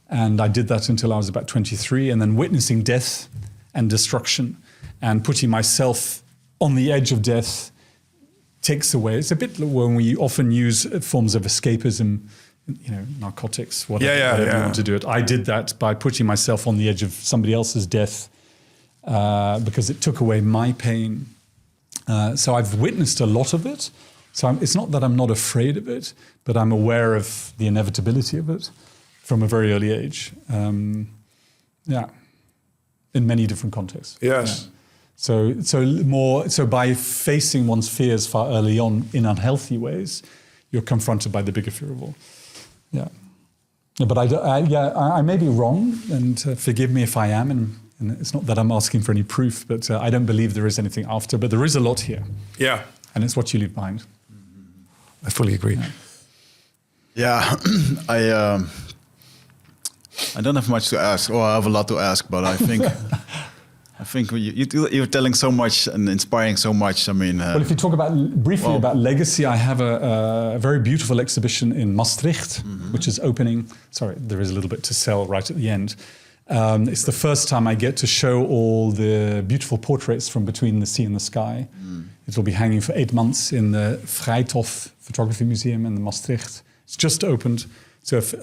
And I did that until I was about 23, and then witnessing death and destruction and putting myself on the edge of death takes away. It's a bit when we often use forms of escapism, narcotics, whatever you want to do it. I did that by putting myself on the edge of somebody else's death because it took away my pain. So I've witnessed a lot of it. So it's not that I'm not afraid of it, but I'm aware of the inevitability of it from a very early age. In many different contexts. Yes. Yeah. So by facing one's fears far early on in unhealthy ways, you're confronted by the bigger fear of all. Yeah. But I may be wrong, and forgive me if I am, and it's not that I'm asking for any proof, but I don't believe there is anything after, but there is a lot here. Yeah. And it's what you leave behind. I fully agree. Yeah, I don't have much to ask, or I have a lot to ask, but I think you're telling so much and inspiring so much. I mean, well, if you talk briefly about legacy, I have a very beautiful exhibition in Maastricht, which is opening. Sorry, there is a little bit to sell right at the end. It's the first time I get to show all the beautiful portraits from between the sea and the sky. It will be hanging for 8 months in the Vrijthof Photography Museum in Maastricht. It's just opened. So if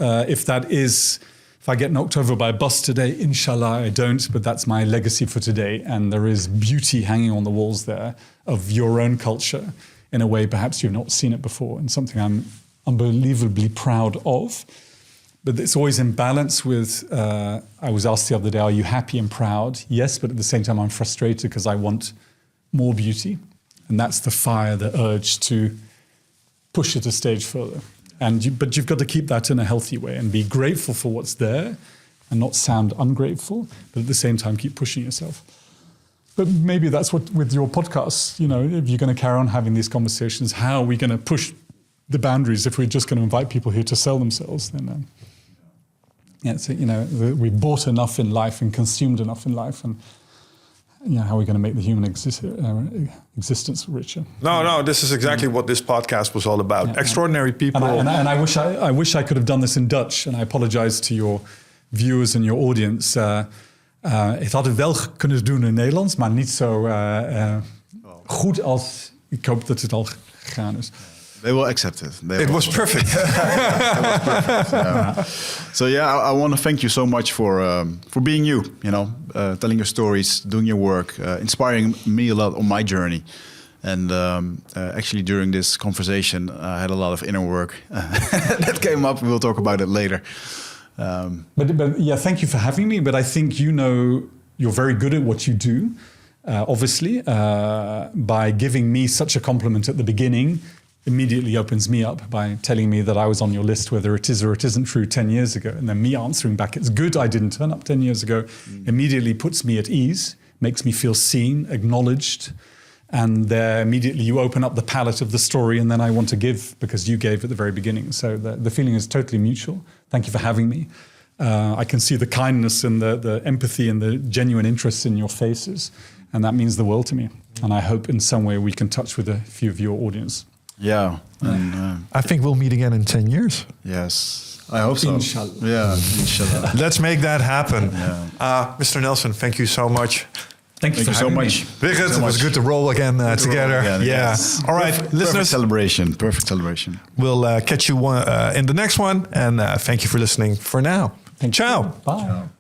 I get knocked over by a bus today, inshallah I don't, but that's my legacy for today. And there is beauty hanging on the walls there of your own culture in a way perhaps you've not seen it before, and something I'm unbelievably proud of. But it's always in balance with, I was asked the other day, are you happy and proud? Yes, but at the same time I'm frustrated because I want more beauty. And that's the fire, the urge to push it a stage further. But you've got to keep that in a healthy way and be grateful for what's there and not sound ungrateful, but at the same time keep pushing yourself. But maybe that's what with your podcast, you know, if you're going to carry on having these conversations, how are we going to push the boundaries if we're just going to invite people here to sell themselves? Then, so, you know, we bought enough in life and consumed enough in life, and you know, how are we going to make the human existence richer? No, this is exactly what this podcast was all about. Extraordinary people. And I wish I could have done this in Dutch, and I apologize to your viewers and your audience. Ik had het wel kunnen doen in Nederlands, maar niet zo goed als ik hoop dat het al gegaan is. They will accept it. It was perfect. Yeah. So I want to thank you so much for being you. You know, telling your stories, doing your work, inspiring me a lot on my journey. And actually, during this conversation, I had a lot of inner work that came up. We'll talk about it later. But yeah, thank you for having me. But I think you're very good at what you do. Obviously, by giving me such a compliment at the beginning, immediately opens me up by telling me that I was on your list, whether it is or it isn't true 10 years ago. And then me answering back, it's good I didn't turn up 10 years ago, immediately puts me at ease, makes me feel seen, acknowledged. And immediately you open up the palette of the story, and then I want to give because you gave at the very beginning. So the feeling is totally mutual. Thank you for having me. I can see the kindness and the empathy and the genuine interest in your faces. And that means the world to me. And I hope in some way we can touch with a few of your audience. Yeah. And, I think we'll meet again in 10 years. Yes. I hope so. Inshallah. Yeah, inshallah. Let's make that happen. Yeah. Mr. Nelson, thank you so much. Thank you so much. Wigert, it was good to roll again together. Again, yeah. yes. All right, listeners. Perfect celebration. We'll catch you in the next one. And thank you for listening for now. Thank Ciao. You. Bye. Ciao.